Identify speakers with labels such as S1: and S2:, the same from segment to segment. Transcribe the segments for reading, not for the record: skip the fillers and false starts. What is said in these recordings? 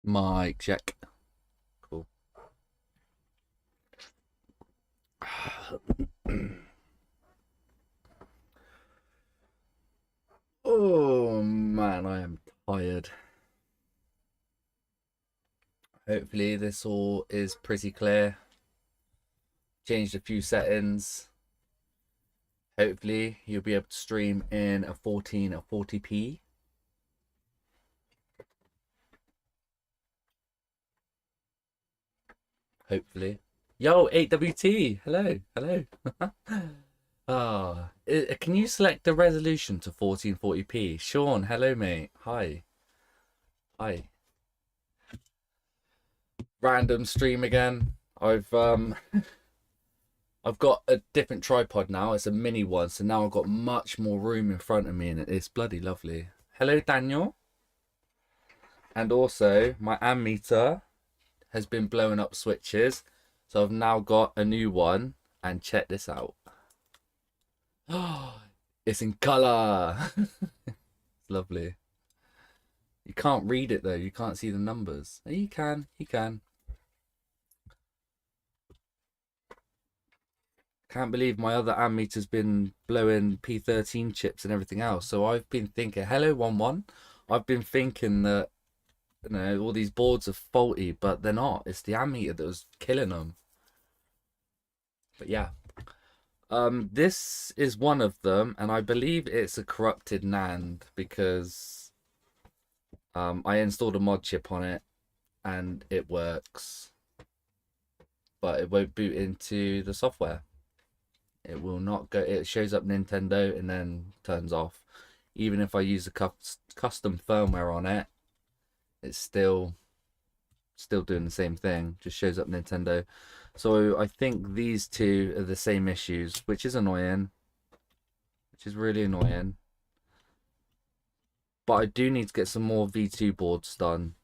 S1: Mic check. Cool. Oh man, I am tired. Hopefully this all is pretty clear. Changed a few settings. Hopefully you'll be able to stream in a 1440p. Hopefully. Yo, 8WT. Hello. Hello. Can you select the resolution to 1440p? Sean, hello mate. Hi. Hi. Random stream again. I've got a different tripod now. It's a mini one, so now I've got much more room in front of me, and it's bloody lovely. Hello, Daniel. And also, my ammeter has been blowing up switches, so I've now got a new one. And check this out. Oh, it's in color. It's lovely. You can't read it though. You can't see the numbers. You can. You can. Can't believe my other ammeter's been blowing P13 chips and everything else. So I've been thinking, hello 11. I've been thinking that, you know, all these boards are faulty, but they're not. It's the ammeter that was killing them. But yeah, this is one of them, and I believe it's a corrupted NAND because I installed a mod chip on it and it works, but it won't boot into the software. It will not go. It shows up Nintendo and then turns off. Even if I use a custom firmware on it, it's still doing the same thing. Just shows up Nintendo. So I think these two are the same issues, which is annoying. Which is really annoying. But I do need to get some more V2 boards done.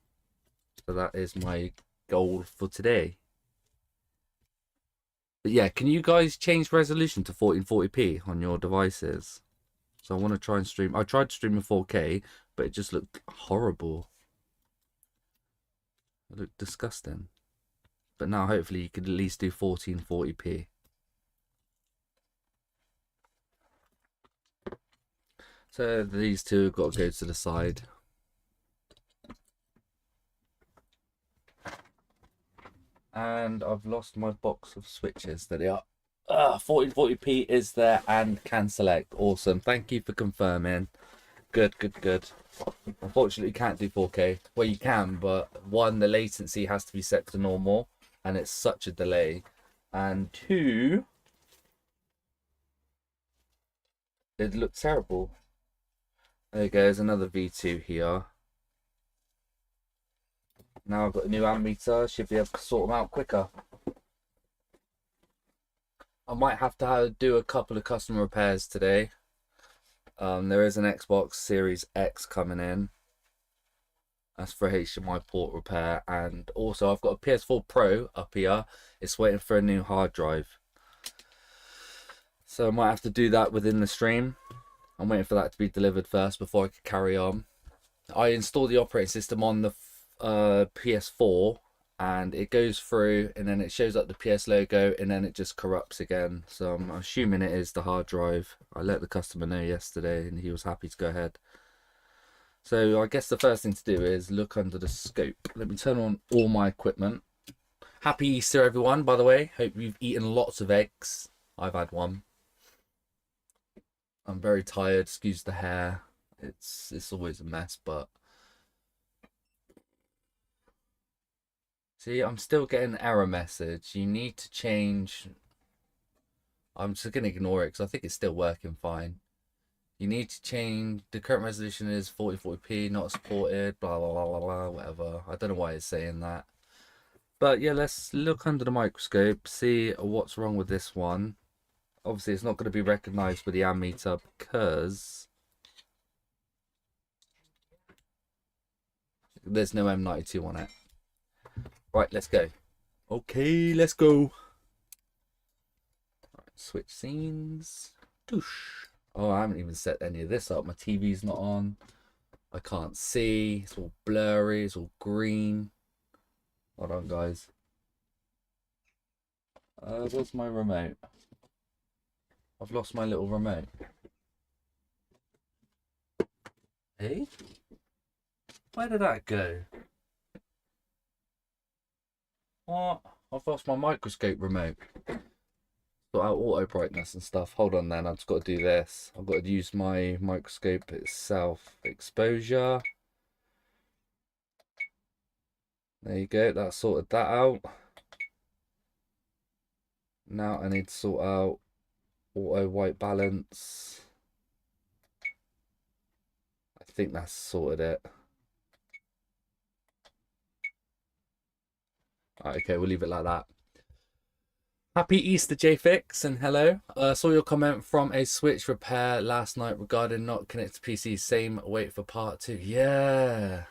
S1: So that is my goal for today. But yeah, can you guys change resolution to 1440p on your devices? So I want to try and stream. I tried to stream in 4K, but it just looked horrible. It looked disgusting. But now hopefully you could at least do 1440p. So these two have got to go to the side. And I've lost my box of switches. There they are. 1440p is there and can select. Awesome. Thank you for confirming. Good, good, good. Unfortunately, you can't do 4K. Well, you can, but one, the latency has to be set to normal, and it's such a delay. And two, it looks terrible. There goes another V2 here. Now I've got a new ammeter, should be able to sort them out quicker. I might have to do a couple of custom repairs today. There is an Xbox Series X coming in. That's for HDMI port repair. And also I've got a PS4 Pro up here. It's waiting for a new hard drive. So I might have to do that within the stream. I'm waiting for that to be delivered first before I can carry on. I installed the operating system on the PS4 and it goes through and then it shows up the PS logo and then it just corrupts again. So I'm assuming it is the hard drive. I let the customer know yesterday and he was happy to go ahead. So I guess the first thing to do is look under the scope. Let me turn on all my equipment. Happy Easter everyone, by the way. Hope you've eaten lots of eggs. I've had one. I'm very tired, excuse the hair. It's always a mess, but see, I'm still getting an error message. You need to change. I'm just going to ignore it because I think it's still working fine. You need to change. The current resolution is 1440p, not supported, blah, blah, blah, blah, blah, whatever. I don't know why it's saying that. But yeah, let's look under the microscope, see what's wrong with this one. Obviously, it's not going to be recognized with the ammeter because there's no M92 on it. Right, let's go. Okay, let's go. Right, switch scenes. Doosh. Oh, I haven't even set any of this up. My TV's not on. I can't see. It's all blurry. It's all green. Hold on, guys. Where's my remote? I've lost my little remote. Hey? Where did that go? What? I've lost my microscope remote. Got out auto brightness and stuff. Hold on then, I've just got to do this. I've got to use my microscope itself. Exposure. There you go, that sorted that out. Now I need to sort out auto white balance. I think that's sorted it. Right, okay, we'll leave it like that. Happy Easter, JFix, and hello. Saw your comment from a Switch repair last night regarding not connected to PC. Same, wait for part 2. Yeah.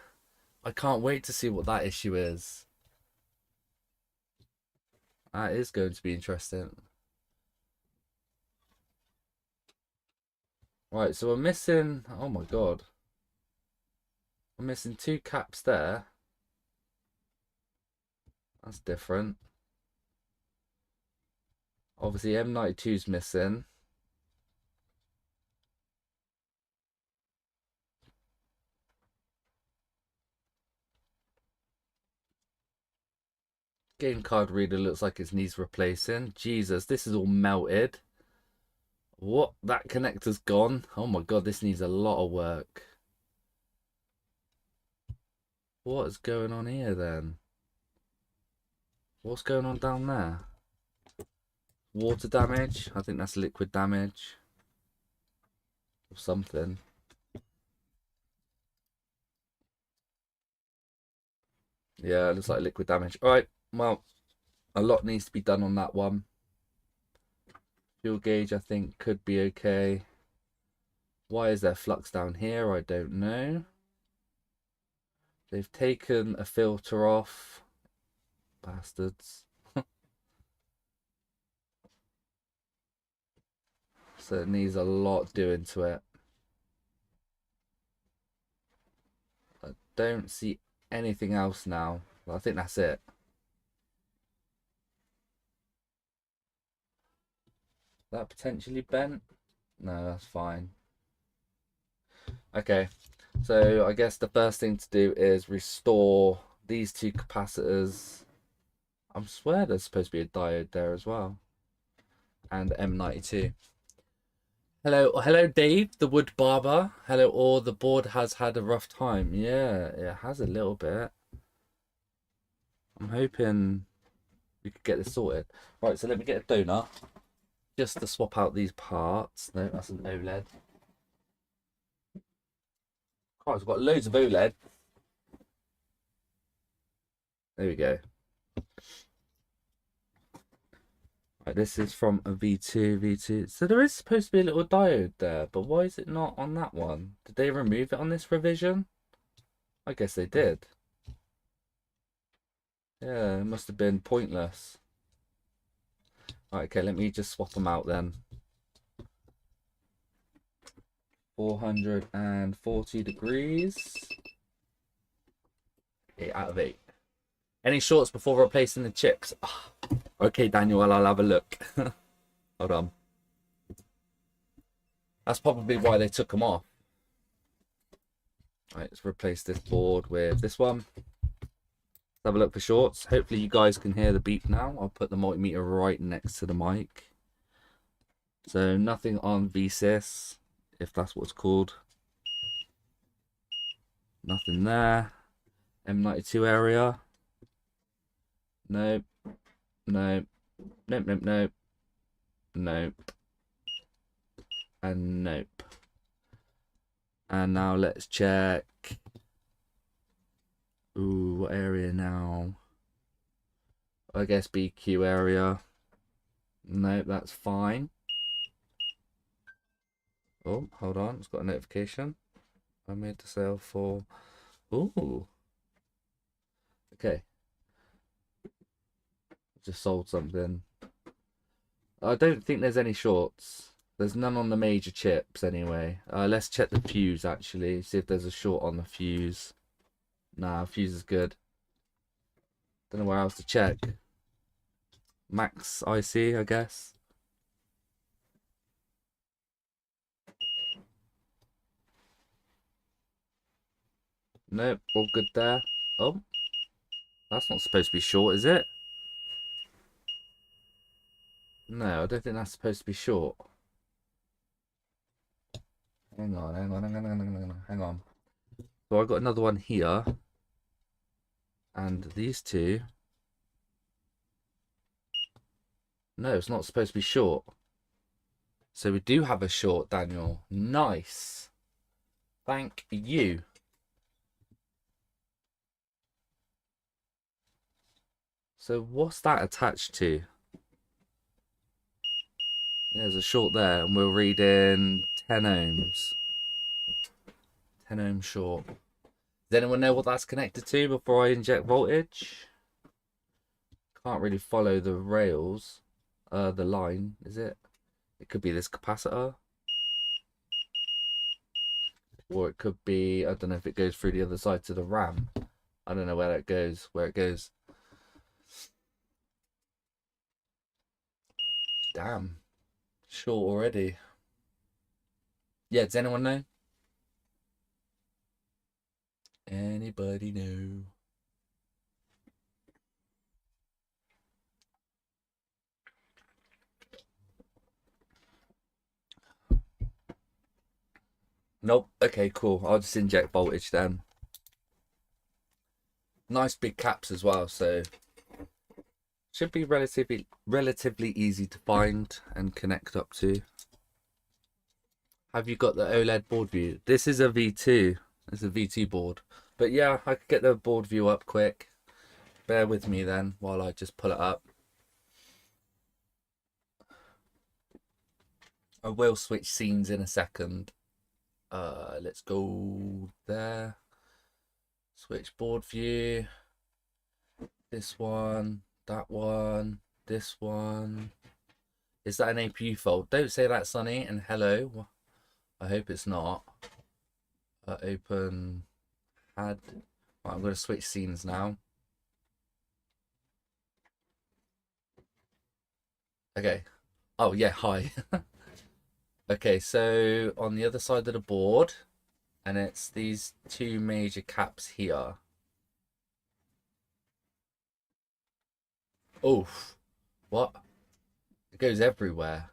S1: I can't wait to see what that issue is. That is going to be interesting. Right, so we're missing... Oh my god. We're missing 2 caps there. That's different. Obviously, M92's missing. Game card reader looks like it needs replacing. Jesus, this is all melted. What? That connector's gone? Oh my god, this needs a lot of work. What is going on here then? What's going on down there? Water damage? I think that's liquid damage. Or something. Yeah, it looks like liquid damage. Alright, well, a lot needs to be done on that one. Fuel gauge, I think, could be okay. Why is there flux down here? I don't know. They've taken a filter off. Bastards. So it needs a lot doing to it. I don't see anything else now. I think that's it. That potentially bent? No, that's fine. Okay, so I guess the first thing to do is restore these 2 capacitors. I swear there's supposed to be a diode there as well. And M92. Hello, Dave, the wood barber. Hello, or the board has had a rough time. Yeah, it has a little bit. I'm hoping we could get this sorted. Right, so let me get a donut just to swap out these parts. No, that's an OLED. Oh, I've got loads of OLED. There we go. Right, this is from a V2. So there is supposed to be a little diode there, but why is it not on that one? Did they remove it on this revision? I guess they did. Yeah, it must have been pointless. Right, okay, let me just swap them out then. 440 degrees. 8 out of 8. Any shorts before replacing the chips? Oh, okay, Daniel, I'll have a look. Hold on. That's probably why they took them off. Right, let's replace this board with this one. Let's have a look for shorts. Hopefully you guys can hear the beep now. I'll put the multimeter right next to the mic. So nothing on VSys, if that's what it's called. Nothing there. M92 area. Nope. Nope. Nope, nope, nope. Nope. And nope. And now let's check. Ooh, what area now? I guess BQ area. Nope, that's fine. Oh, hold on. It's got a notification. I made the sale for... Ooh. Okay. Just sold something. I don't think there's any shorts. There's none on the major chips anyway. Let's check the fuse actually. See if there's a short on the fuse. Nah, fuse is good. Don't know where else to check. Max IC, I guess. Nope, all good there. Oh, that's not supposed to be short, is it? No, I don't think that's supposed to be short. Hang on, hang on, hang on, hang on, hang on. So I got another one here. And these two. No, it's not supposed to be short. So we do have a short, Daniel. Nice. Thank you. So what's that attached to? There's a short there, and we're reading 10 ohms. 10 ohm short. Does anyone know what that's connected to before I inject voltage? Can't really follow the rails. The line, is it? It could be this capacitor. Or it could be, I don't know if it goes through the other side to the RAM. I don't know where it goes. Damn. Short already. Yeah, does anyone know? Anybody know? Nope. Okay, cool. I'll just inject voltage then. Nice big caps as well, so should be relatively easy to find and connect up to. Have you got the OLED board view? This is a V2. It's a V2 board. But yeah, I could get the board view up quick. Bear with me then while I just pull it up. I will switch scenes in a second. Let's go there. Switch board view. This one, that one, this one. Is that an APU fault? Don't say that, Sonny. And hello. I hope it's not. Open. Add. Right, I'm going to switch scenes now. Okay. Oh, yeah, hi. Okay, so on the other side of the board, and it's these two major caps here. Oof. What? It goes everywhere.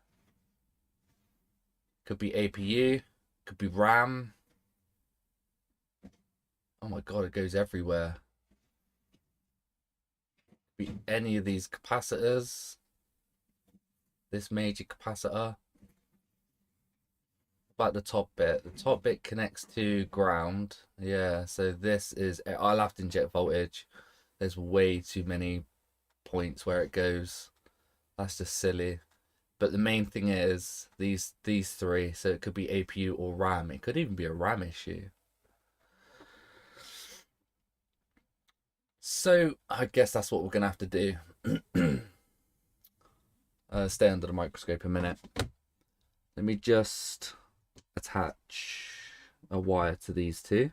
S1: Could be APU, could be RAM. Oh my god, it goes everywhere. Could be any of these capacitors. This major capacitor. About the top bit. The top bit connects to ground. Yeah, so this is... I'll have to inject voltage. There's way too many points where it goes. That's just silly. But the main thing is these three. So it could be APU or RAM. It could even be a RAM issue. So I guess that's what we're going to have to do. Stay under the microscope a minute. Let me just attach a wire to these two.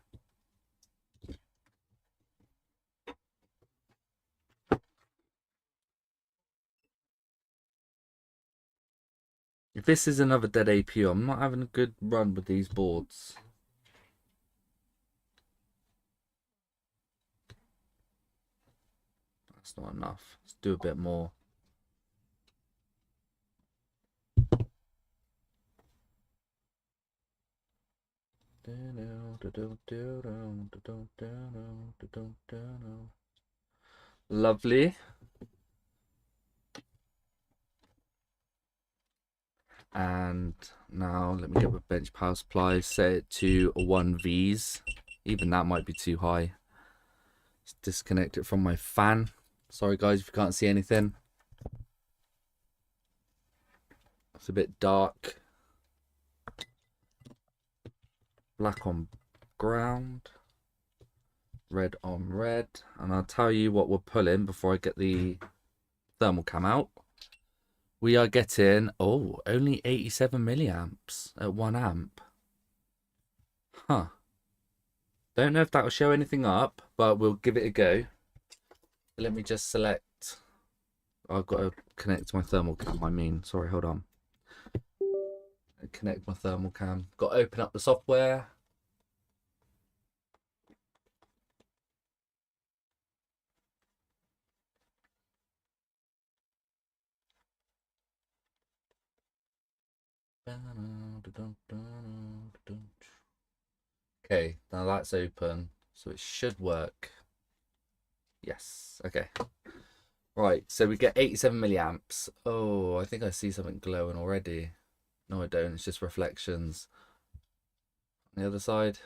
S1: If this is another dead APU, I'm not having a good run with these boards. That's not enough. Let's do a bit more. Lovely. And now let me get my bench power supply, set it to 1Vs. Even that might be too high. Let's disconnect it from my fan. Sorry guys if you can't see anything. It's a bit dark. Black on ground. Red on red. And I'll tell you what we're pulling before I get the thermal cam out. We are getting, oh, only 87 milliamps at 1 amp. Huh. Don't know if that will show anything up, but we'll give it a go. Let me just select. I've got to connect to my thermal cam, I mean. Sorry, hold on. Connect my thermal cam. Got to open up the software. Okay, now that's open, so it should work. Yes, okay. Right, so we get 87 milliamps. Oh, I think I see something glowing already. No, I don't. It's just reflections. On the other side?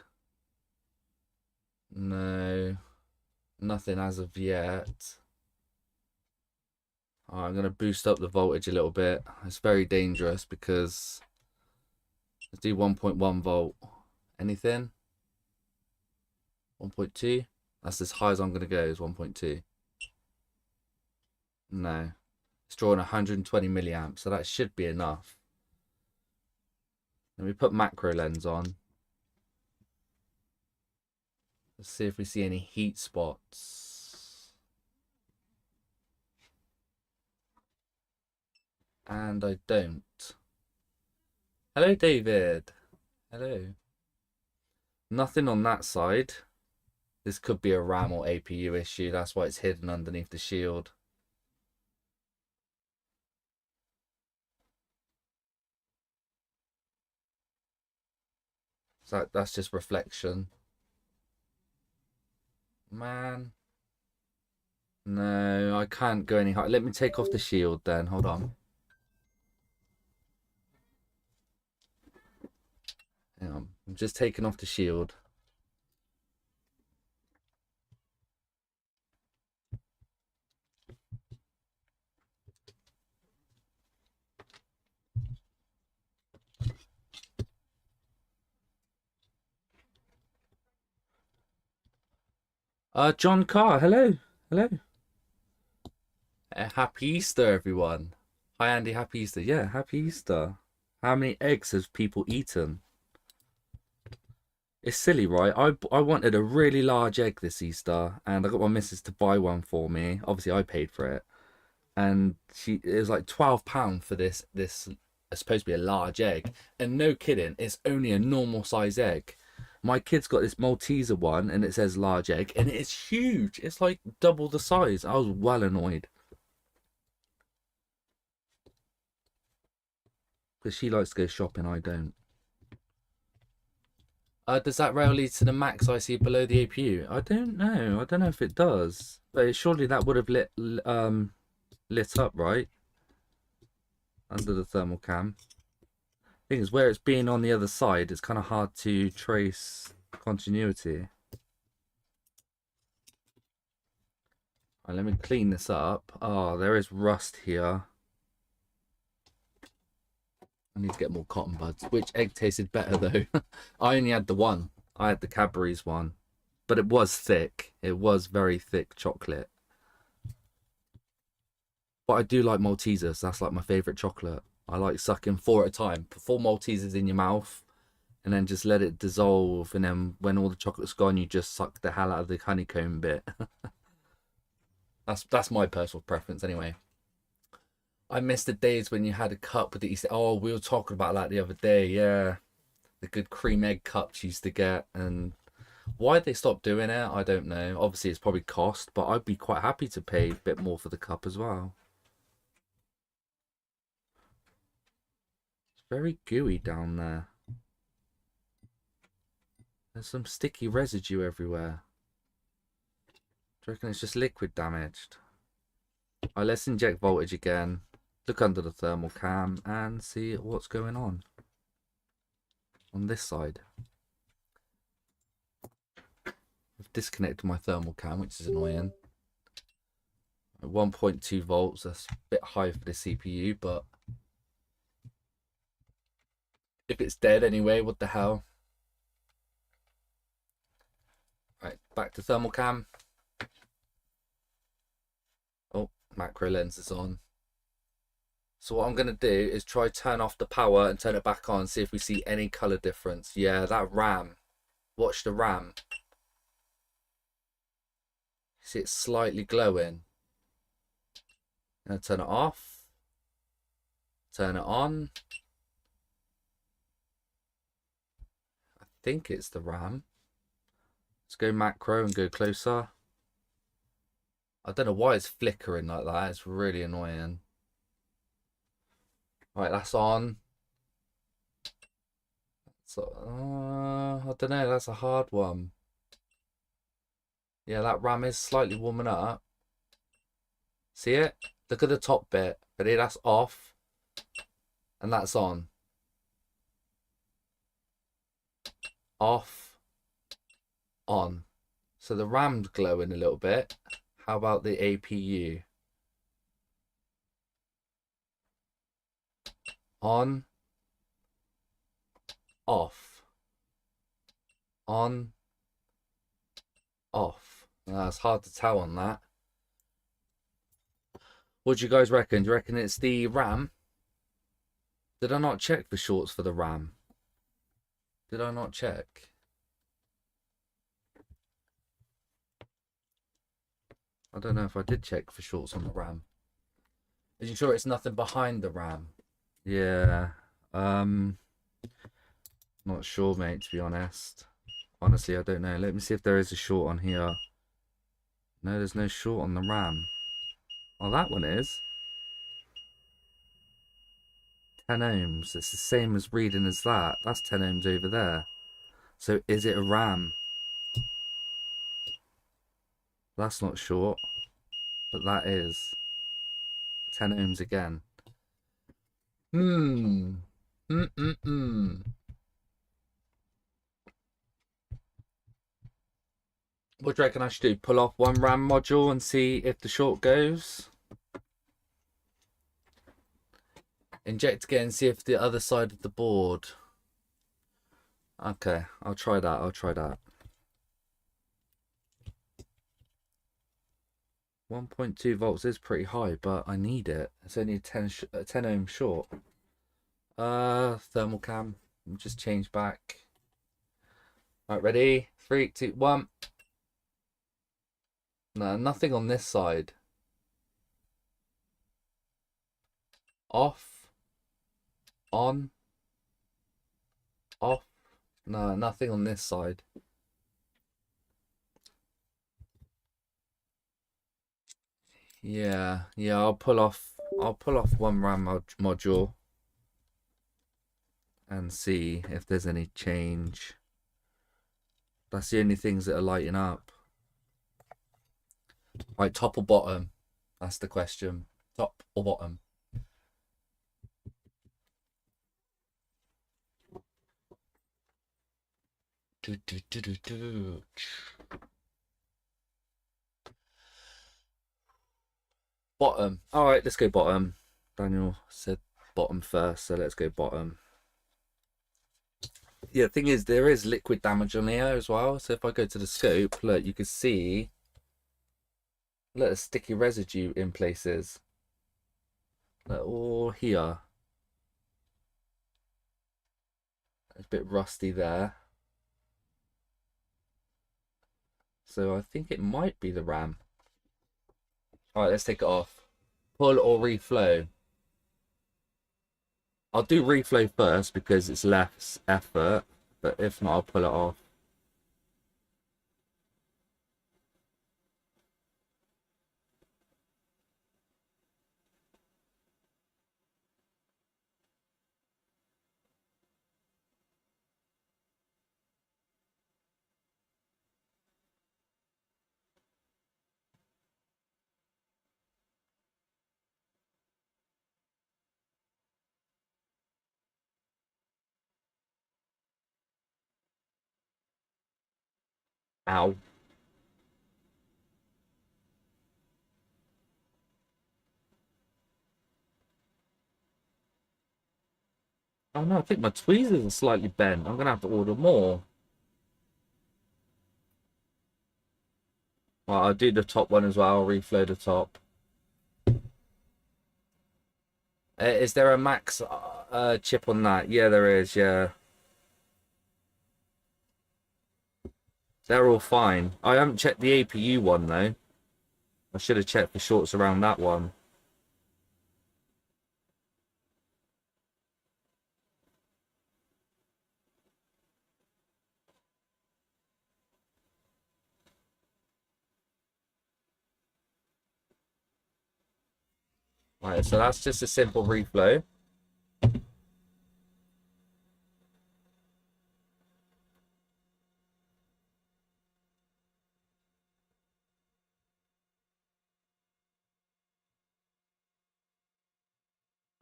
S1: No, nothing as of yet. Oh, I'm going to boost up the voltage a little bit. It's very dangerous because let's do 1.1 volt. Anything? 1.2? That's as high as I'm going to go, is 1.2. No. It's drawing 120 milliamps, so that should be enough. Let me put macro lens on. Let's see if we see any heat spots. And I don't. Hello, David. Hello. Nothing on that side. This could be a RAM or APU issue. That's why it's hidden underneath the shield. So that's just reflection. Man. No, I can't go any higher. Let me take off the shield then. Hold on. Hang on. I'm just taking off the shield. John Carr, hello. Hello. Happy Easter, everyone. Hi, Andy. Happy Easter. Yeah, happy Easter. How many eggs have people eaten? It's silly, right? I wanted a really large egg this Easter, and I got my missus to buy one for me. Obviously, I paid for it, and it was like £12 for this it's supposed to be a large egg, and no kidding, it's only a normal size egg. My kid's got this Malteser one, and it says large egg, and it's huge. It's like double the size. I was well annoyed because she likes to go shopping. I don't. Does that rail lead to the max I see below the APU? I don't know. I don't know if it does, but surely that would have lit up, right? Under the thermal cam. Thing is, where it's being on the other side, it's kind of hard to trace continuity. Right, let me clean this up. Oh, there is rust here. I need to get more cotton buds. Which egg tasted better though? I only had the one. I had the Cadbury's one, but it was thick. It was very thick chocolate. But I do like Maltesers. That's like my favorite chocolate. I like sucking 4 at a time. Put 4 Maltesers in your mouth, and then just let it dissolve. And then when all the chocolate's gone, you just suck the hell out of the honeycomb bit. That's my personal preference anyway. I miss the days when you had a cup with it. Oh, we were talking about that the other day. Yeah, the good cream egg cups you used to get, and why they stopped doing it, I don't know. Obviously, it's probably cost, but I'd be quite happy to pay a bit more for the cup as well. It's very gooey down there. There's some sticky residue everywhere. Do you reckon it's just liquid damaged? Alright, let's inject voltage again. Look under the thermal cam and see what's going on this side. I've disconnected my thermal cam, which is annoying. 1.2 volts, that's a bit high for the CPU, but if it's dead anyway, what the hell? Right, back to thermal cam. Oh, macro lens is on. So what I'm going to do is try turn off the power and turn it back on, see if we see any color difference. Yeah, that RAM. Watch the RAM. See it's slightly glowing. And turn it off. Turn it on. I think it's the RAM. Let's go macro and go closer. I don't know why it's flickering like that. It's really annoying. Right, that's on. So, I don't know. That's a hard one. Yeah, that RAM is slightly warming up. See it? Look at the top bit. But that's off. And that's on. Off. On. So the RAM's glowing a little bit. How about the APU? On. Off. On. Off. It's hard to tell on that. What do you guys reckon? Do you reckon it's the RAM? Did I not check for shorts for the RAM? Did I not check? I don't know if I did check for shorts on the RAM. Are you sure it's nothing behind the RAM? Yeah. Not sure, mate, to be honest. Honestly, I don't know. Let me see if there is a short on here. No, there's no short on the RAM. Oh, that one is. 10 ohms. It's the same as reading as that. That's 10 ohms over there. So is it a RAM? That's not short. But that is. 10 ohms again. What do you reckon I should do? Pull off one RAM module and see if the short goes? Inject again and see if the other side of the board. Okay, I'll try that. I'll try that. 1.2 volts is pretty high, but I need it. It's only a 10 ohm short. Thermal cam. Just change back. Right, ready? 3, 2, 1. No, nothing on this side. Off. On. Off. No, nothing on this side. Yeah, I'll pull off one RAM module and see if there's any change. That's the only things that are lighting up. Right, top or bottom? That's the question. Top or bottom? Bottom. All right, let's go bottom. Daniel said bottom first, so let's go bottom. Yeah, the thing is, there is liquid damage on here as well. So if I go to the scope, look, you can see, look, a sticky residue in places. Look, all here. It's a bit rusty there. So I think it might be the RAM. All right, let's take it off. Pull or reflow. I'll do reflow first because it's less effort, but if not, I'll pull it off. Ow. Oh no, I think my tweezers are slightly bent. I'm gonna have to order more. Well, I'll do the top one as well. I'll reflow the top. Is there a max chip on that? Yeah, there is, yeah. They're all fine. I haven't checked the APU one, though. I should have checked for shorts around that one. Right, so that's just a simple reflow.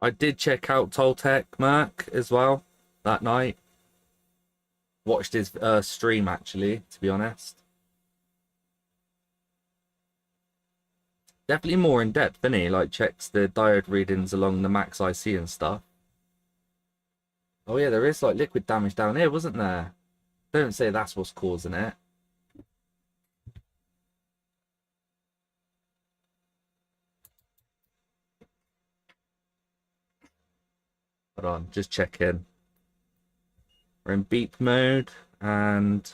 S1: I did check out Toltec Merc as well that night. Watched his stream, actually, to be honest. Definitely more in depth, isn't he? Like, checks the diode readings along the max IC and stuff. Oh yeah, there is like liquid damage down here, wasn't there? Don't say that's what's causing it. Hold on, just checking. We're in beep mode, and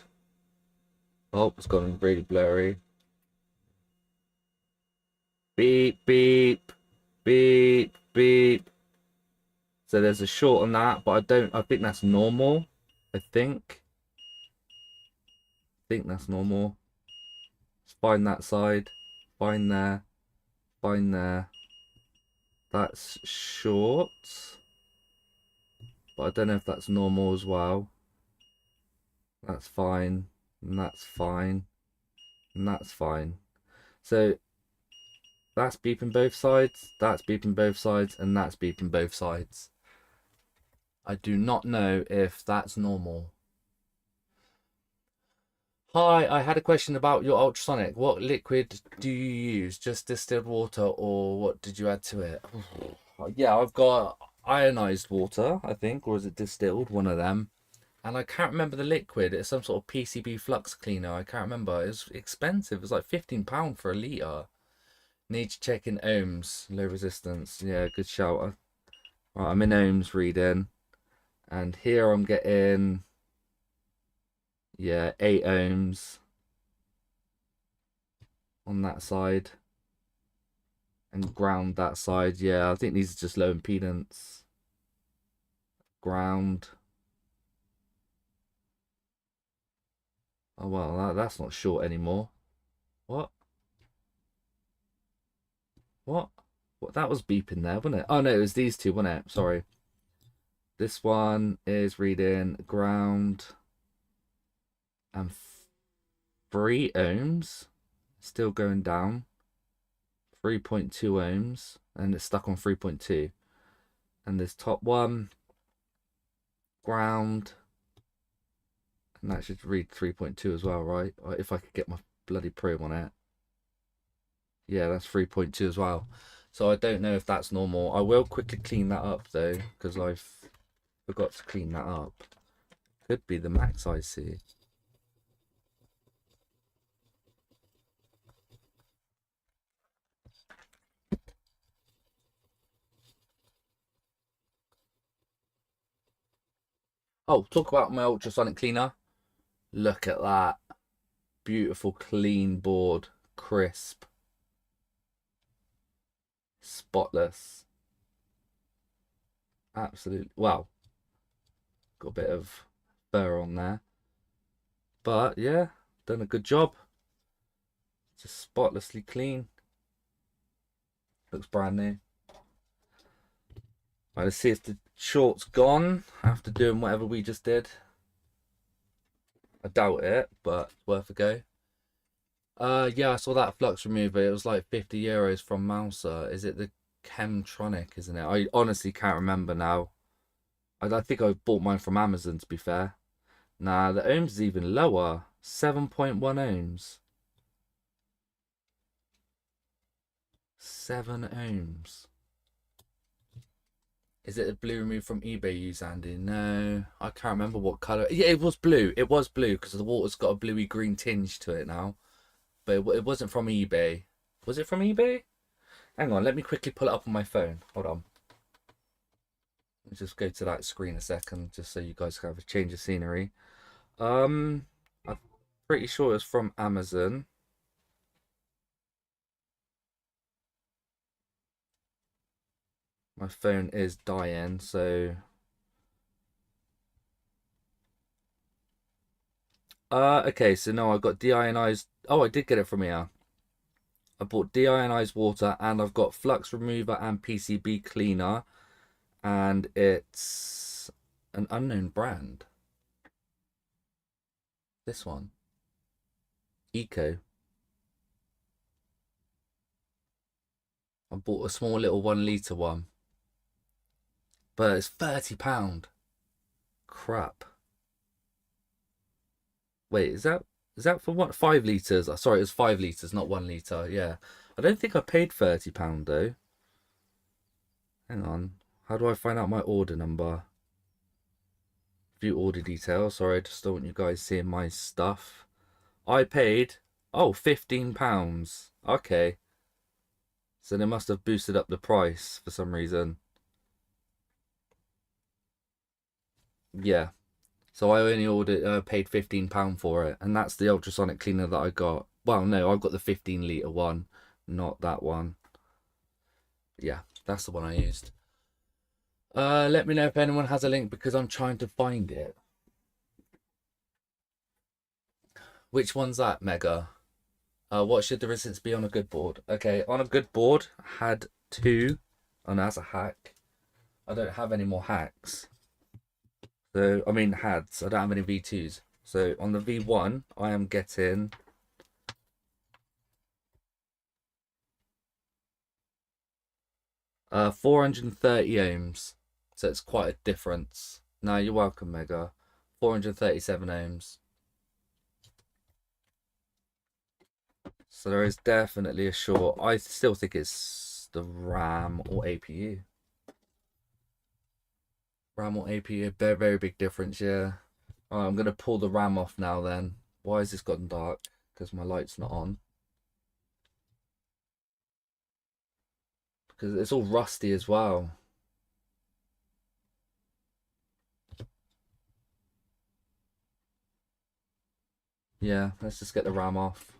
S1: oh, it's gone really blurry. Beep, beep, beep, beep. So there's a short on that, but I think that's normal. I think that's normal. Let's find that side. Find there. Find there. That's short. But I don't know if that's normal as well. That's fine. And that's fine. And that's fine. So that's beeping both sides. That's beeping both sides. And that's beeping both sides. I do not know if that's normal. Hi, I had a question about your ultrasonic. What liquid do you use? Just distilled water, or what did you add to it? Yeah, I've got ionized water, I think, or is it distilled? One of them. And I can't remember the liquid. It's some sort of PCB flux cleaner. I can't remember. It was expensive. It was like £15 for a litre. Need to check in ohms. Low resistance. Yeah, good shout. Right, I'm in ohms reading. And here I'm getting, yeah, 8 ohms on that side. And ground that side. Yeah, I think these are just low impedance. Ground. Oh, well, that's not short anymore. What? What? What? That was beeping there, wasn't it? Oh, no, it was these two, wasn't it? Sorry. This one is reading ground and 3 ohms. Still going down. 3.2 ohms. And it's stuck on 3.2. And this top one, ground. And that should read 3.2 as well, right? If I could get my bloody probe on it. Yeah, that's 3.2 as well. So I don't know if that's normal. I will quickly clean that up though, because I've forgot to clean that up. Could be the max IC. Oh, talk about my ultrasonic cleaner. Look at that. Beautiful clean board. Crisp. Spotless. Absolutely. Well, got a bit of fur on there. But yeah, done a good job. Just spotlessly clean. Looks brand new. Right, let's see if the short's gone after doing whatever we just did. I doubt it, but worth a go. Yeah, I saw that flux remover. It was like €50 from Mouser. Is it the Chemtronic, isn't it? I honestly can't remember now. I think I bought mine from Amazon, to be fair. Nah, the ohms is even lower. 7.1 ohms. 7 ohms. Is it a blue removed from eBay you used, Andy? No, I can't remember what colour. Yeah, it was blue. It was blue because the water's got a bluey green tinge to it now. But it wasn't from eBay. Was it from eBay? Hang on, let me quickly pull it up on my phone. Hold on. Let's just go to that screen a second, just so you guys can have a change of scenery. I'm pretty sure it's from Amazon. My phone is dying, so okay, so no, I got deionized. Oh, I did get it from here. I bought deionized water, and I've got flux remover and PCB cleaner, and it's an unknown brand. This one, Eco. I bought a small little 1 litre one, but it's £30. Crap. Wait, is that for what? 5 litres? Sorry, it was 5 litres, not 1 litre. Yeah, I don't think I paid £30 though. Hang on, how do I find out my order number? View order details. Sorry, I just don't want you guys seeing my stuff. I paid £15. Okay, so they must have boosted up the price for some reason. Yeah. So I only paid £15 for it, and that's the ultrasonic cleaner that I got. Well, no, I've got the 15 litre one, not that one. Yeah, that's the one I used. Let me know if anyone has a link because I'm trying to find it. Which one's that, Mega? What should the resistance be on a good board? Okay, on a good board, had two. Oh, no, that's a hack. I don't have any more hacks. So, I mean, hads. I don't have any V2s. So, on the V1, I am getting 430 ohms. So, it's quite a difference. No, you're welcome, Mega. 437 ohms. So, there is definitely a short. I still think it's the RAM or APU. RAM or APU, very, very big difference, yeah. Alright, I'm going to pull the RAM off now then. Why has this gotten dark? Because my light's not on. Because it's all rusty as well. Yeah, let's just get the RAM off.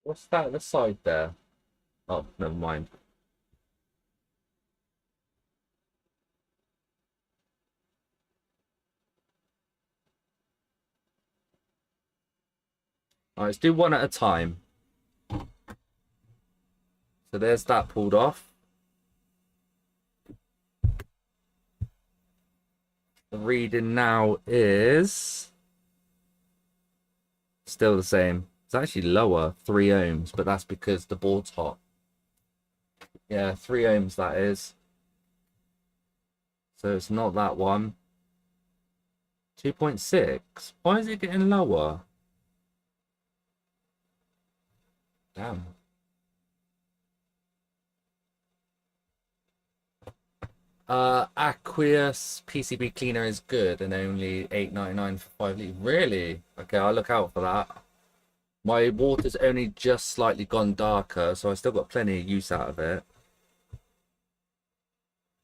S1: What's that at the side there? Oh, never mind. Alright, let's do one at a time. So there's that pulled off. The reading now is still the same. It's actually lower, 3 ohms, but that's because the board's hot. Yeah, 3 ohms that is. So it's not that one. 2.6. Why is it getting lower? Damn. Aqueous PCB cleaner is good and only £8.99 for 5 litres. Really? Okay, I'll look out for that. My water's only just slightly gone darker, so I still got plenty of use out of it.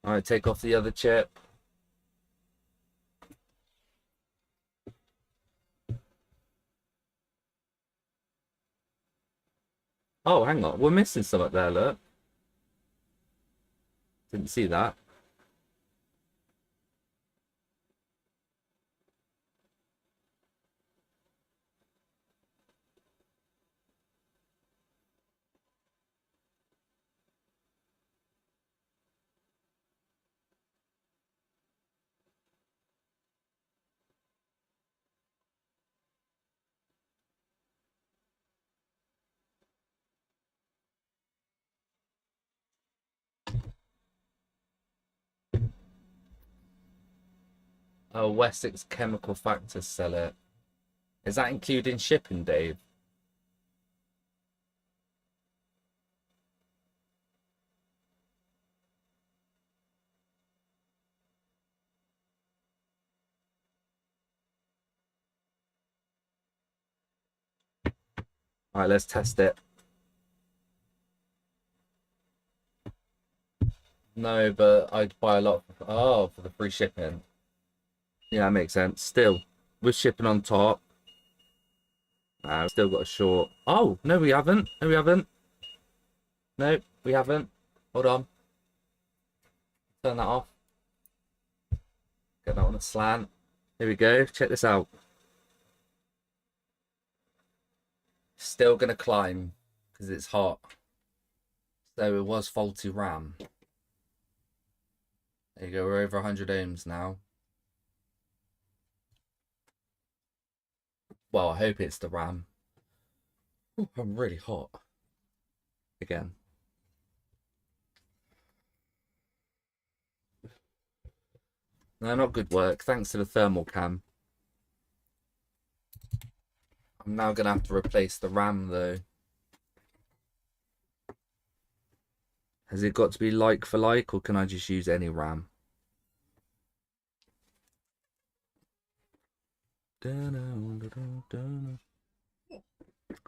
S1: Alright, take off the other chip. Oh, hang on. We're missing something there, look. Didn't see that. Oh, Wessex Chemical Factors sell it. Is that including shipping, Dave? All right, let's test it. No, but I'd buy a lot. Oh, for the free shipping. Yeah, that makes sense. Still, with shipping on top. Nah, we've still got a short. Oh, no, we haven't. No, we haven't. No, we haven't. Hold on. Turn that off. Get that on a slant. Here we go. Check this out. Still going to climb because it's hot. So it was faulty RAM. There you go. We're over 100 ohms now. Well, I hope it's the RAM. Ooh, I'm really hot. Again. No, not good work. Thanks to the thermal cam. I'm now going to have to replace the RAM, though. Has it got to be like for like, or can I just use any RAM?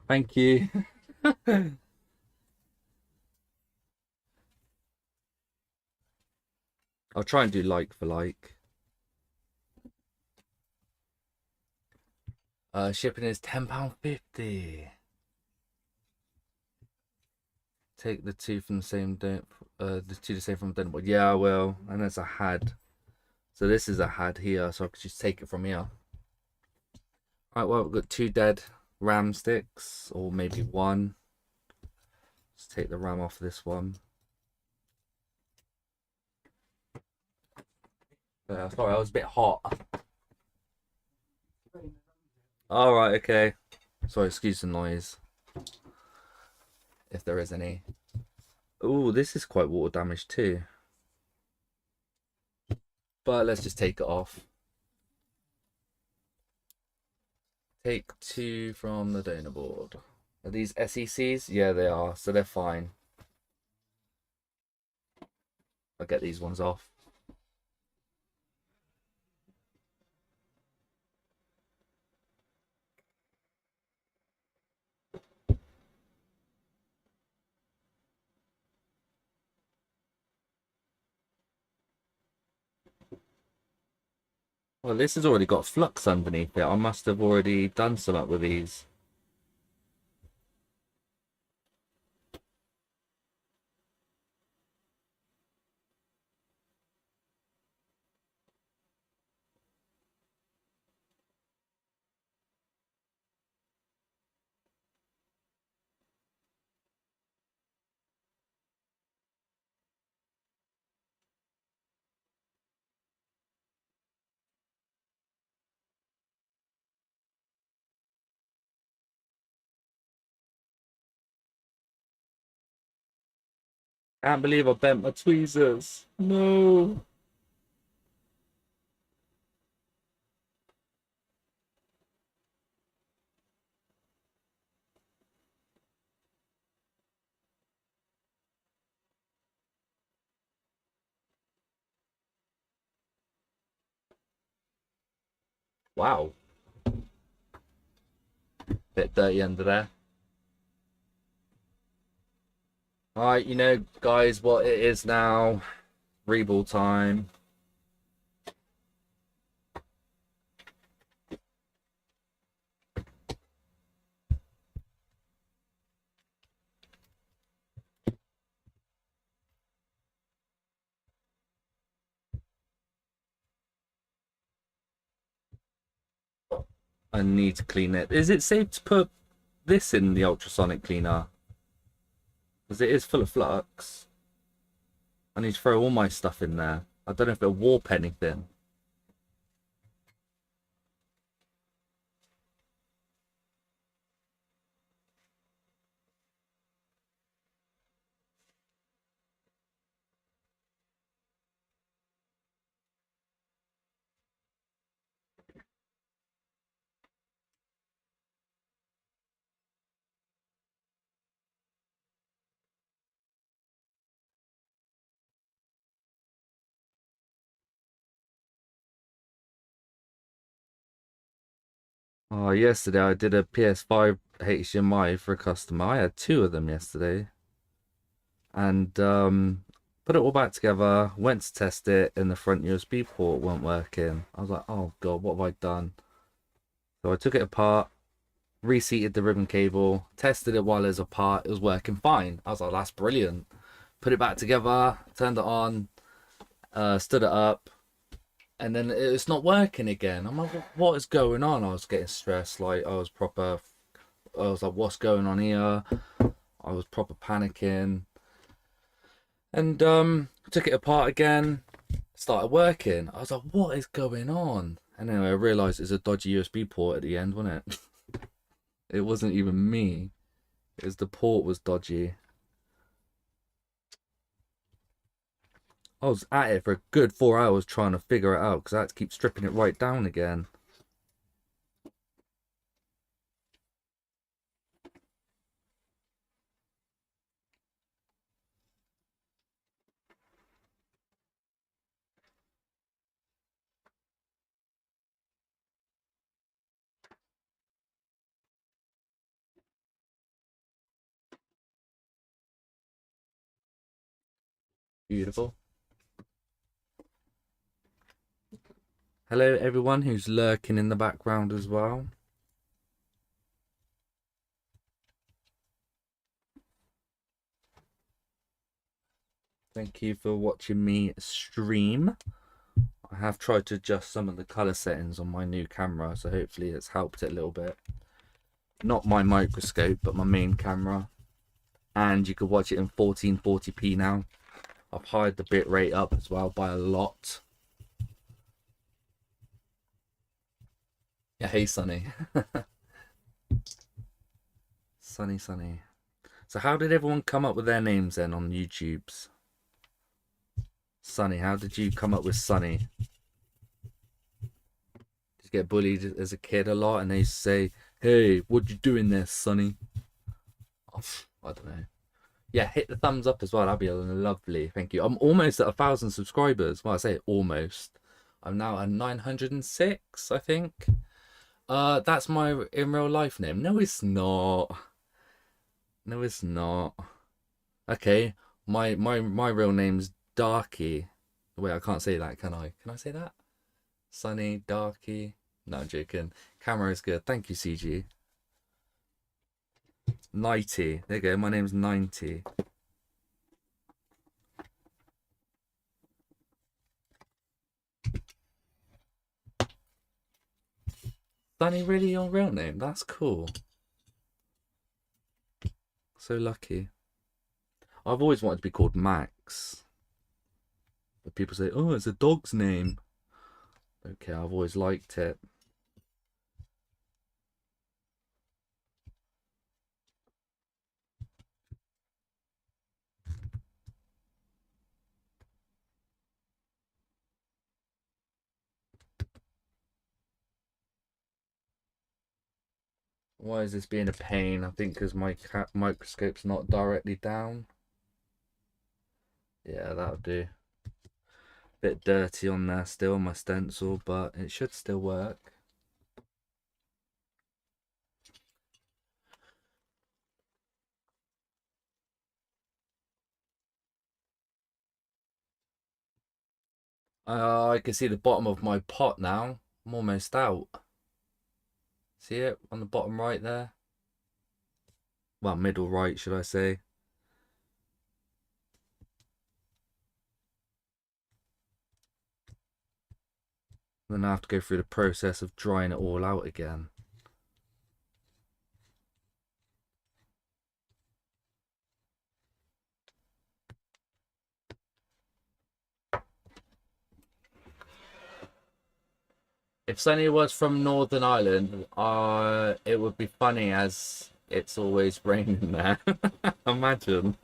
S1: Thank you. I'll try and do like for like. Shipping is £10.50. Take the two from the same the two the same from the yeah, I will. And there's a had. So this is a had here, so I could just take it from here. Alright, well, we've got 2 dead RAM sticks, or maybe 1. Let's take the RAM off this one. Sorry, I was a bit hot. Alright, okay. Sorry, excuse the noise. If there is any. Oh, this is quite water damaged too. But let's just take it off. Take 2 from the donor board. Are these SECs? Yeah, they are. So they're fine. I'll get these ones off. Well, this has already got flux underneath it. I must have already done something with these. Can't believe I bent my tweezers. No. Wow. Bit dirty under there. Alright, you know, guys, what it is now. Reball time. I need to clean it. Is it safe to put this in the ultrasonic cleaner? Because it is full of flux. I need to throw all my stuff in there. I don't know if it'll warp anything. Oh, yesterday I did a PS5 HDMI for a customer. I had two of them yesterday. And put it all back together, went to test it, and the front USB port weren't working. I was like, oh god, what have I done? So I took it apart, reseated the ribbon cable, tested it while it was apart. It was working fine. I was like, that's brilliant. Put it back together, turned it on, stood it up, and then it's not working again. I'm like, what is going on? I was getting stressed. Like I was like, what's going on here? I was proper panicking. And took it apart again, started working. I was like, what is going on? And then I realized it's a dodgy USB port at the end, wasn't it? It wasn't even me. It was the port was dodgy. I was at it for a good 4 hours trying to figure it out because I had to keep stripping it right down again. Beautiful. Hello everyone who's lurking in the background as well. Thank you for watching me stream. I have tried to adjust some of the color settings on my new camera, so hopefully it's helped it a little bit. Not my microscope, but my main camera. And you can watch it in 1440p now. I've hired the bitrate up as well by a lot. Yeah, hey Sunny. Sunny. So how did everyone come up with their names then on YouTube's? Sunny, how did you come up with Sunny? Did you get bullied as a kid a lot and they say, hey, what you doing there, Sunny? Oh, I don't know. Yeah, hit the thumbs up as well. That'd be lovely. Thank you. I'm almost at 1,000 subscribers. Well, I say almost. I'm now at 906, I think. That's my in real life name. No, it's not. No, it's not. Okay, my real name's Darky. Wait, I can't say that, can I? Can I say that? Sunny, Darky. No, I'm joking. Camera is good. Thank you, CG. 90. There you go. My name's 90. Sunny, really your real name? That's cool. So lucky. I've always wanted to be called Max. But people say, oh, it's a dog's name. Okay, I've always liked it. Why is this being a pain? I think because my microscope's not directly down. Yeah, that'll do. Bit dirty on there still, my stencil, but it should still work. I can see the bottom of my pot now. I'm almost out. See it on the bottom right there? Well, middle right, should I say. Then I have to go through the process of drying it all out again. If Sunny was from Northern Ireland, it would be funny as it's always raining there. Imagine.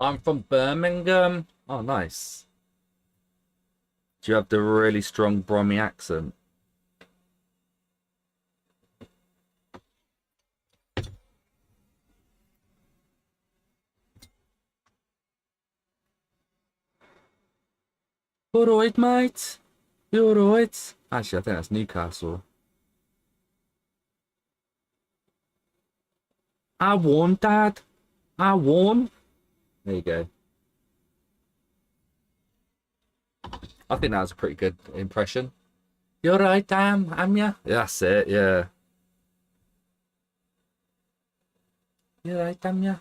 S1: I'm from Birmingham. Oh, nice. Do you have the really strong Brummy accent? Alright, mate. You alright? Actually, I think that's Newcastle. I won, Dad. I won. There you go. I think that was a pretty good impression. You're right, damn, am ya? Yeah, that's it, yeah. You're right, damn ya?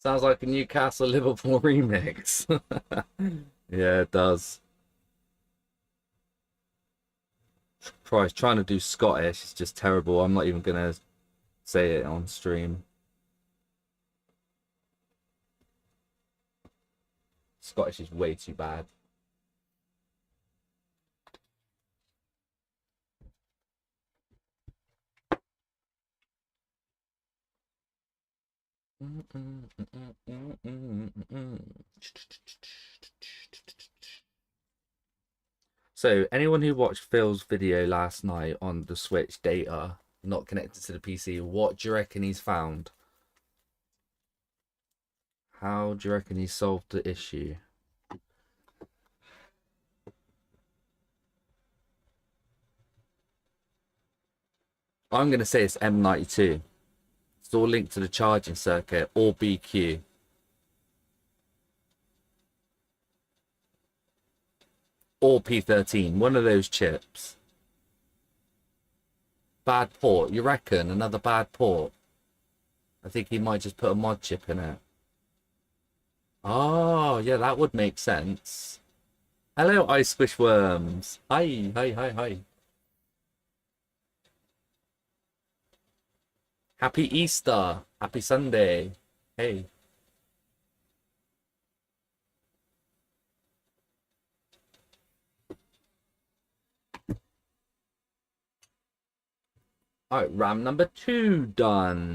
S1: Sounds like a Newcastle Liverpool remix. Yeah, it does. Christ, trying to do Scottish is just terrible. I'm not even gonna say it on stream. Scottish is way too bad. So, anyone who watched Phil's video last night on the Switch data not connected to the PC, what do you reckon he's found? How do you reckon he solved the issue? I'm going to say it's M92. It's all linked to the charging circuit or BQ. Or P13, one of those chips. Bad port, you reckon? Another bad port? I think he might just put a mod chip in it. Oh, yeah, that would make sense. Hello, Ice Squish Worms. Hi, hi, hi, hi. Happy Easter. Happy Sunday. Hey. All right, RAM number 2 done.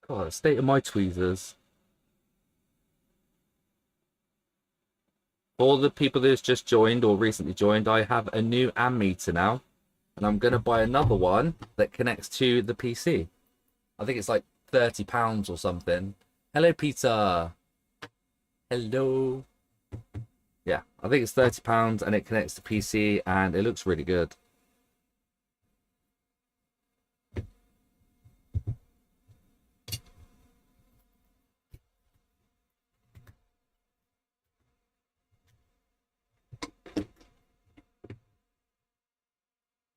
S1: God, the state of my tweezers. For all the people that's just joined or recently joined, I have a new ammeter now. And I'm going to buy another one that connects to the PC. I think it's like £30 or something. Hello, Peter. Hello. Yeah, I think it's £30 and it connects to PC and it looks really good.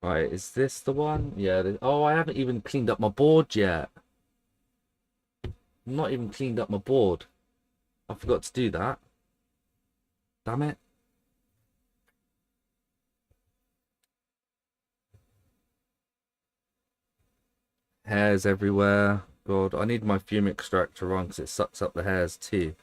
S1: Right, is this the one? Yeah. Oh, I haven't even cleaned up my board yet. I'm not even cleaned up my board. I forgot to do that. Damn it. Hairs everywhere. God, I need my fume extractor on because it sucks up the hairs too.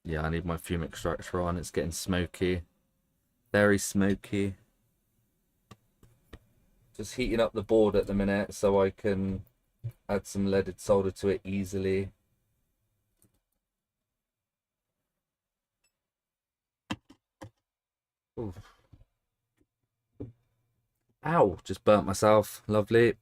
S1: Yeah, I need my fume extractor on. It's getting smoky. Very smoky. Just heating up the board at the minute so I can add some leaded solder to it easily. Oof. Ow, just burnt myself. Lovely.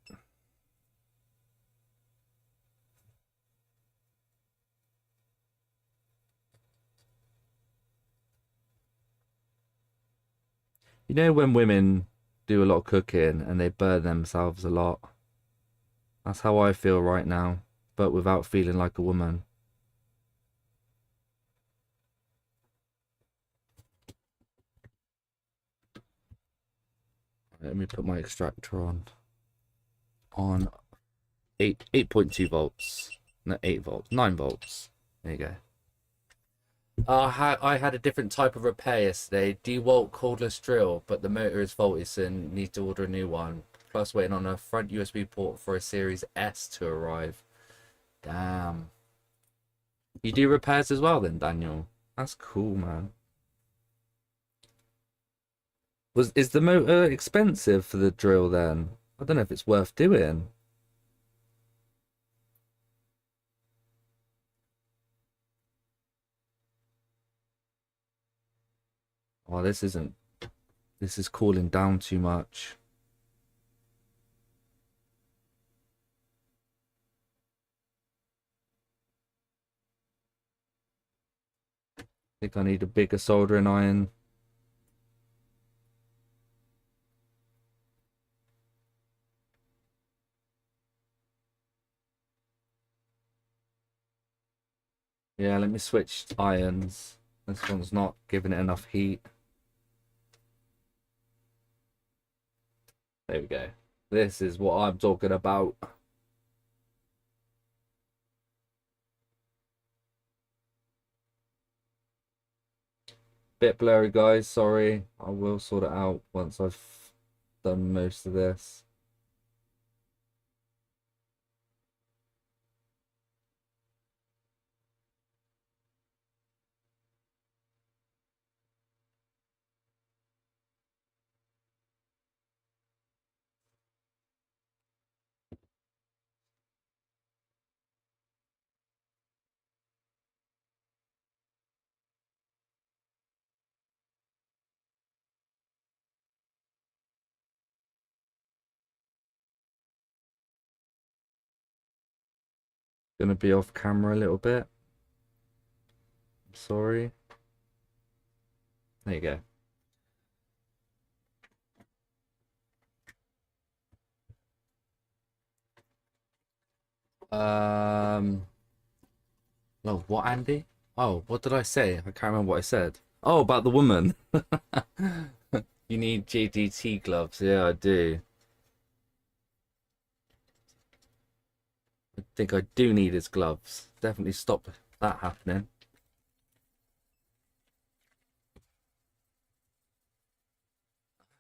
S1: You know when women do a lot of cooking and they burn themselves a lot? That's how I feel right now, but without feeling like a woman. Let me put my extractor on 8.2 volts. No, 8 volts, 9 volts. There you go. I had a different type of repair yesterday. DeWalt cordless drill, but the motor is faulty, so need to order a new one. Plus waiting on a front USB port for a Series S to arrive. Damn. You do repairs as well then, Daniel? That's cool, man. Is the motor expensive for the drill then? I don't know if it's worth doing. Oh, this is cooling down too much. I think I need a bigger soldering iron. Yeah, let me switch irons. This one's not giving it enough heat. There we go. This is what I'm talking about. Bit blurry, guys. Sorry. I will sort it out once I've done most of this. Gonna be off camera a little bit. Sorry. There you go. Oh, what, Andy? Oh, what did I say? I can't remember what I said. Oh, about the woman. You need JDT gloves. Yeah, I do. I think I do need his gloves. Definitely stop that happening.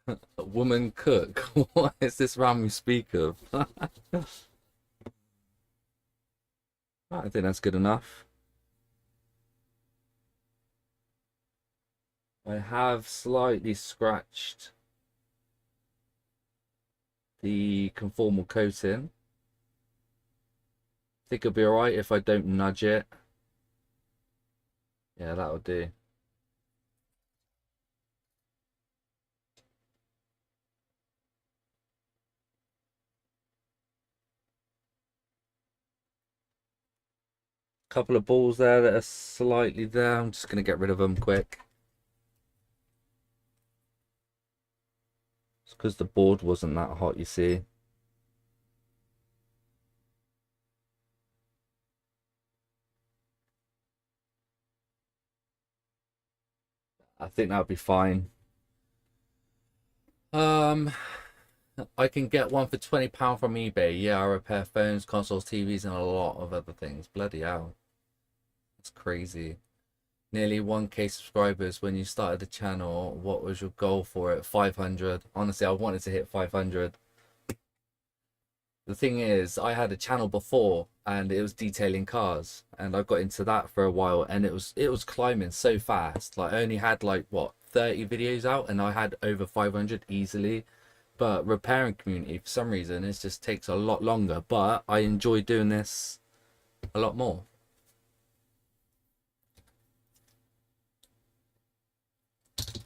S1: A woman cook. What is this RAM you speak of? I think that's good enough. I have slightly scratched the conformal coating. I think it'll be alright if I don't nudge it. Yeah, that'll do. Couple of balls there that are slightly there. I'm just going to get rid of them quick. It's because the board wasn't that hot, you see. I think that'll be fine. I can get one for £20 from eBay. Yeah, I repair phones, consoles, TVs, and a lot of other things. Bloody hell. That's crazy. Nearly 1K subscribers when you started the channel. What was your goal for it? 500. Honestly, I wanted to hit 500. The thing is, I had a channel before and it was detailing cars, and I got into that for a while, and it was climbing so fast. Like I only had like what, 30 videos out and I had over 500 easily. But repairing community, for some reason, it just takes a lot longer, but I enjoy doing this a lot more.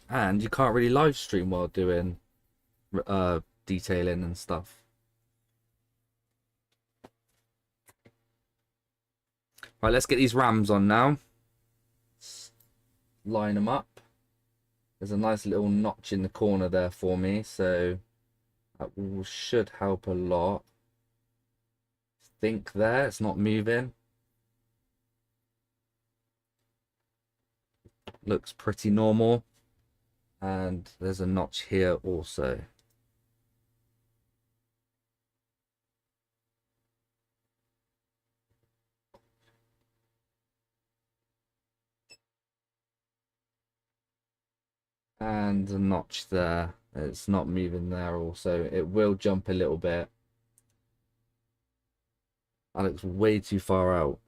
S1: And you can't really live stream while doing detailing and stuff. Right, let's get these RAMs on now. Line them up. There's a nice little notch in the corner there for me, so that should help a lot. think there. It's not moving. Looks pretty normal. And there's a notch here also. And a notch there. It's not moving there also. It will jump a little bit. That looks way too far out.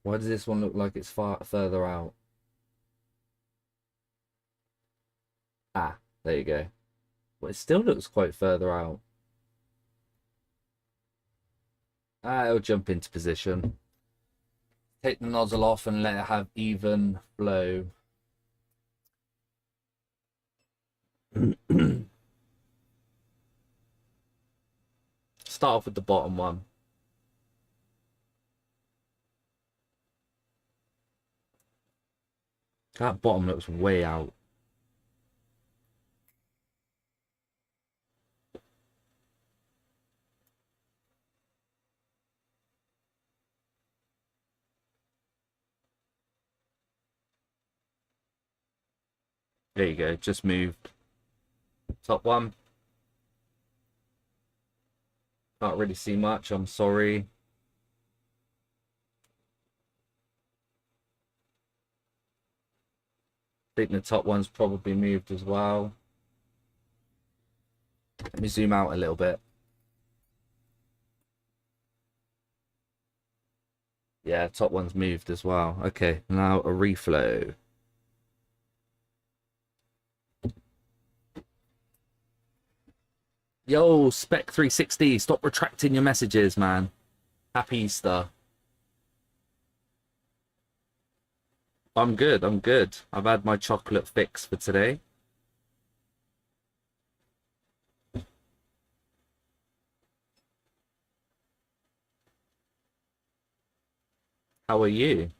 S1: Why does this one look like it's far further out? Ah, there you go. Well, it still looks quite further out. Ah, it'll jump into position. Take the nozzle off and let it have even flow. Start off with the bottom one. That bottom looks way out. There you go, just moved. Top one. Can't really see much, I'm sorry. I think the top one's probably moved as well. Let me zoom out a little bit. Yeah, top one's moved as well. Okay, now a reflow. Yo, Spec360, stop retracting your messages, man. Happy Easter. I'm good, I'm good. I've had my chocolate fix for today. How are you?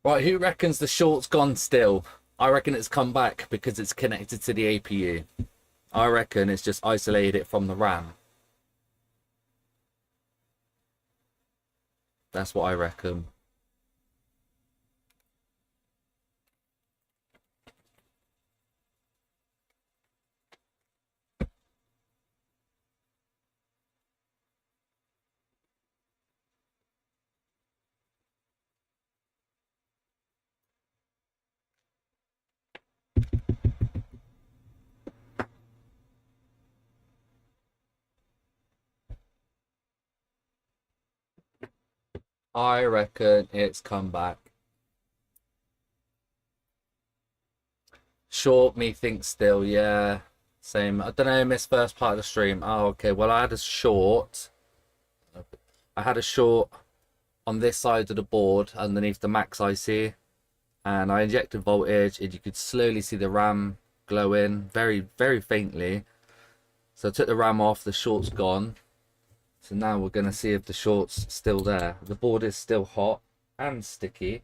S1: Right, who reckons the short's gone still? I reckon it's come back because it's connected to the APU. I reckon it's just isolated it from the RAM. That's what I reckon. I reckon it's come back. Short, me thinks still, yeah. Same. I don't know, missed first part of the stream. Oh, okay. Well, I had a short. I had a short on this side of the board underneath the max IC. And I injected voltage and you could slowly see the RAM glowing very, very faintly. So I took the RAM off, the short's gone. So now we're going to see if the short's still there. The board is still hot and sticky.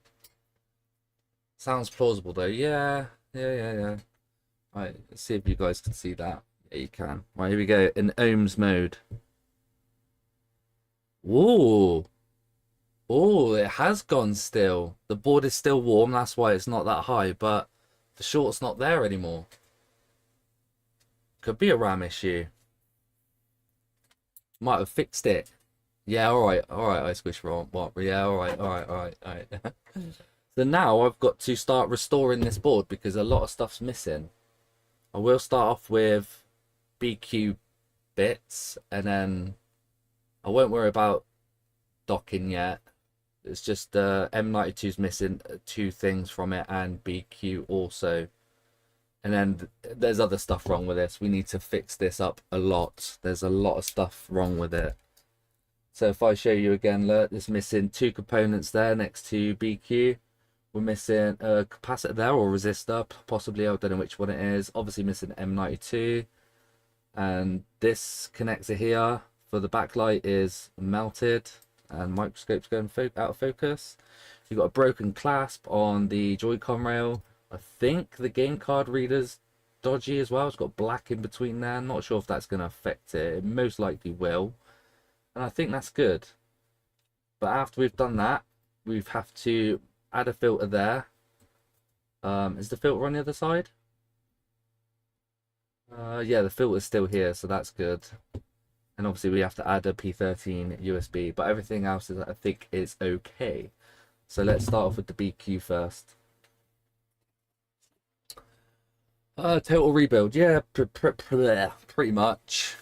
S1: Sounds plausible though. Yeah. Right, let's see if you guys can see that. Yeah, you can. Right, here we go. In ohms mode. Ooh. Oh, it has gone still. The board is still warm, that's why it's not that high, but the short's not there anymore. Could be a RAM issue. Might have fixed it. Yeah, alright, I squish wrong. What? Yeah, alright. So now I've got to start restoring this board because a lot of stuff's missing. I will start off with BQ bits and then I won't worry about docking yet. It's just M92's missing two things from it and BQ also. And then there's other stuff wrong with this. We need to fix this up a lot. There's a lot of stuff wrong with it. So if I show you again, look, there's missing two components there next to BQ. We're missing a capacitor there or resistor, possibly. I don't know which one it is. Obviously missing M92. And this connector here for the backlight is melted. And microscope's going out of focus. You've got a broken clasp on the Joy-Con rail. I think the game card reader's dodgy as well. It's got black in between there. I'm not sure if that's going to affect it. It most likely will. And I think that's good. But after we've done that, we have to add a filter there. Is the filter on the other side? Yeah, the filter's still here, so that's good. And obviously we have to add a P13 USB, but everything else is, I think, is okay. So let's start off with the BQ first. Total rebuild, yeah, pretty much.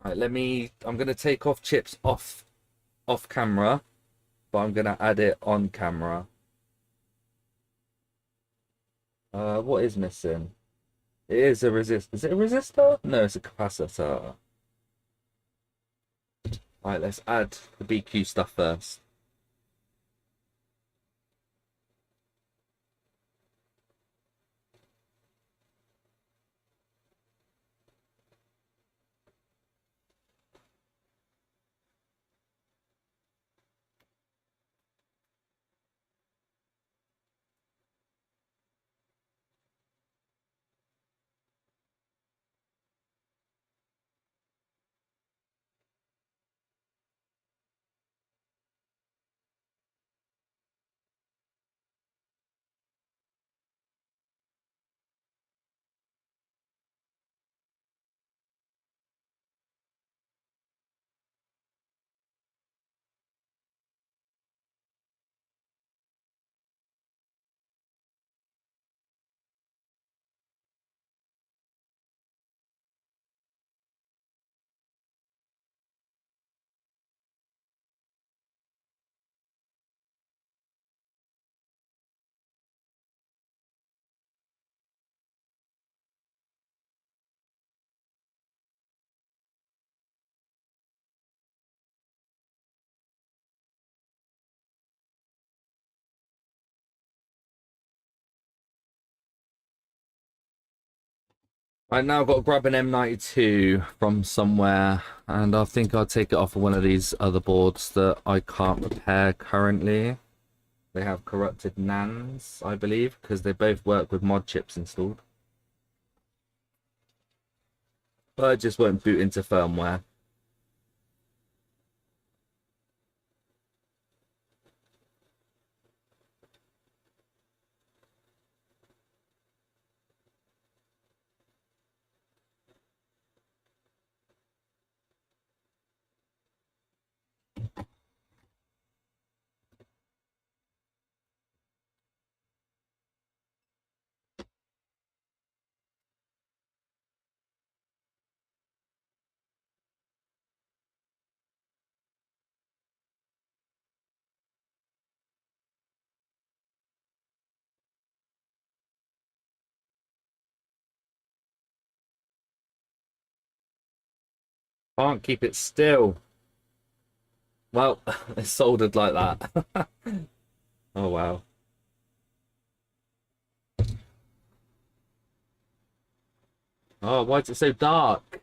S1: All right, I'm gonna take off chips off camera, but I'm gonna add it on camera. What is missing? It is a resist. Is it a resistor? No, it's a capacitor. All right, let's add the BQ stuff first. I now got to grab an M92 from somewhere, and I think I'll take it off of one of these other boards that I can't repair currently. They have corrupted NANDs, I believe, because they both work with mod chips installed. But it just won't boot into firmware. Can't keep it still. Well, it's soldered like that. Oh, wow. Oh, why is it so dark?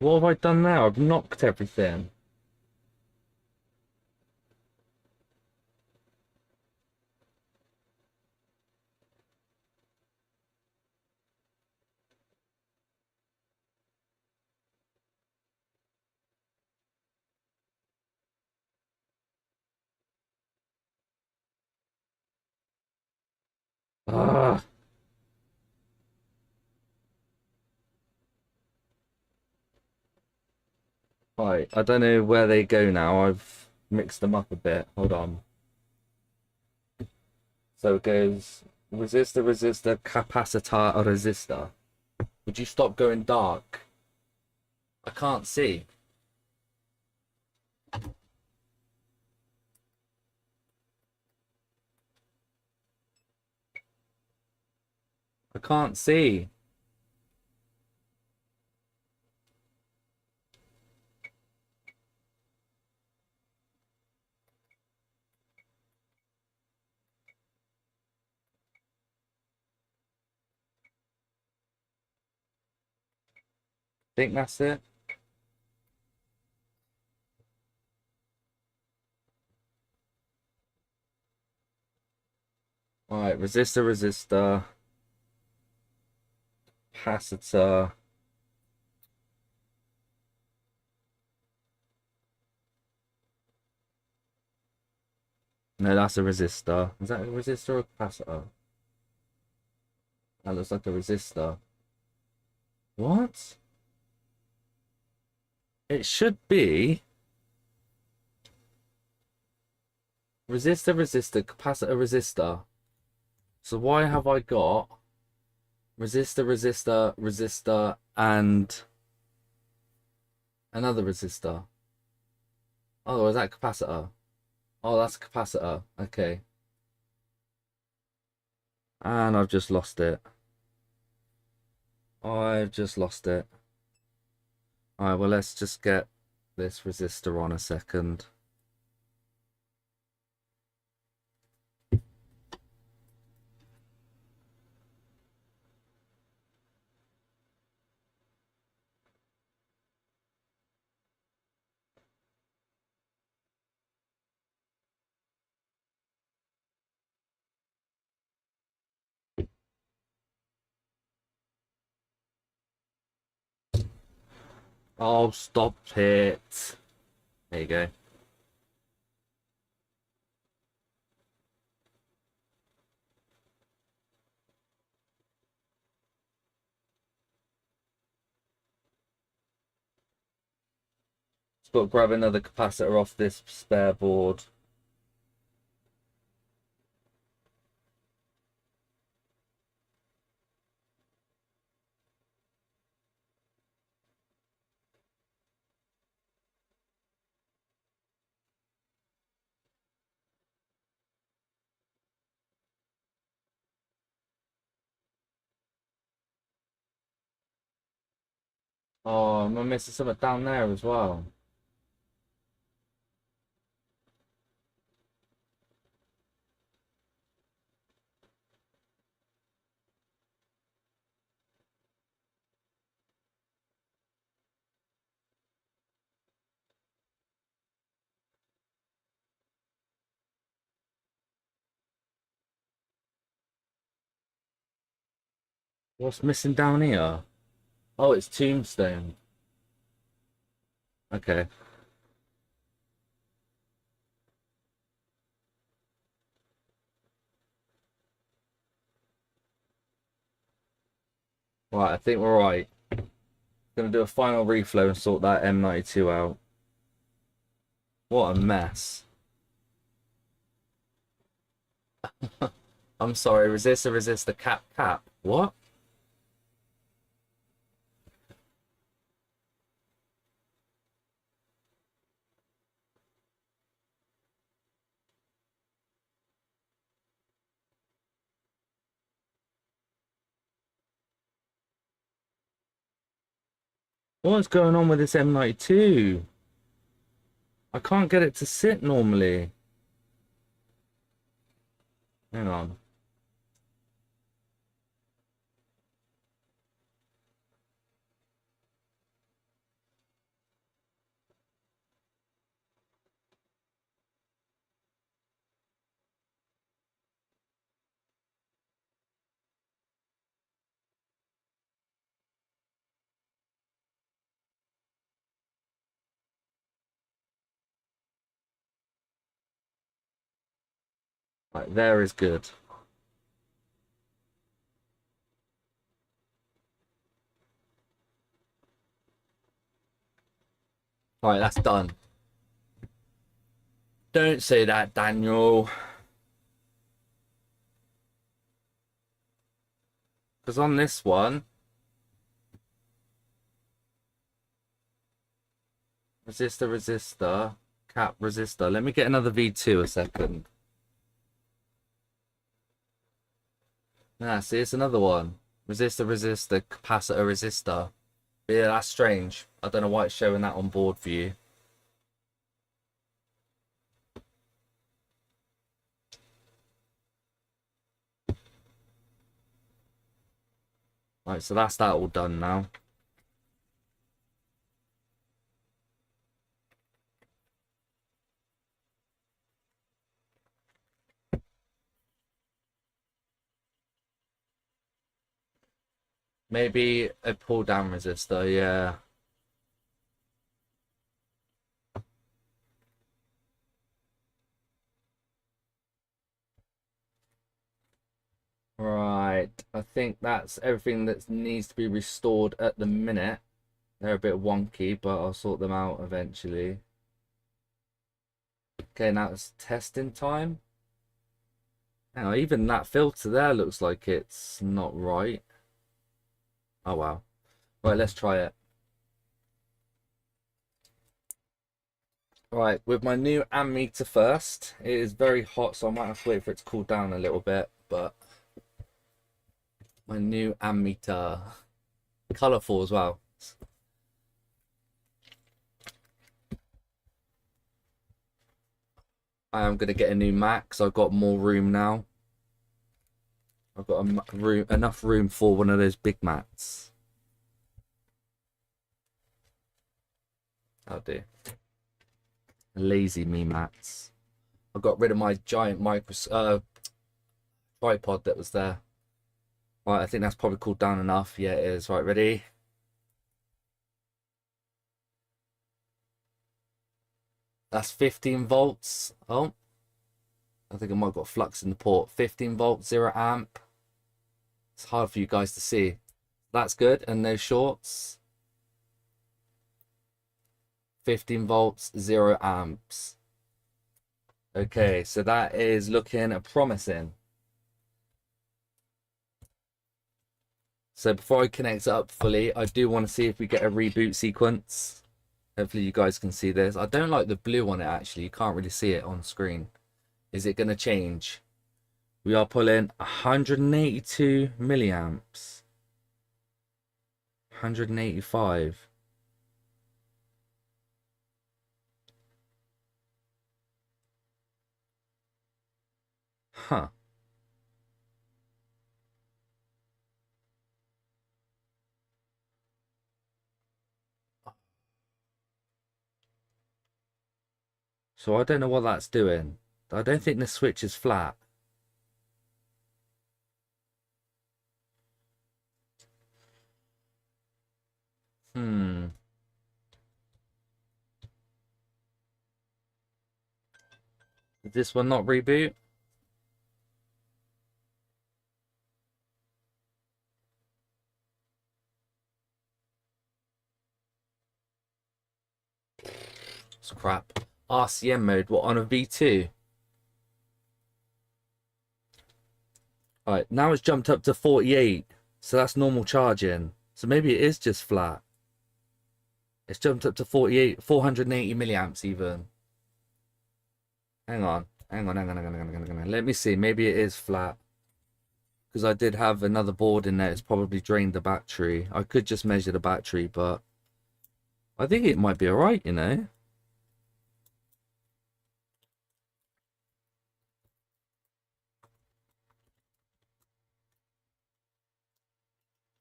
S1: What have I done now? I've knocked everything. Ah. Right, I don't know where they go now. I've mixed them up a bit. Hold on. So it goes resistor, resistor, capacitor, or resistor. Would you stop going dark? I can't see. I can't see. Think that's it. Alright, resistor, capacitor. No, that's a resistor. Is that a resistor or a capacitor? That looks like a resistor. What? It should be capacitor, resistor. So why have I got resistor, and another resistor? Oh, is that capacitor? Oh, that's a capacitor. Okay. And I've just lost it. I've just lost it. Alright, well, let's just get this resistor on a second. Oh, stop it. There you go. Just got to grab another capacitor off this spare board. Oh, am I missing something down there as well? What's missing down here? Oh, it's tombstone. Okay. Right, I think we're right. Gonna do a final reflow and sort that M92 out. What a mess. I'm sorry, resistor, cap. What? What's going on with this M92? I can't get it to sit normally. Hang on. Right, there is good. Right, that's done. Don't say that, Daniel. Because on this one, resistor, cap resistor. Let me get another V2 a second. Ah, see, it's another one. Resistor, capacitor, resistor. Yeah, that's strange. I don't know why it's showing that on board for you. Right, so that's that all done now. Maybe a pull down resistor, yeah. Right. I think that's everything that needs to be restored at the minute. They're a bit wonky, but I'll sort them out eventually. Okay, now it's testing time. Now, even that filter there looks like it's not right. Oh, wow. Right, let's try it. Right, with my new ammeter first. It is very hot, so I might have to wait for it to cool down a little bit, but my new ammeter. Colourful as well. I am going to get a new Mac, so I've got more room now. I've got enough room for one of those big mats. I'll do. Lazy me mats. I got rid of my giant tripod that was there. Right, I think that's probably cooled down enough. Yeah, it is. Right, ready? That's 15 volts. Oh, I think I might have got flux in the port. 15 volts, 0 amp. It's hard for you guys to see. That's good, and no shorts. 15 volts, 0 amps. Okay, so that is looking promising. So before I connect it up fully, I do want to see if we get a reboot sequence. Hopefully you guys can see this. I don't like the blue on it actually. You can't really see it on screen. Is it going to change? We are pulling 182 milliamps. 185. Huh. So I don't know what that's doing. I don't think the switch is flat. Hmm. Did this one not reboot? It's crap. RCM mode, what, on a V2? Alright, now it's jumped up to 48. So that's normal charging. So maybe it is just flat. It's jumped up to 48, 480 milliamps even. Hang on. Hang on. Let me see. Maybe it is flat. Because I did have another board in there. It's probably drained the battery. I could just measure the battery, but I think it might be alright, you know?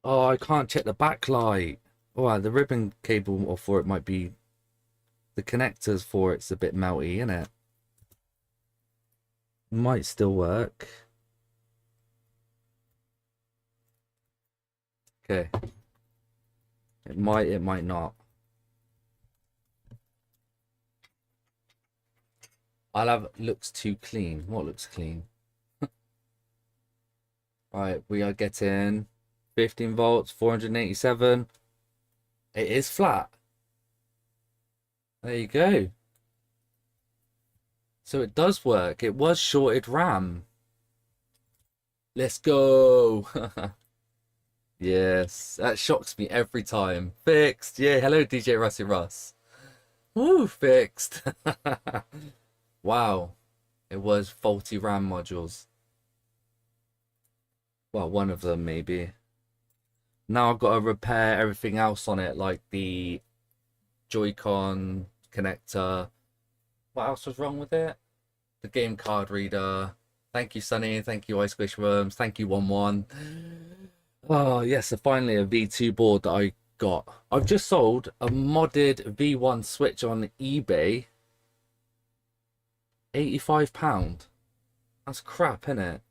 S1: Oh, I can't check the backlight. Oh, the ribbon cable for it might be... The connectors for it's a bit melty, isn't it? Might still work. Okay. It might not. I'll have looks too clean. What looks clean? Right, we are getting 15 volts, 487. It is flat. There you go. So it does work. It was shorted RAM. Let's go. Yes, that shocks me every time. Fixed. Yeah, hello DJ Rusty Russ. Woo, fixed. Wow. It was faulty RAM modules. Well, one of them maybe. Now I've got to repair everything else on it, like the Joy-Con connector. What else was wrong with it? The game card reader. Thank you, Sunny. Thank you, Ice Squish Worms. Thank you, 1-1. Oh, yes, so finally a V2 board that I got. I've just sold a modded V1 Switch on eBay. £85. That's crap, isn't it?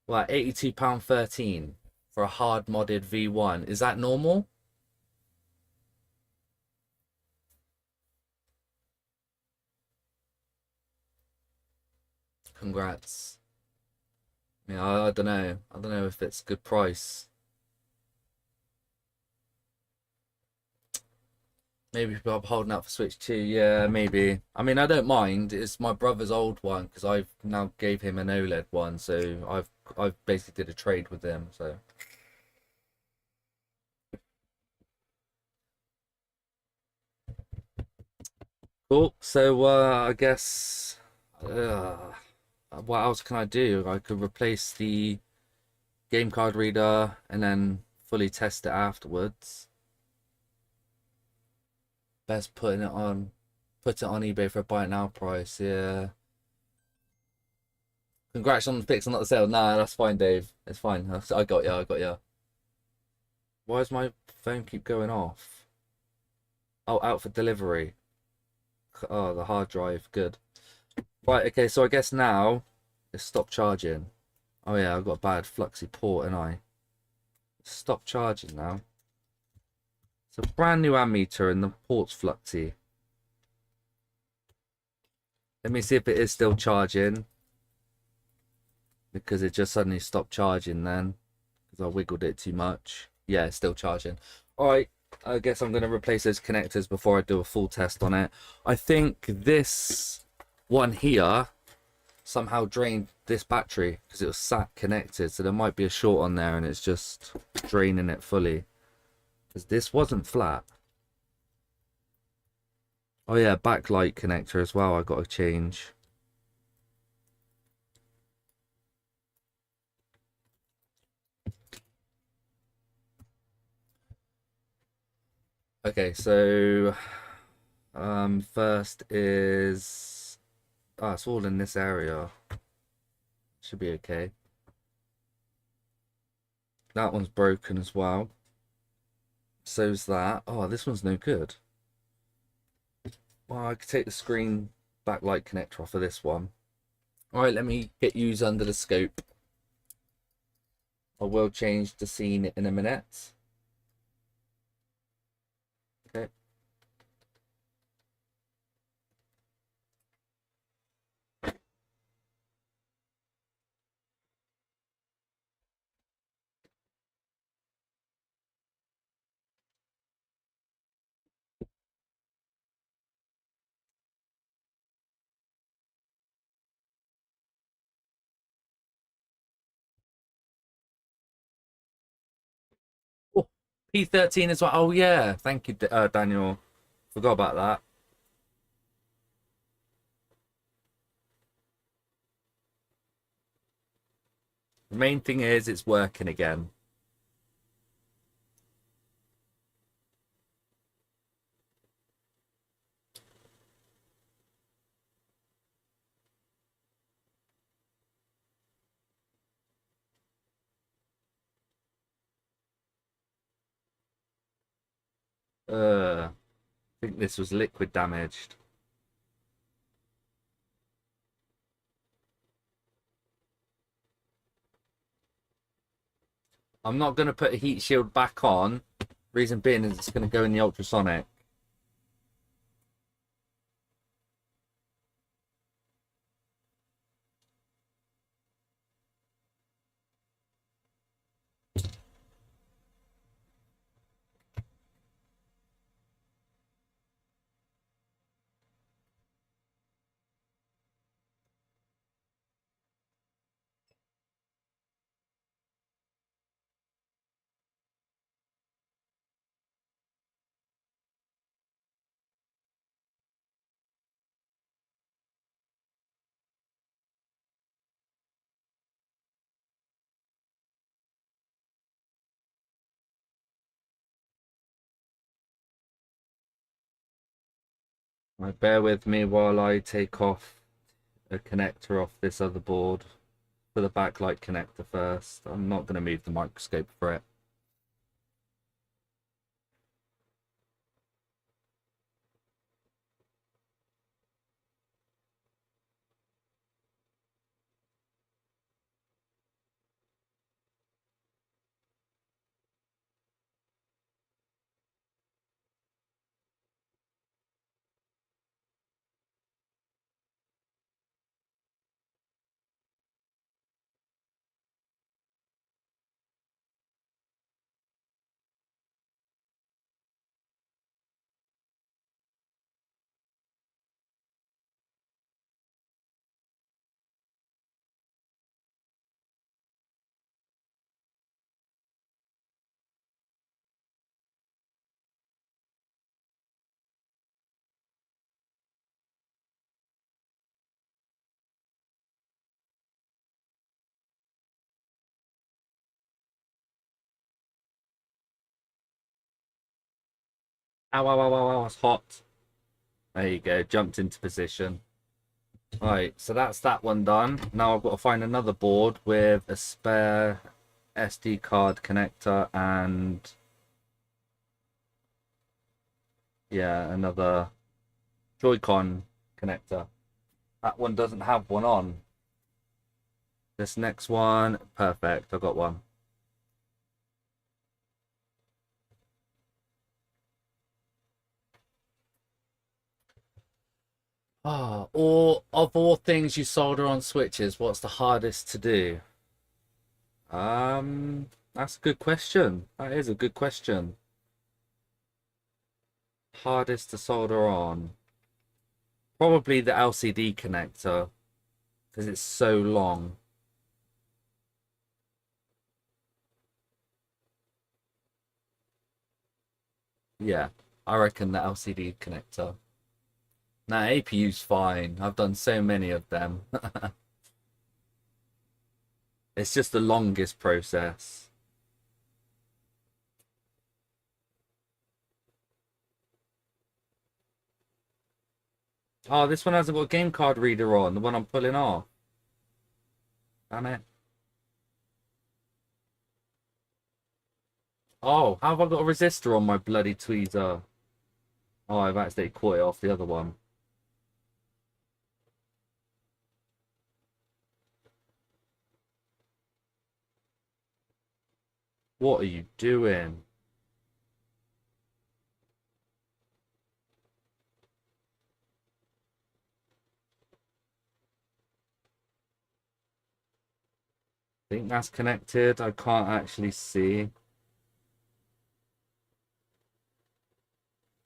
S1: Well, £82.13. for a hard modded V1. Is that normal? Congrats. Yeah, I don't know. I don't know if it's a good price. Maybe people are holding out for Switch 2. Yeah, maybe. I mean, I don't mind. It's my brother's old one because I've now gave him an OLED one, so I've basically did a trade with him. So cool. So I guess what else can I do? I could replace the game card reader and then fully test it afterwards. Best put it on eBay for a buy it now price. Yeah. Congrats on the fix, not the sale. Nah, that's fine, Dave. It's fine. I got ya. I got ya. Why does my phone keep going off? Oh, out for delivery. Oh, the hard drive. Good. Right. Okay. So I guess now it's stop charging. Oh yeah, I've got a bad fluxy port, and I stop charging now. It's a brand new ammeter, and the port's fluxy. Let me see if it is still charging, because it just suddenly stopped charging then, because I wiggled it too much. Yeah, it's still charging. All right, I guess I'm going to replace those connectors before I do a full test on it. I think this one here somehow drained this battery because it was sat connected, so there might be a short on there and it's just draining it fully, because this wasn't flat. Oh yeah, backlight connector as well I got to change. Okay, so first is it's all in this area. Should be okay. That one's broken as well. So's that. Oh, this one's no good. Well, I could take the screen backlight connector off of this one. All right, let me get you under the scope. I will change the scene in a minute. Okay. Oh, P13 as well. Oh yeah, thank you, Daniel. Forgot about that. The main thing is it's working again. I think this was liquid damaged. I'm not going to put a heat shield back on. Reason being is it's going to go in the ultrasonic. Right, bear with me while I take off a connector off this other board for the backlight connector first. I'm not going to move the microscope for it. Ow, ow, ow, ow, ow, it's hot. There you go, jumped into position. Right, so that's that one done. Now I've got to find another board with a spare SD card connector and yeah, another Joy-Con connector. That one doesn't have one on. This next one, perfect, I got one. Ah, or of all things you solder on switches, what's the hardest to do? That's a good question. That is a good question. Hardest to solder on. Probably the LCD connector, because it's so long. Yeah, I reckon the LCD connector. Nah, APU's fine. I've done so many of them. It's just the longest process. Oh, this one hasn't got a game card reader on, the one I'm pulling off. Damn it. Oh, how have I got a resistor on my bloody tweezer? Oh, I've actually caught it off the other one. What are you doing? I think that's connected. I can't actually see. I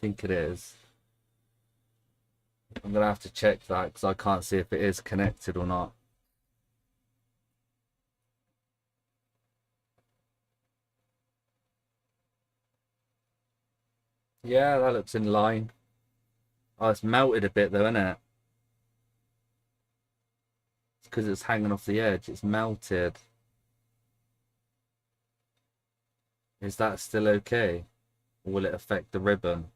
S1: think it is. I'm gonna have to check that because I can't see if it is connected or not. Yeah, that looks in line. Oh, it's melted a bit though, isn't it? It's because it's hanging off the edge. It's melted. Is that still okay? Or will it affect the ribbon?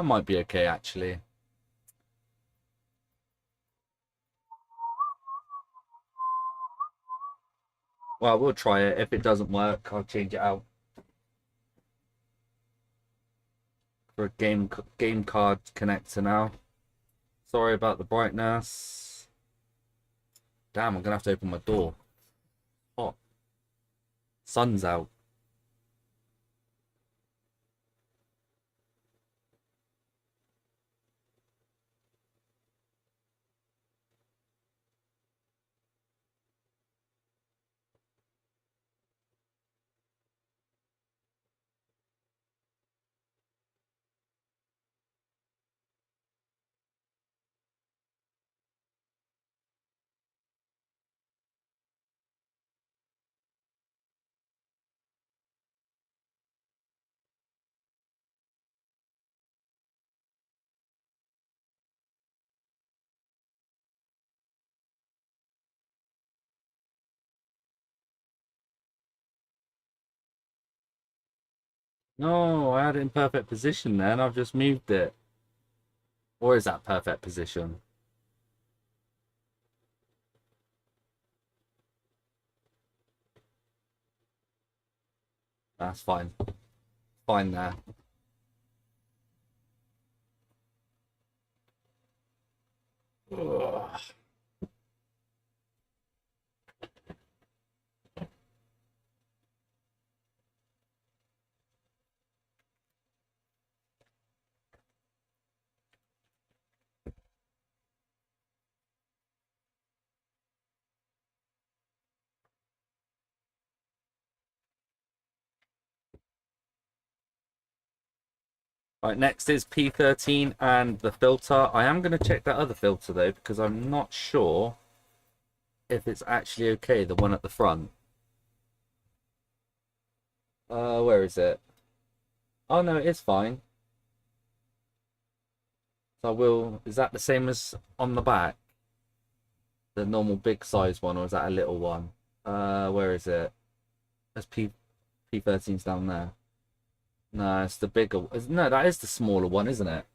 S1: Might be okay actually. Well, we'll try it. If it doesn't work, I'll change it out for a game card connector now. Sorry about the brightness. Damn, I'm gonna have to open my door. Hot. Sun's out. No, I had it in perfect position then. I've just moved it. Or is that perfect position? That's fine. Fine there. Ugh. Right, next is P13 and the filter. I am going to check that other filter though, because I'm not sure if it's actually okay, the one at the front. Where is it? Oh no, it is fine. So I will, is that the same as on the back? The normal big size one, or is that a little one? Where is it? That's P13's down there. No, it's the bigger. No, that is the smaller one, isn't it?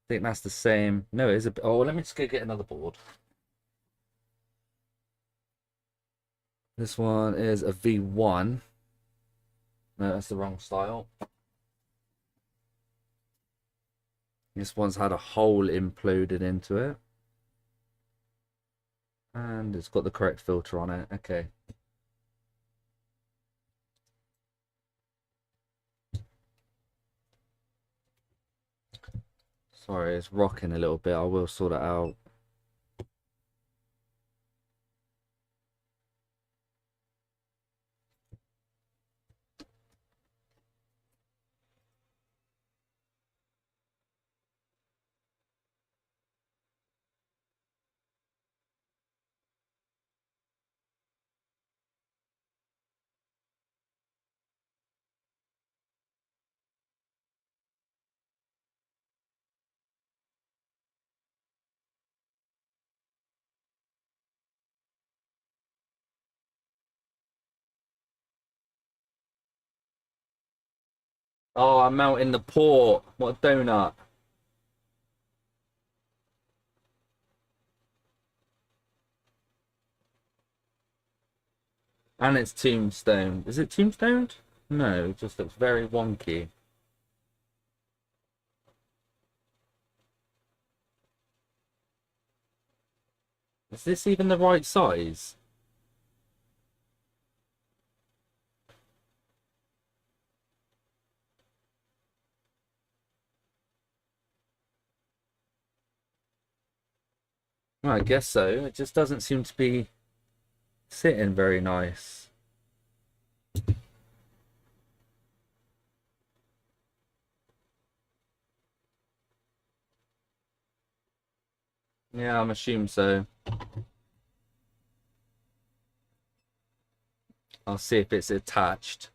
S1: I think that's the same. No, it is a. Oh, let me just go get another board. This one is a V1. No, that's the wrong style. This one's had a hole imploded into it. And it's got the correct filter on it. Okay. Sorry, it's rocking a little bit. I will sort it out. Oh, I'm melting the port. What a donut. And it's tombstone. Is it tombstoned? No, it just looks very wonky. Is this even the right size? Well, I guess so. It just doesn't seem to be sitting very nice. Yeah, I'm assuming so. I'll see if it's attached.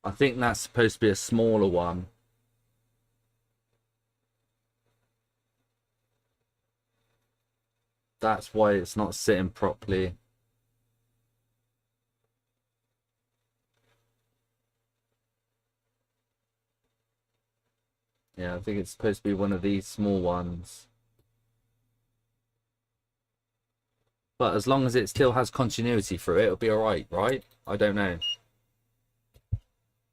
S1: I think that's supposed to be a smaller one. That's why it's not sitting properly. Yeah, I think it's supposed to be one of these small ones. But as long as it still has continuity through it, it'll be alright, right? I don't know.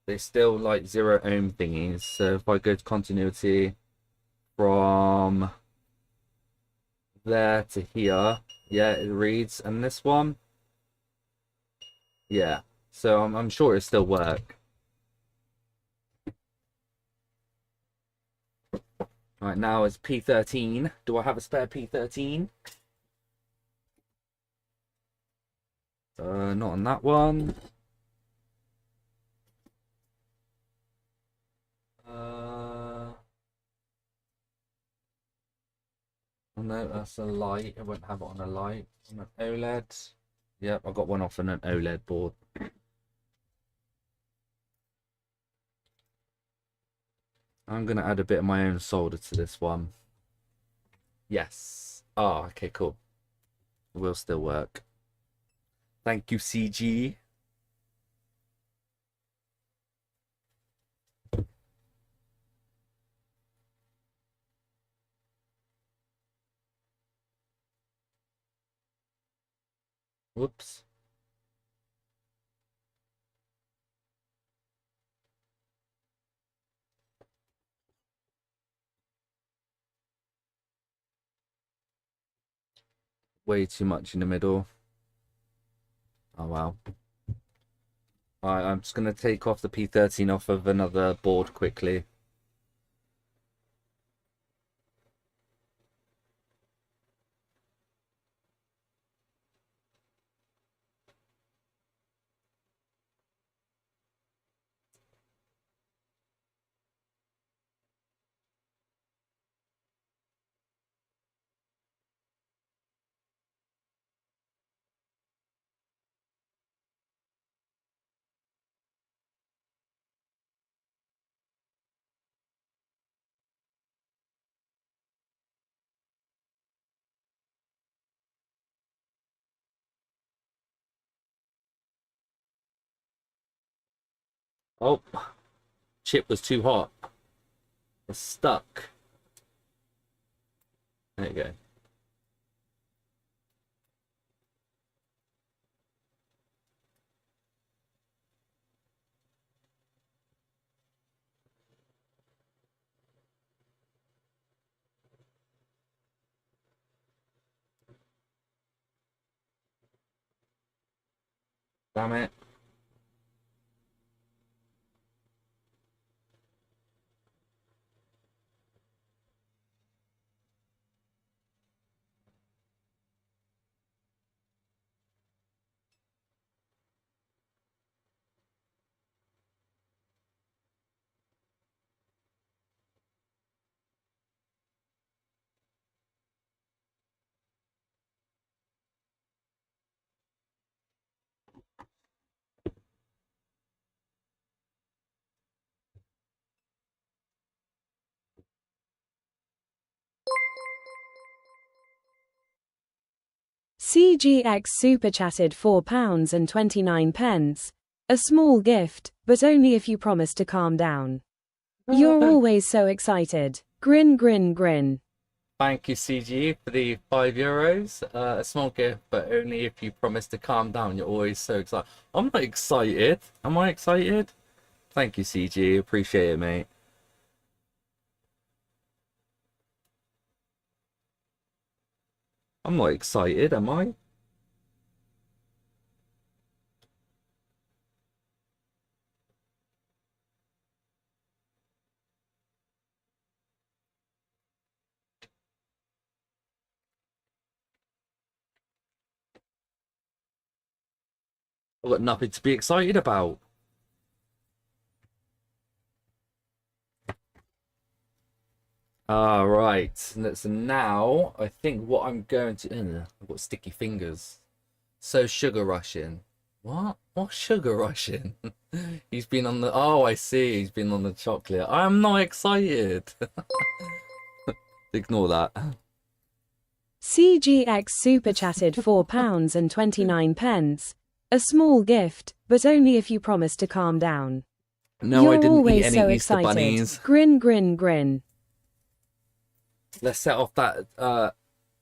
S1: They still like 0 ohm thingies. So if I go to continuity from there to here, yeah, it reads. And this one, yeah. So I'm sure it still work. Right, now it's P13. Do I have a spare P13? Not on that one. Oh no, that's a Lite. I won't have it on a Lite. On an OLED. Yep, I got one off on an OLED board. I'm gonna add a bit of my own solder to this one. Yes. Oh, okay, cool. It will still work. Thank you, CG. Whoops. Way too much in the middle. Oh, wow. Alright, I'm just going to take off the P13 off of another board quickly. Oh, chip was too hot. It's stuck. There you go. Damn it.
S2: CGX super chatted £4.29. A small gift, but only if you promise to calm down. You're always so excited. Grin, grin, grin.
S1: Thank you, CG, for the €5. A small gift, but only if you promise to calm down. You're always so excited. I'm not excited. Am I excited? Thank you, CG. Appreciate it, mate. I'm not excited, am I? I've got nothing to be excited about. All right. So now I think what I'm going to. I've got sticky fingers. So sugar rushing. What? What sugar rushing? He's been on the. Oh, I see. He's been on the chocolate. I'm not excited. Ignore that.
S2: CGX super chatted £4.29. A small gift, but only if you promise to calm down.
S1: No,
S2: You're
S1: I didn't eat
S2: always
S1: any
S2: so
S1: Easter
S2: excited.
S1: bunnies.
S2: Grin, grin, grin.
S1: Let's set off that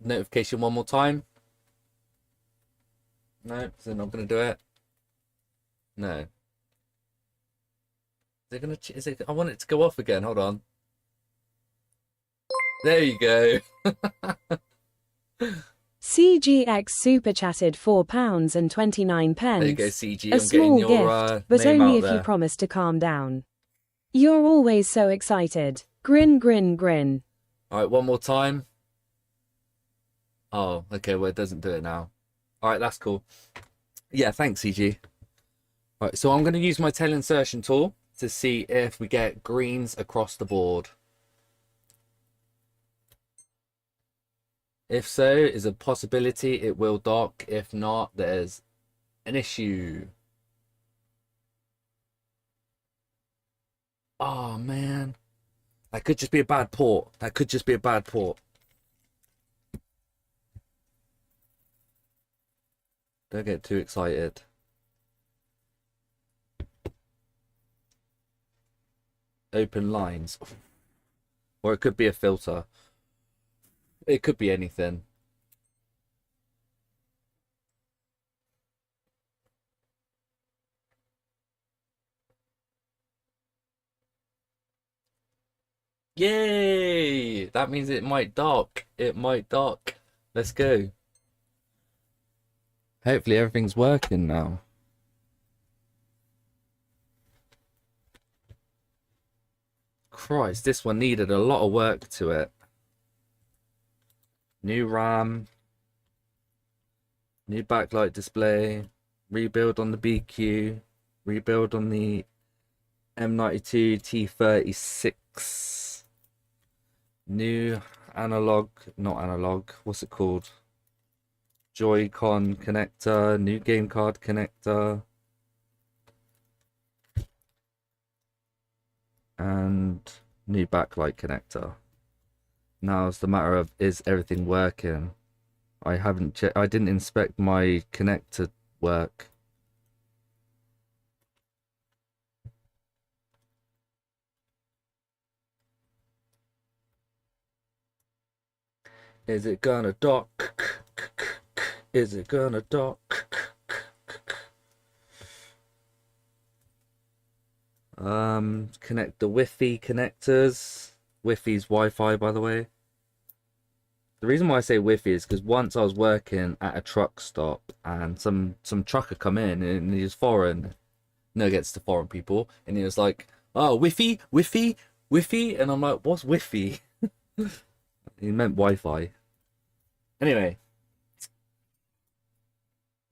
S1: notification one more time. No, they're not going to do it. No. They're going to. Is it? I want it to go off again. Hold on. There you go.
S2: CGX super chatted £4.29.
S1: There you go, CG.
S2: A
S1: I'm
S2: small
S1: getting your
S2: gift, but
S1: name
S2: only
S1: out
S2: if
S1: there.
S2: you promise to calm down. You're always so excited. Grin, grin, grin.
S1: All right, one more time. Oh, okay. Well, it doesn't do it now. All right, that's cool. Yeah, thanks, CG. All right, so I'm going to use my tail insertion tool to see if we get greens across the board. If so, is a possibility it will dock. If not, there's an issue. Oh, man. That could just be a bad port. That could just be a bad port. Don't get too excited. Open lines. Or it could be a filter. It could be anything. Yay! That means it might dock. It might dock. Let's go. Hopefully everything's working now. Christ, this one needed a lot of work to it. New RAM. New backlight display. Rebuild on the BQ. Rebuild on the M92 T36. New analog, not analog, what's it called? Joy-Con connector, new game card connector. And new backlight connector. Now it's the matter of, is everything working? I haven't checked. I didn't inspect my connector work. Is it gonna dock? Is it gonna dock? Connect the Wi-Fi connectors. Wi-Fi's Wi-Fi, by the way. The reason why I say Wi-Fi is because once I was working at a truck stop and some trucker come in and he was foreign. No, gets to foreign people, and he was like, "Oh, Wi-Fi, Wi-Fi, Wi-Fi," and I'm like, "What's Wi-Fi?" He meant Wi-Fi. Anyway,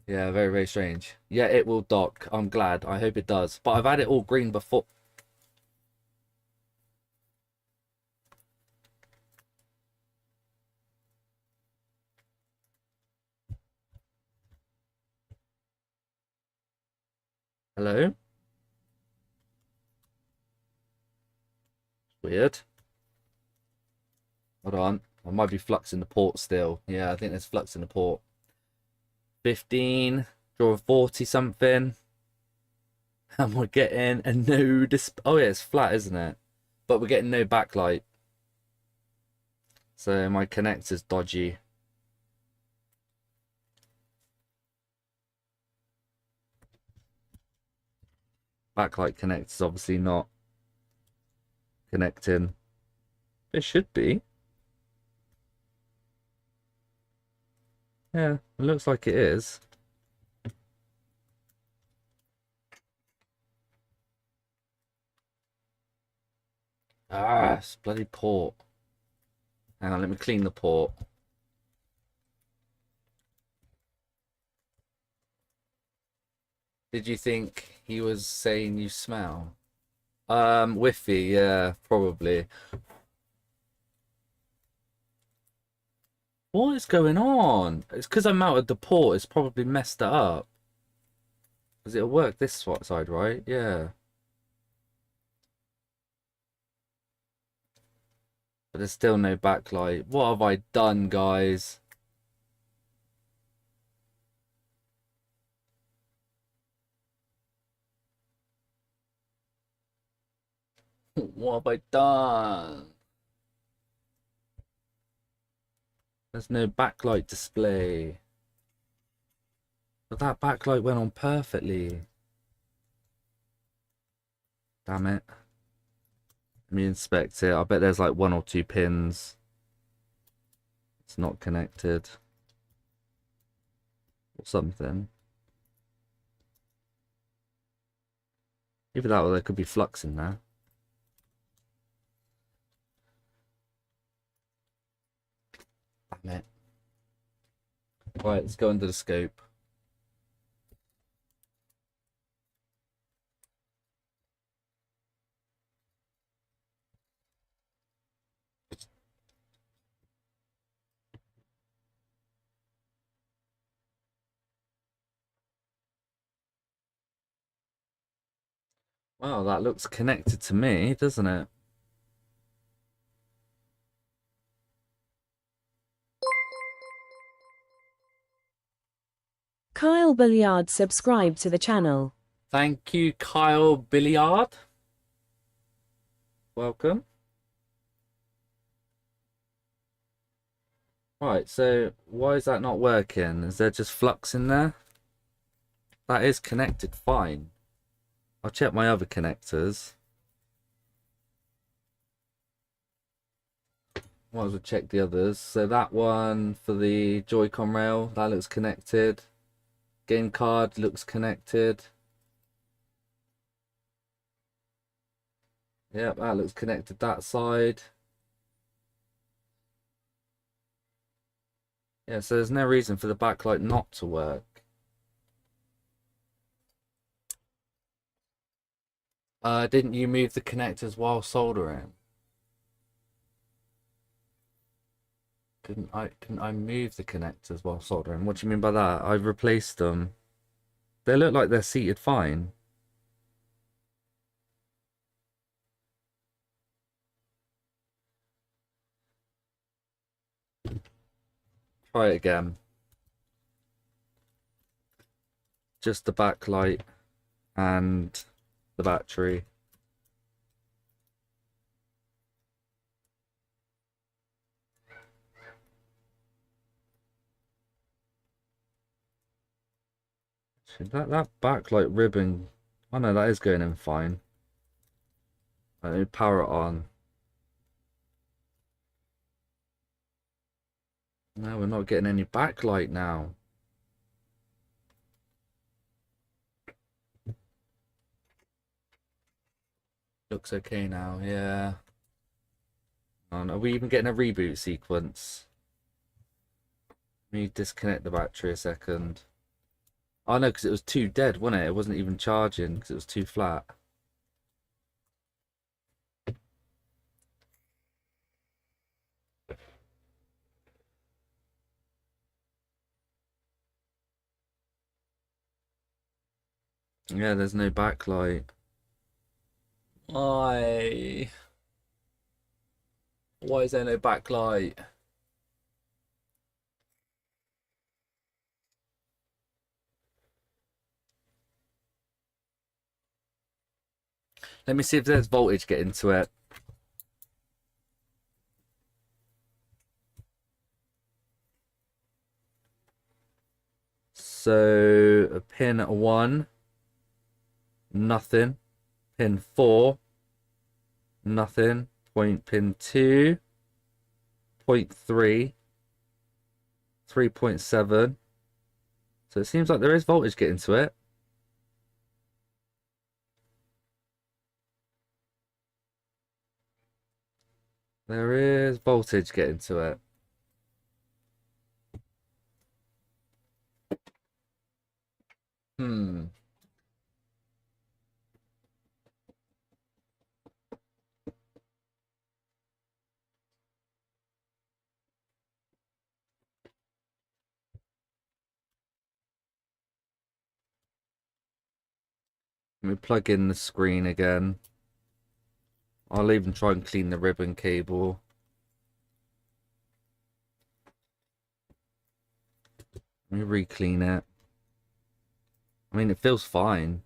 S1: yeah, very, very strange. Yeah, it will dock. I'm glad. I hope it does. But I've had it all green before. Hello? Weird. Hold on. I might be flux in the port still. Yeah, I think there's flux in the port. 15. Draw a 40 something. And we're getting a no disp. Oh, yeah, it's flat, isn't it? But we're getting no backlight. So my connector's dodgy. Backlight connector's obviously not connecting. It should be. Yeah, it looks like it is. Ah, it's bloody port. Hang on, let me clean the port. Did you think he was saying you smell? Wi-Fi, yeah, probably. What is going on? It's because I mounted the port. It's probably messed it up. Because it'll work this side, right? Yeah. But there's still no backlight. What have I done, guys? What have I done? There's no backlight display. But that backlight went on perfectly. Damn it. Let me inspect it. I bet there's like 1 or 2 pins. It's not connected. Or something. Either that or there could be flux in there. Damn it. Right, let's go under the scope. Wow, that looks connected to me, doesn't it?
S2: Kyle Billiard subscribed to the channel.
S1: Thank you, Kyle Billiard. Welcome. Right, so why is that not working? Is there just flux in there? That is connected fine. I'll check my other connectors. Might as well check the others. So that one for the Joy-Con rail, that looks connected. Game card looks connected. Yep, that looks connected that side. Yeah, so there's no reason for the backlight not to work. Didn't you move the connectors while soldering? Couldn't I move the connectors while soldering? What do you mean by that? I've replaced them. They look like they're seated fine. Try it again. Just the backlight and the battery. Should that backlight ribbon... Oh no, that is going in fine. Let me power it on. No, we're not getting any backlight now. Looks okay now, yeah. Oh, are we even getting a reboot sequence? Let me disconnect the battery a second. Oh no, because it was too dead, wasn't it? It wasn't even charging because it was too flat. Yeah, there's no backlight. Why? Why is there no backlight? Let me see if there's voltage getting to it. So, pin 1, nothing. Pin 4, nothing. Pin 2, point 3, 3.7. So it seems like there is voltage getting to it. There is voltage getting to it. Hmm. Let me plug in the screen again. I'll even try and clean the ribbon cable. Let me re-clean it. I mean, it feels fine.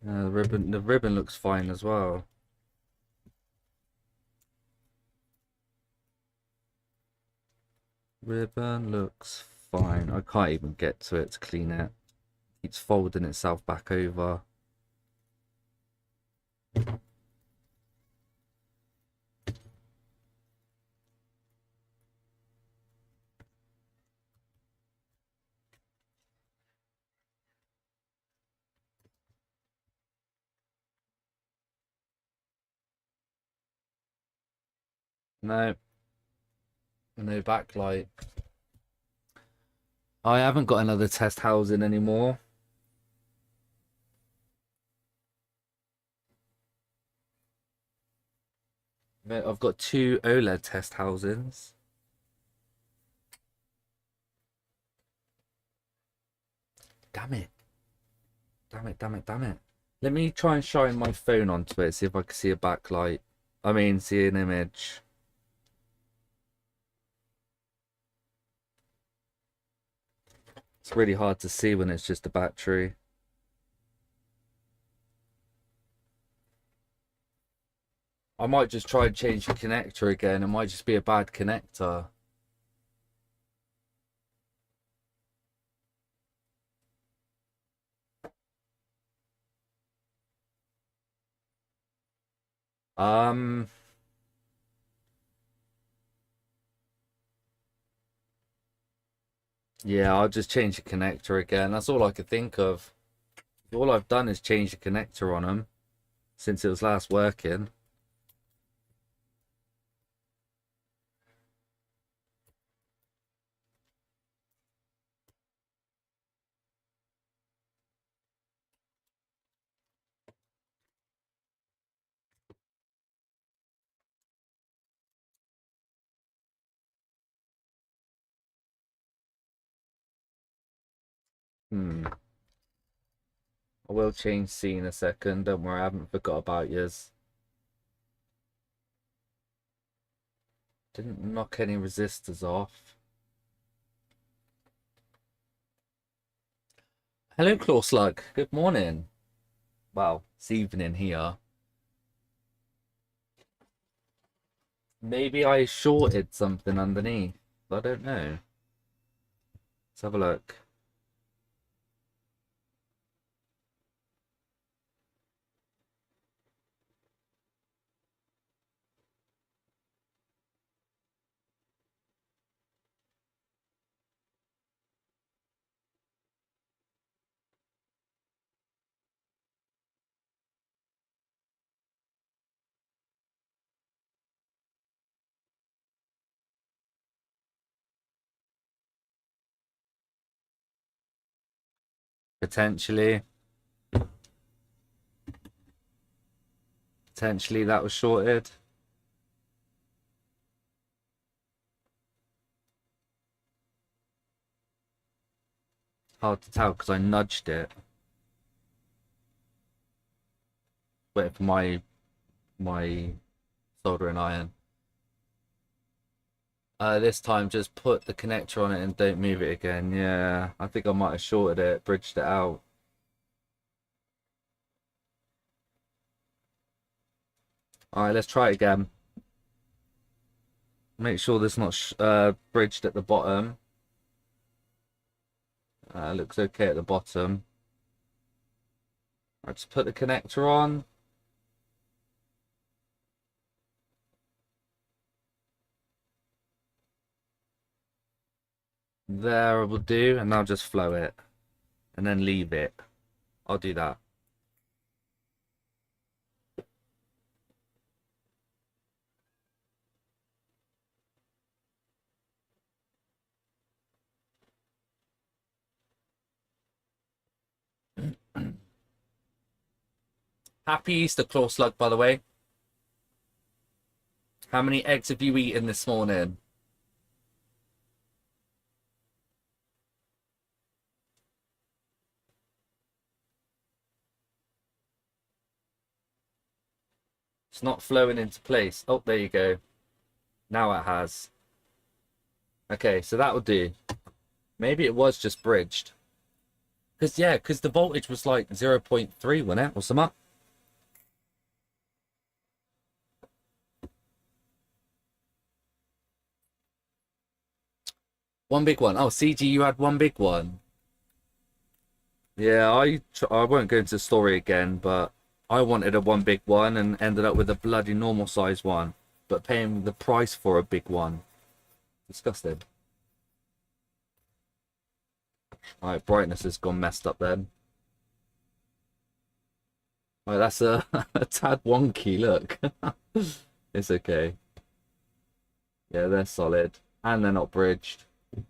S1: The ribbon looks fine as well. Ribbon looks fine. I can't even get to it to clean it. It's folding itself back over. No. No backlight. I haven't got another test housing anymore. I've got 2 OLED test housings. Damn it. Damn it, damn it, damn it. Let me try and shine my phone onto it, see if I can see a backlight. I mean, see an image. It's really hard to see when it's just a battery. I might just try and change the connector again. It might just be a bad connector. Um, yeah, I'll just change the connector again. That's all I could think of. All I've done is change the connector on them since it was last working. I will change scene in a second. Don't worry, I haven't forgot about yours. Didn't knock any resistors off. Hello, Claw Slug. Good morning. Well, it's evening here. Maybe I shorted something underneath. I don't know. Let's have a look. Potentially. Potentially that was shorted. Hard to tell because I nudged it. Wait for my soldering iron. This time just put the connector on it and don't move it again. Yeah, I think I might have shorted it, bridged it out. Alright, let's try it again. Make sure this not bridged at the bottom. Looks okay at the bottom. I just put the connector on. There will do, and now just flow it. And then leave it. I'll do that. Happy Easter, Claw Slug, by the way. How many eggs have you eaten this morning? It's not flowing into place. Oh, there you go. Now it has. Okay, so that will do. Maybe it was just bridged. Because the voltage was like 0.3, wasn't it? Or something. One big one. Oh, CG, you had one big one. Yeah, I won't go into the story again, but I wanted a one big one and ended up with a bloody normal size one, but paying the price for a big one. Disgusting. Alright, brightness has gone messed up then. Alright, that's a tad wonky, look. It's okay. Yeah, they're solid. And they're not bridged. Let's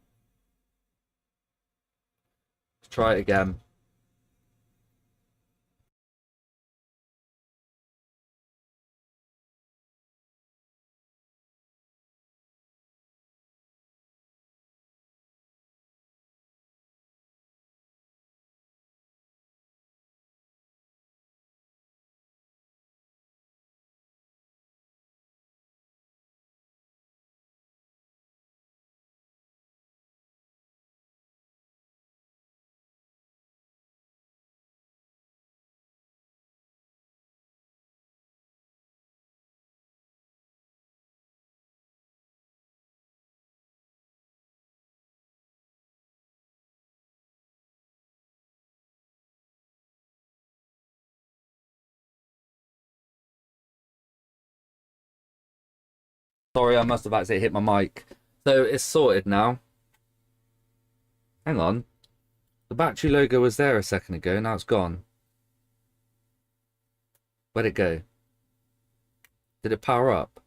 S1: try it again. Sorry, I must have accidentally hit my mic. So it's sorted now. Hang on. The battery logo was there a second ago, now it's gone. Where'd it go? Did it power up?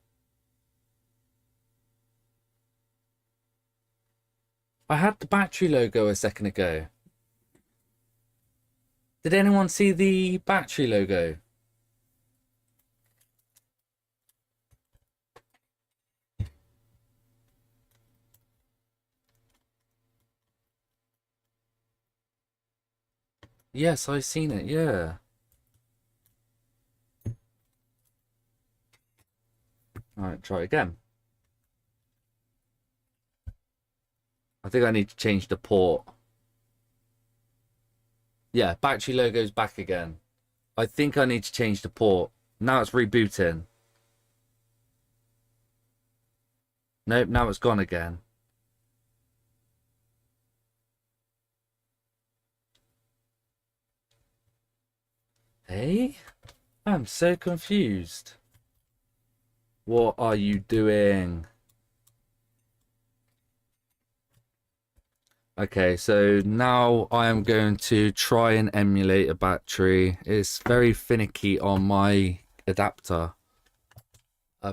S1: I had the battery logo a second ago. Did anyone see the battery logo? Yes, I've seen it, yeah. Alright, try again. I think I need to change the port. Yeah, battery logo's back again. I think I need to change the port. Now it's rebooting. Nope, now it's gone again. Hey? I'm so confused. What are you doing? Okay, so now I am going to try and emulate a battery. It's very finicky on my adapter.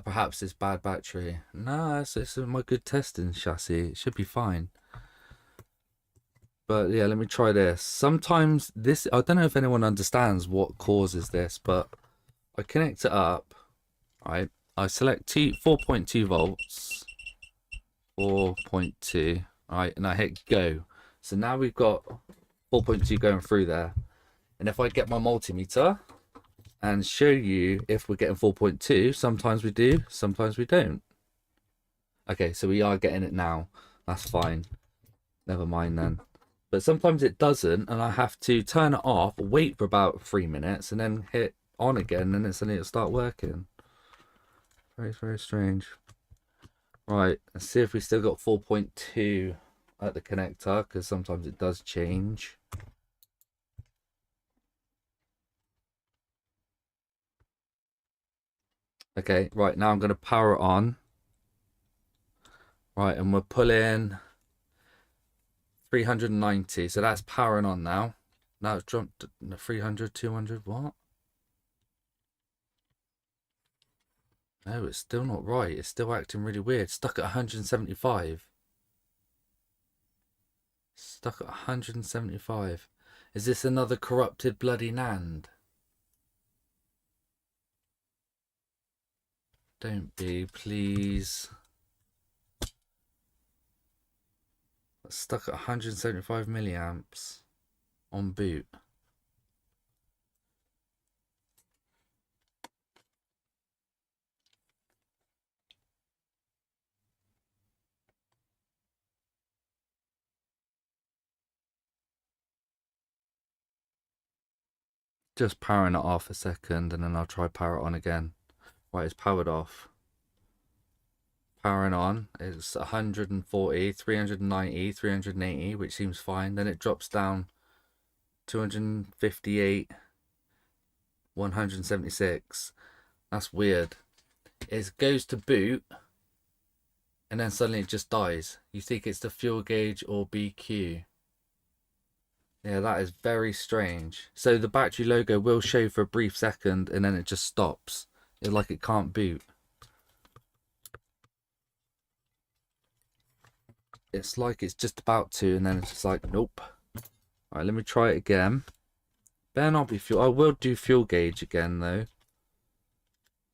S1: Perhaps it's bad battery. No, it's my good testing chassis. It should be fine. But yeah, let me try this. Sometimes this, I don't know if anyone understands what causes this, but I connect it up, right? I select 4.2 volts, 4.2, right? And I hit go. So now we've got 4.2 going through there. And if I get my multimeter and show you if we're getting 4.2, sometimes we do, sometimes we don't. Okay, so we are getting it now. That's fine. Never mind then. But sometimes it doesn't, and I have to turn it off, wait for about 3 minutes, and then hit on again, and then it'll start working. Very, very strange. Right, let's see if we still got 4.2 at the connector, because sometimes it does change. Okay, right, now I'm going to power it on. Right, and we're pulling 390, so that's powering on now. Now it's jumped to 300, 200, what? No, it's still not right. It's still acting really weird. Stuck at 175. Stuck at 175. Is this another corrupted bloody NAND? Don't be, please. Stuck at 175 milliamps on boot. Just powering it off a second and then I'll try power it on again. Right, it's powered off. Powering on, it's 140, 390, 380, which seems fine. Then it drops down 258, 176. That's weird. It goes to boot and then suddenly it just dies. You think it's the fuel gauge or BQ. Yeah, that is very strange. So the battery logo will show for a brief second and then it just stops. It's like it can't boot. It's like it's just about to and then it's just like, nope. Alright, let me try it again. Better not be fuel. I will do fuel gauge again though.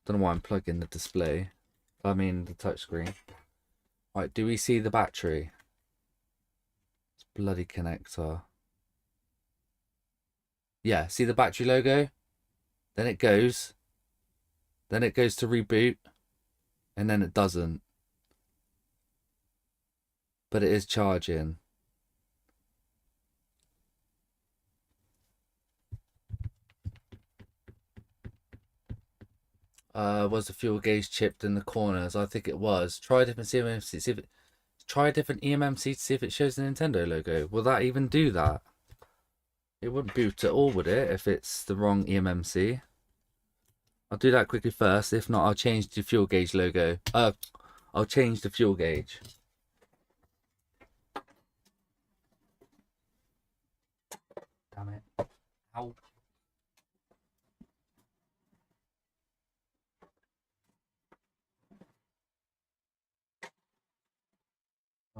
S1: Don't know why I'm plugging the display. I mean the touchscreen. Right, do we see the battery? It's bloody connector. Yeah, see the battery logo? Then it goes. Then it goes to reboot. And then it doesn't. But it is charging. Was the fuel gauge chipped in the corners? I think it was. Try a different EMMC, see if it, try a different EMMC to see if it shows the Nintendo logo. Will that even do that? It wouldn't boot at all, would it, if it's the wrong EMMC? I'll do that quickly first. If not, I'll change the fuel gauge logo. I'll change the fuel gauge. Damn it. Ow.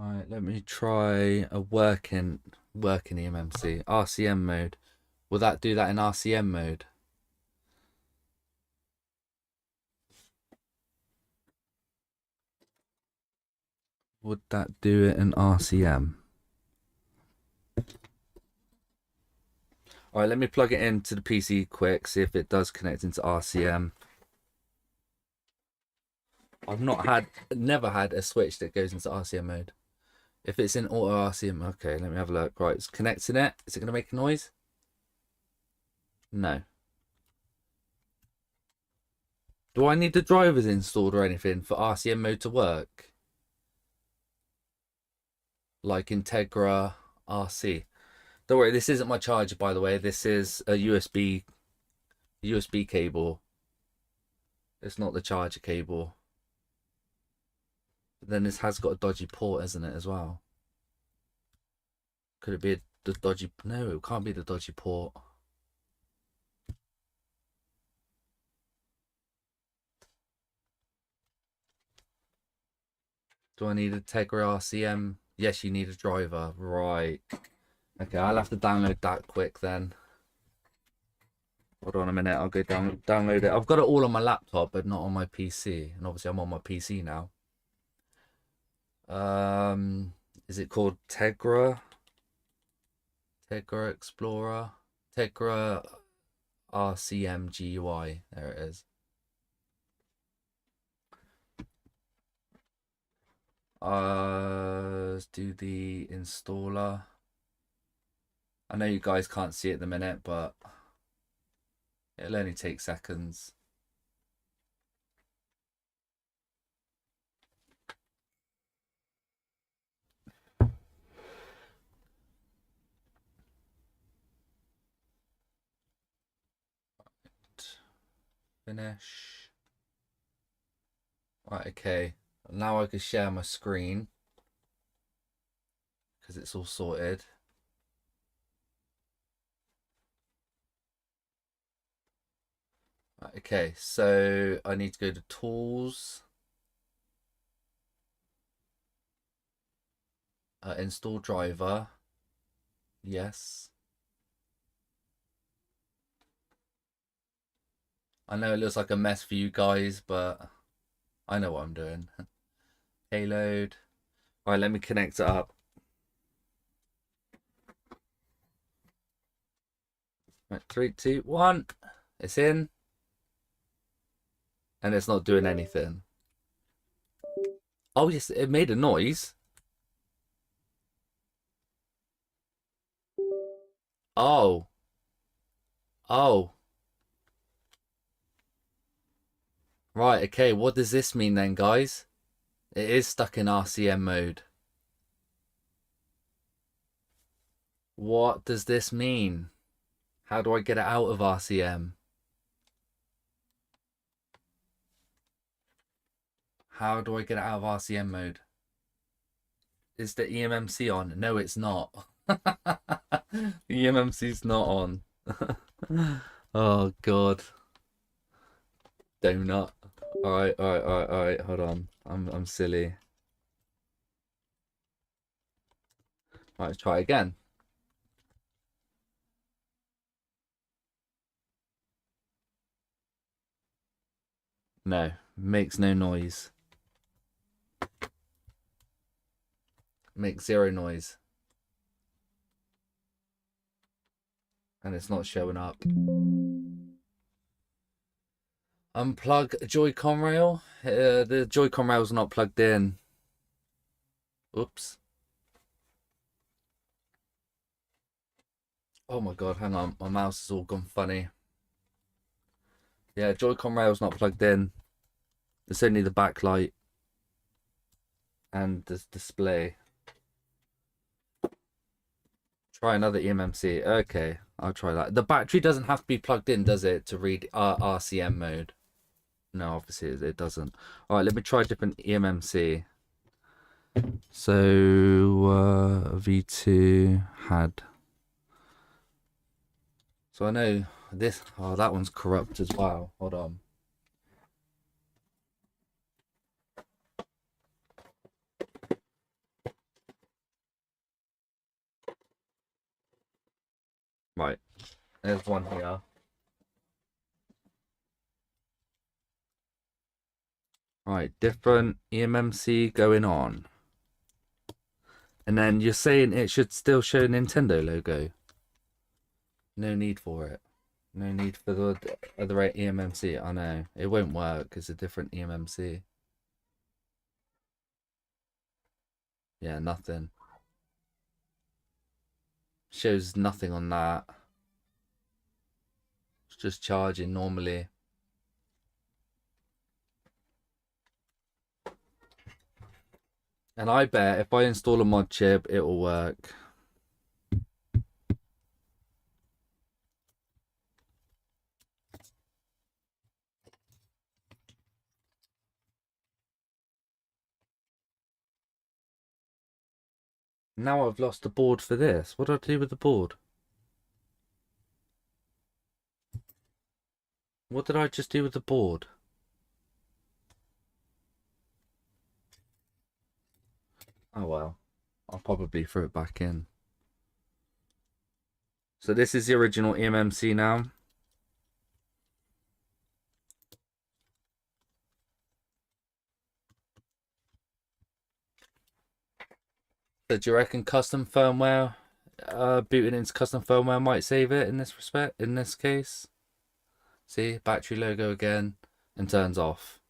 S1: Alright, let me try a working EMMC. RCM mode. Will that do that in RCM mode? Would that do it in RCM? Alright, let me plug it into the PC quick, see if it does connect into RCM. I've never had a switch that goes into RCM mode. If it's in auto RCM, okay, let me have a look. Right, it's connecting it. Is it going to make a noise? No. Do I need the drivers installed or anything for RCM mode to work? like Integra RC. Don't worry, this isn't my charger, by the way. This is a USB cable. It's not the charger cable. But then this has got a dodgy port, isn't it, as well? Could it be the dodgy? No, it can't be the dodgy port. Do I need a Tegra RCM? Yes, you need a driver. Right. Okay, I'll have to download that quick then. Hold on a minute, I'll go download it. I've got it all on my laptop, but not on my PC. And obviously I'm on my PC now. Is it called Tegra? Tegra Explorer? Tegra RCM GUI. There it is. Let's do the installer. I know you guys can't see it at the minute, but it'll only take seconds. Finish. Right, okay. Now I can share my screen because it's all sorted. Right, okay, so I need to go to Tools, install driver. Yes. I know it looks like a mess for you guys, but I know what I'm doing. Payload. All right, let me connect it up. Right, 3, 2, 1. It's in. And it's not doing anything. Oh, yes, it made a noise. Oh. Oh. Right, okay, what does this mean then, guys? It is stuck in RCM mode. What does this mean? How do I get it out of RCM? How do I get it out of RCM mode? Is the eMMC on? No, it's not. The eMMC's not on. Oh, God. Donut. Alright. Hold on. I'm silly. Right, let's try again. No, makes no noise. Makes zero noise. And it's not showing up. Unplug Joy-Con rail. The Joy-Con rail's not plugged in. Oops. Oh my god, hang on. My mouse has all gone funny. Yeah, Joy-Con rail's not plugged in. It's only the backlight and the display. Try another eMMC. Okay, I'll try that. The battery doesn't have to be plugged in, does it, to read RCM mode? No, obviously it doesn't. All right, let me try a different eMMC. So V2 had. So I know this. Oh, that one's corrupt as well. Hold on. Right, there's one here. Right, different eMMC going on. And then you're saying it should still show Nintendo logo. No need for it. No need for the right eMMC. I know. It won't work. It's a different eMMC. Yeah, nothing. Shows nothing on that. It's just charging normally. And I bet if I install a mod chip, it will work. Now I've lost the board for this. What do I do with the board? What did I just do with the board? Oh well. I'll probably throw it back in. So this is the original eMMC now. So do you reckon custom firmware, booting into custom firmware might save it in this respect, in this case? See, battery logo again, and turns off.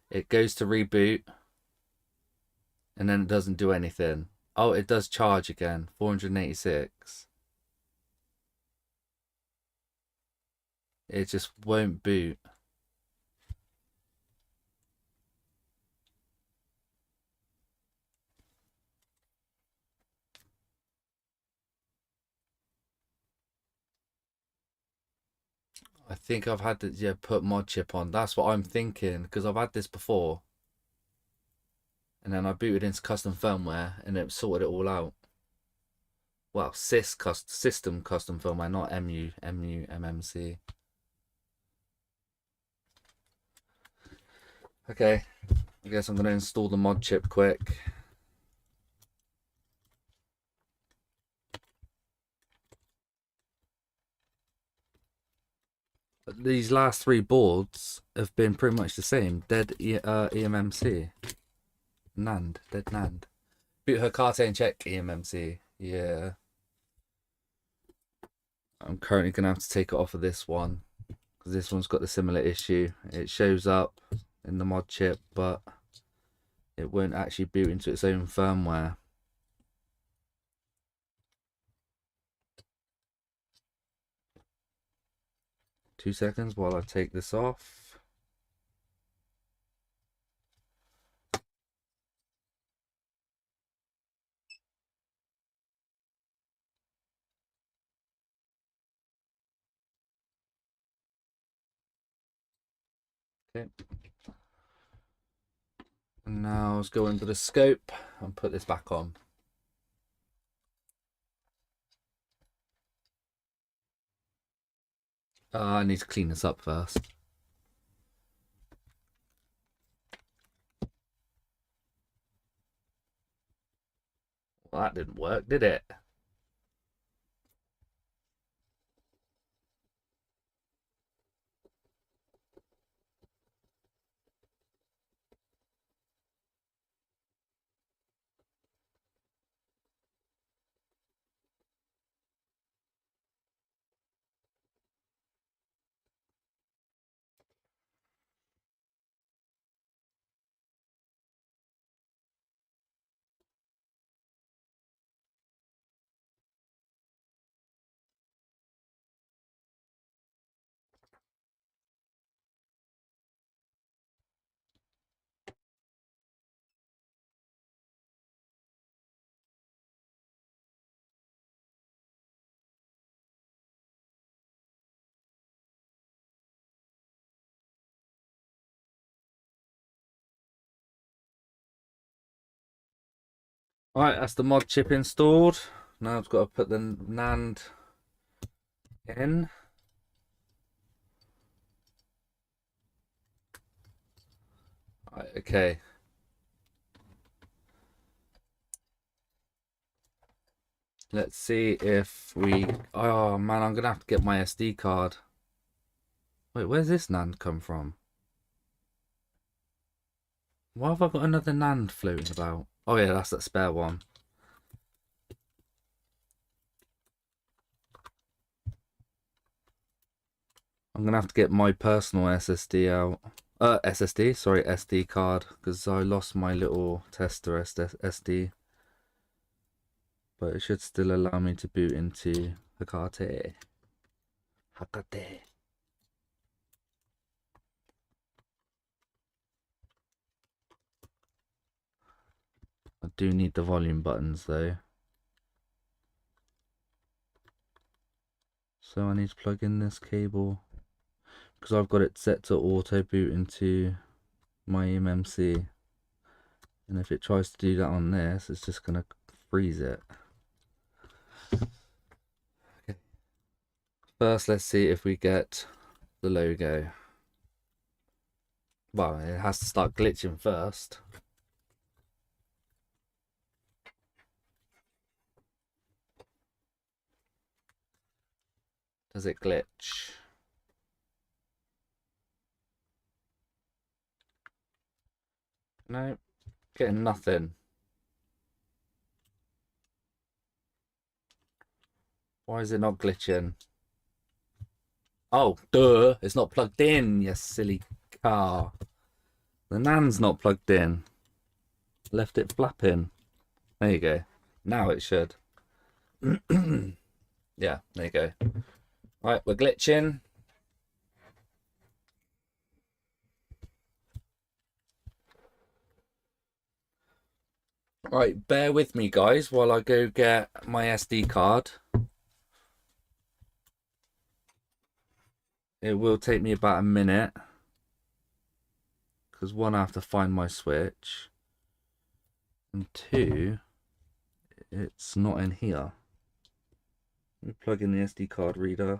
S1: It goes to reboot, and then it doesn't do anything. Oh, it does charge again, 486. It just won't boot. I think I've had to put mod chip on. That's what I'm thinking, because I've had this before. And then I booted into custom firmware and it sorted it all out. Well, system custom firmware, not MMC. Okay, I guess I'm going to install the mod chip quick. These last three boards have been pretty much the same. Dead eMMC. NAND. Dead NAND. Boot her card and check eMMC. Yeah. I'm currently going to have to take it off of this one, because this one's got the similar issue. It shows up in the mod chip, but it won't actually boot into its own firmware. Two seconds while I take this off. Okay. And now let's go into the scope and put this back on. I need to clean this up first. Well, that didn't work, did it? Alright, that's the mod chip installed. Now I've got to put the NAND in. Right, okay. Let's see if we... Oh man, I'm going to have to get my SD card. Wait, where's this NAND come from? Why have I got another NAND floating about? Oh yeah, that's that spare one. I'm gonna have to get my personal SSD out. SD card, because I lost my little tester SD. But it should still allow me to boot into Hakate. Hakate. I do need the volume buttons though. So I need to plug in this cable because I've got it set to auto boot into my eMMC. And if it tries to do that on this, it's just going to freeze it. Okay. First, let's see if we get the logo. Well, it has to start glitching first. Does it glitch? No, getting nothing. Why is it not glitching? Oh, duh, it's not plugged in, you silly car. The NAND's not plugged in. Left it flapping. There you go. Now it should. Yeah, there you go. Right, we're glitching. Right, bear with me, guys, while I go get my SD card. It will take me about a minute. Because one, I have to find my switch. And two, it's not in here. Let me plug in the SD card reader.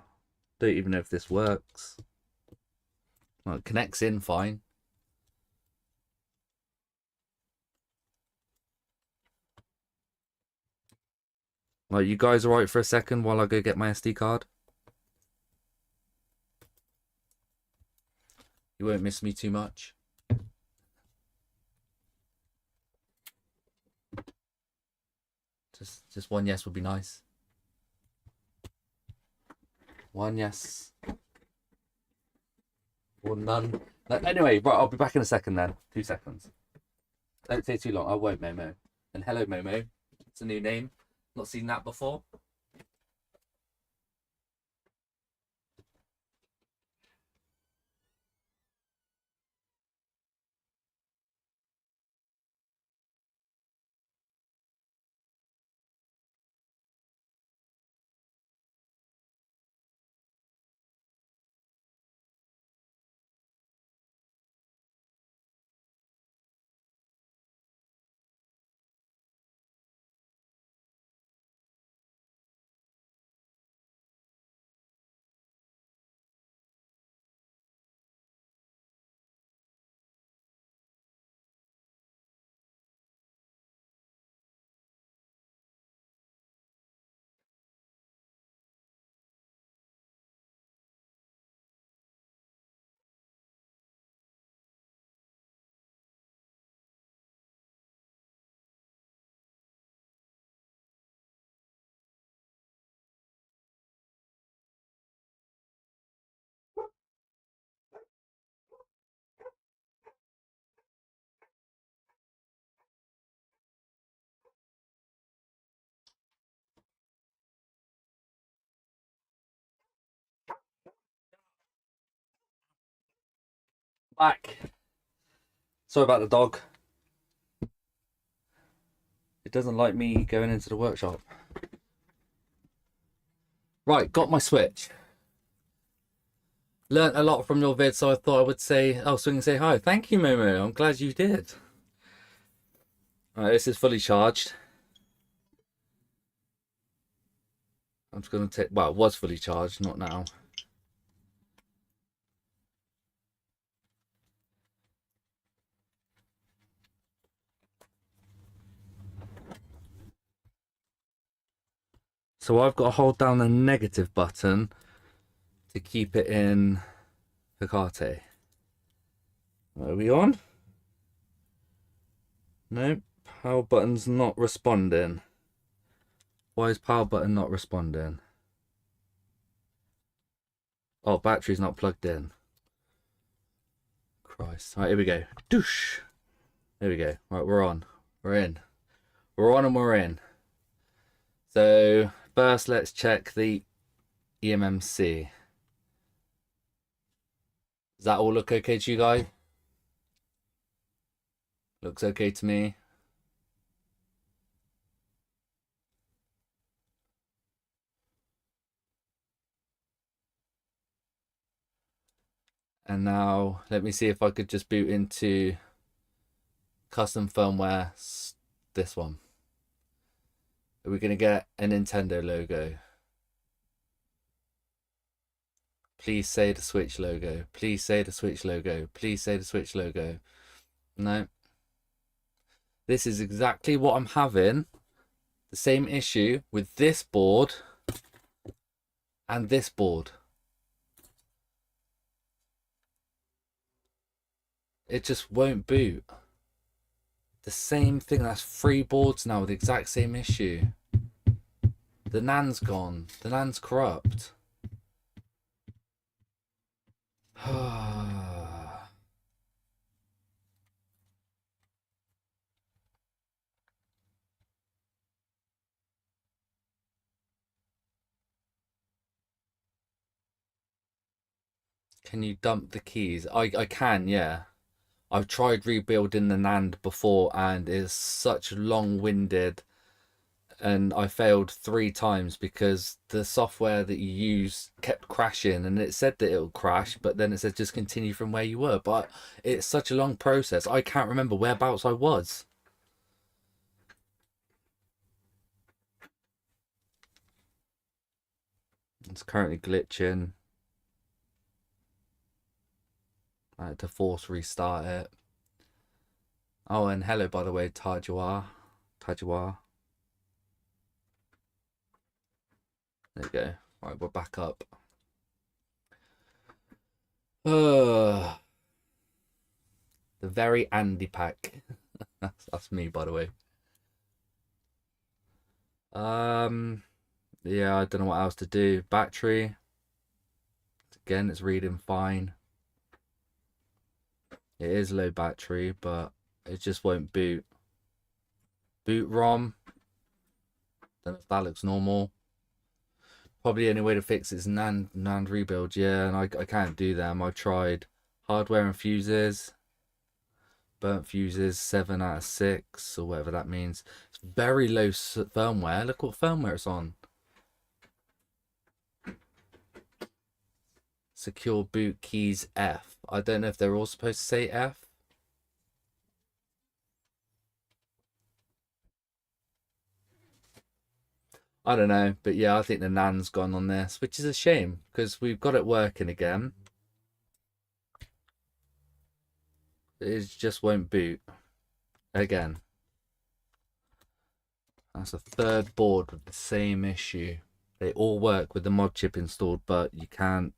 S1: Don't even know if this works. Well, it connects in fine. Like, you guys alright for a second while I go get my SD card? You won't miss me too much. Just one yes would be nice. One yes. Or none. Anyway, right, I'll be back in a second then. 2 seconds. Don't take too long. I won't, Momo. And hello, Momo. It's a new name. Not seen that before. Back. Sorry about the dog. It doesn't like me going into the workshop. Right, got my switch. Learned a lot from your vid, so I thought I would say, oh, swing and say hi. Thank you, Momo. I'm glad you did. Alright, this is fully charged. I'm just going to take, well, it was fully charged, not now. So I've got to hold down the negative button to keep it in Hecate. Are we on? No, power button's not responding. Why is power button not responding? Oh, battery's not plugged in. Christ. All right, here we go. Doosh. There we go. Right, we're on. We're in. We're on and we're in. So first, let's check the eMMC. Does that all look okay to you guys? Looks okay to me. And now let me see if I could just boot into custom firmware. This one. Are we going to get a Nintendo logo? Please say the Switch logo. Please say the Switch logo. Please say the Switch logo. No. This is exactly what I'm having. The same issue with this board and this board. It just won't boot. The same thing. That's 3 boards now with the exact same issue. The NAND's gone. The NAND's corrupt. Can you dump the keys? I can, yeah. I've tried rebuilding the NAND before and it's such long-winded, and I failed 3 times because the software that you use kept crashing, and it said that it'll crash, but then it said just continue from where you were. But it's such a long process. I can't remember whereabouts I was. It's currently glitching. I had to force restart it. Oh, and hello, by the way, Tajua. There we go. Right, we're back up. The very Andy pack. That's me, by the way. Yeah, I don't know what else to do. Battery. Again, it's reading fine. It is low battery, but it just won't boot. Boot ROM. Don't know if that looks normal. Probably the only way to fix it is NAND rebuild. Yeah, and I can't do them. I tried hardware and fuses. Burnt fuses, 7 out of 6, or whatever that means. It's very low firmware. Look what firmware it's on. Secure boot keys F. I don't know if they're all supposed to say F. I don't know, but yeah, I think the NAND's gone on this, which is a shame because we've got it working again. It just won't boot again. That's a 3rd board with the same issue. They all work with the mod chip installed, but you can't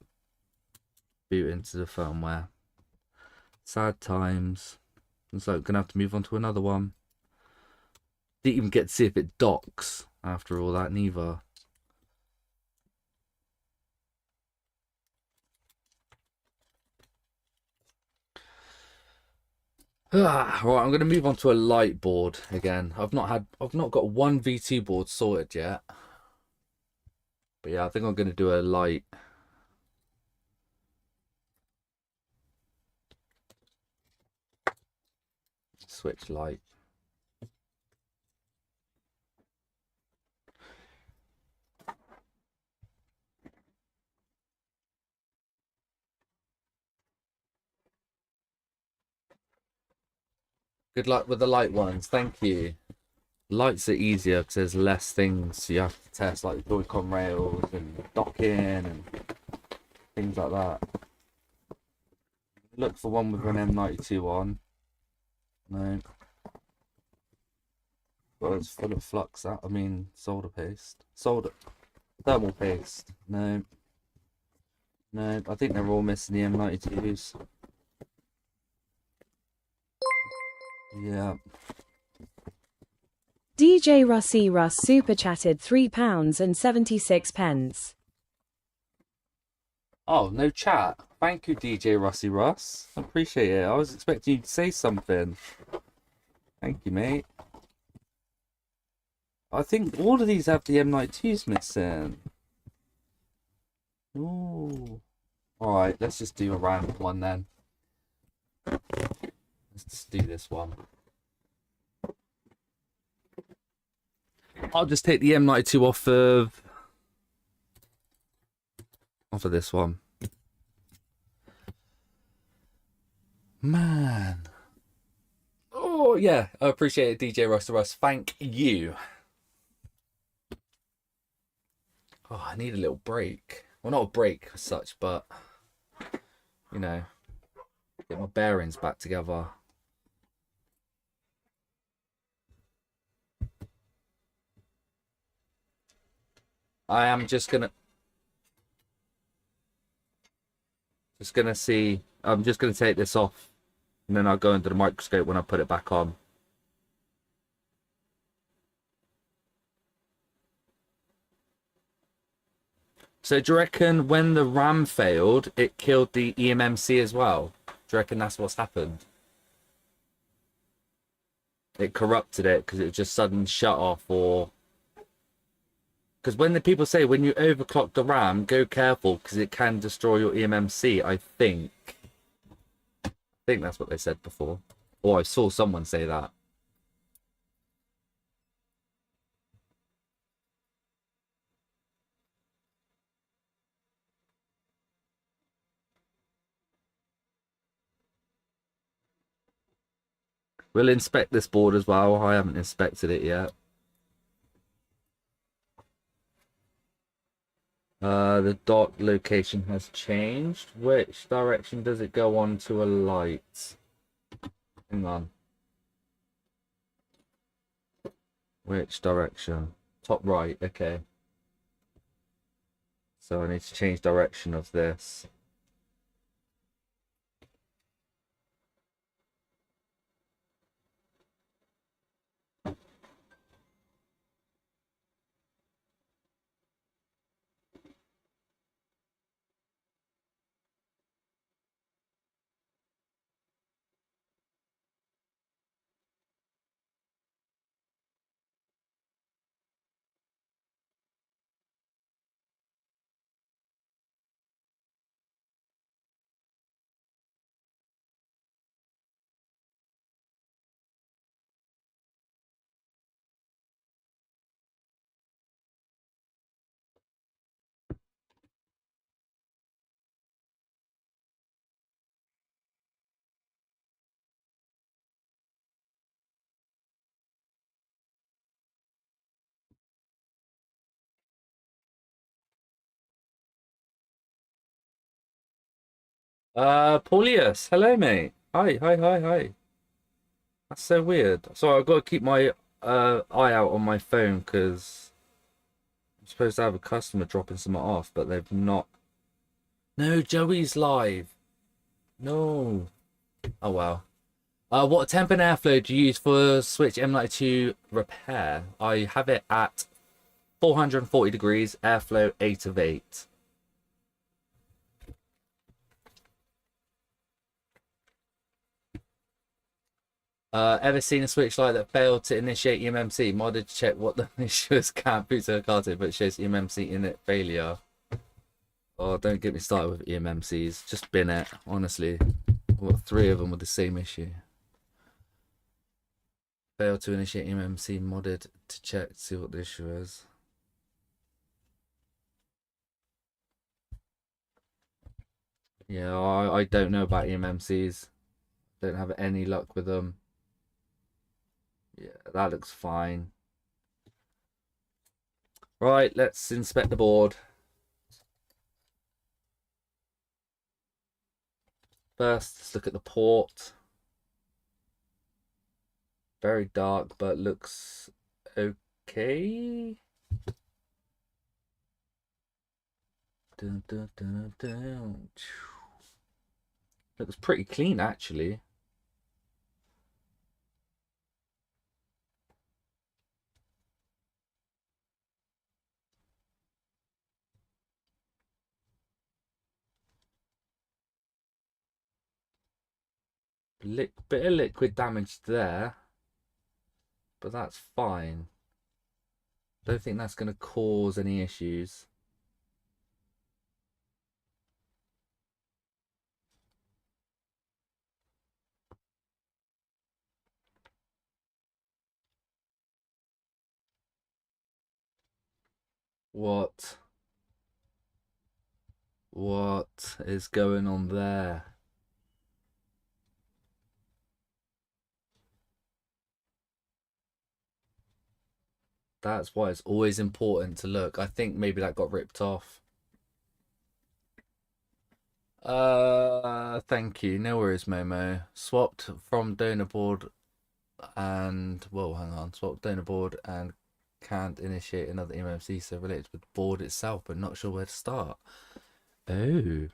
S1: boot into the firmware. Sad times. It's like gonna have to move on to another one. Didn't even get to see if it docks after all that, neither. Right, I'm gonna move on to a Lite board again. I've not got one V2 board sorted yet. But yeah, I think I'm gonna do a Lite. Switch Lite. Good luck with the light ones. Thank you. Lights are easier because there's less things you have to test, like the Joy-Con rails and docking and things like that. Look for one with an M92 on. No. Well, it's full of flux. I mean, solder paste. Thermal paste. No. No, I think they're all missing the M92s. Yeah.
S2: DJ Russie Russ super chatted £3.76.
S1: Oh, no chat. Thank you, DJ Russie Russ. I appreciate it. I was expecting you to say something. Thank you, mate. I think all of these have the M92s missing. Ooh. Alright, let's just do a random one then. Let's just do this one. I'll just take the M92 off of this one. Man. Oh, yeah. I appreciate it, DJ Russ. Thank you. Oh, I need a little break. Well, not a break as such, but, you know, get my bearings back together. I am just gonna see. I'm just gonna take this off, and then I'll go under the microscope when I put it back on. So do you reckon when the RAM failed, it killed the eMMC as well? Do you reckon that's what's happened? It corrupted it because it just suddenly shut off, or because when the people say when you overclock the RAM, go careful because it can destroy your eMMC. I think that's what they said before, or I saw someone say that. We'll inspect this board as well. I haven't inspected it yet. The dot location has changed. Which direction does it go on to a light? Hang on. Which direction? Top right, okay. So I need to change direction of this. Paulius, hello mate. Hi. That's so weird. Sorry, I've got to keep my eye out on my phone because I'm supposed to have a customer dropping something off, but they've not. No, Joey's live. No. Oh well. What temp and airflow do you use for Switch M92 repair? I have it at 440 degrees, airflow 8 of 8. Ever seen a Switch Lite that failed to initiate eMMC? Modded to check what the issue is. Can't boot to a card, but it shows eMMC init failure. Oh, don't get me started with eMMCs. Just bin it, honestly. I've got 3 of them with the same issue. Failed to initiate eMMC, modded to check to see what the issue is. Yeah, I don't know about eMMCs. Don't have any luck with them. Yeah, that looks fine. Right, let's inspect the board. First, let's look at the port. Very dark, but looks okay. Dun, dun, dun, dun. Looks pretty clean, actually. Bit of liquid damage there, but that's fine. Don't think that's going to cause any issues. What is going on there? That's why it's always important to look. I think maybe that got ripped off. Thank you. No worries, Momo. Swapped from donor board and, whoa, hang on. Swapped donor board and can't initiate another eMMC, so related with board itself, but not sure where to start. Oh.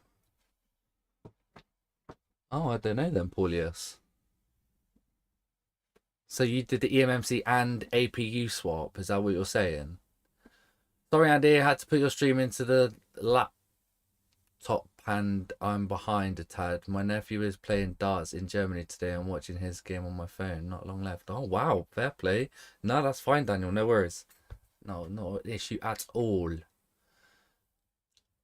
S1: Oh, I don't know then, Paulius. So you did the eMMC and APU swap, is that what you're saying? Sorry, Andy, I had to put your stream into the laptop and I'm behind a tad. My nephew is playing darts in Germany today and watching his game on my phone. Not long left. Oh, wow. Fair play. No, that's fine, Daniel. No worries. No, not an issue at all.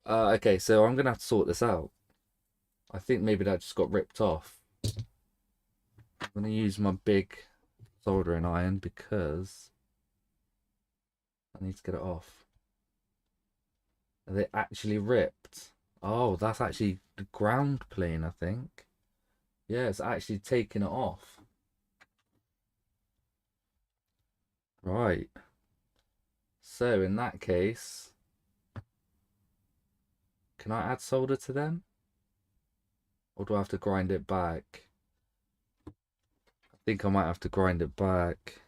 S1: Okay, so I'm going to have to sort this out. I think maybe that just got ripped off. I'm going to use my big soldering iron because I need to get it off. Are they actually ripped? Oh, that's actually the ground plane, I think. Yeah, it's actually taking it off. Right. So in that case, can I add solder to them? Or do I have to grind it back? I think I might have to grind it back.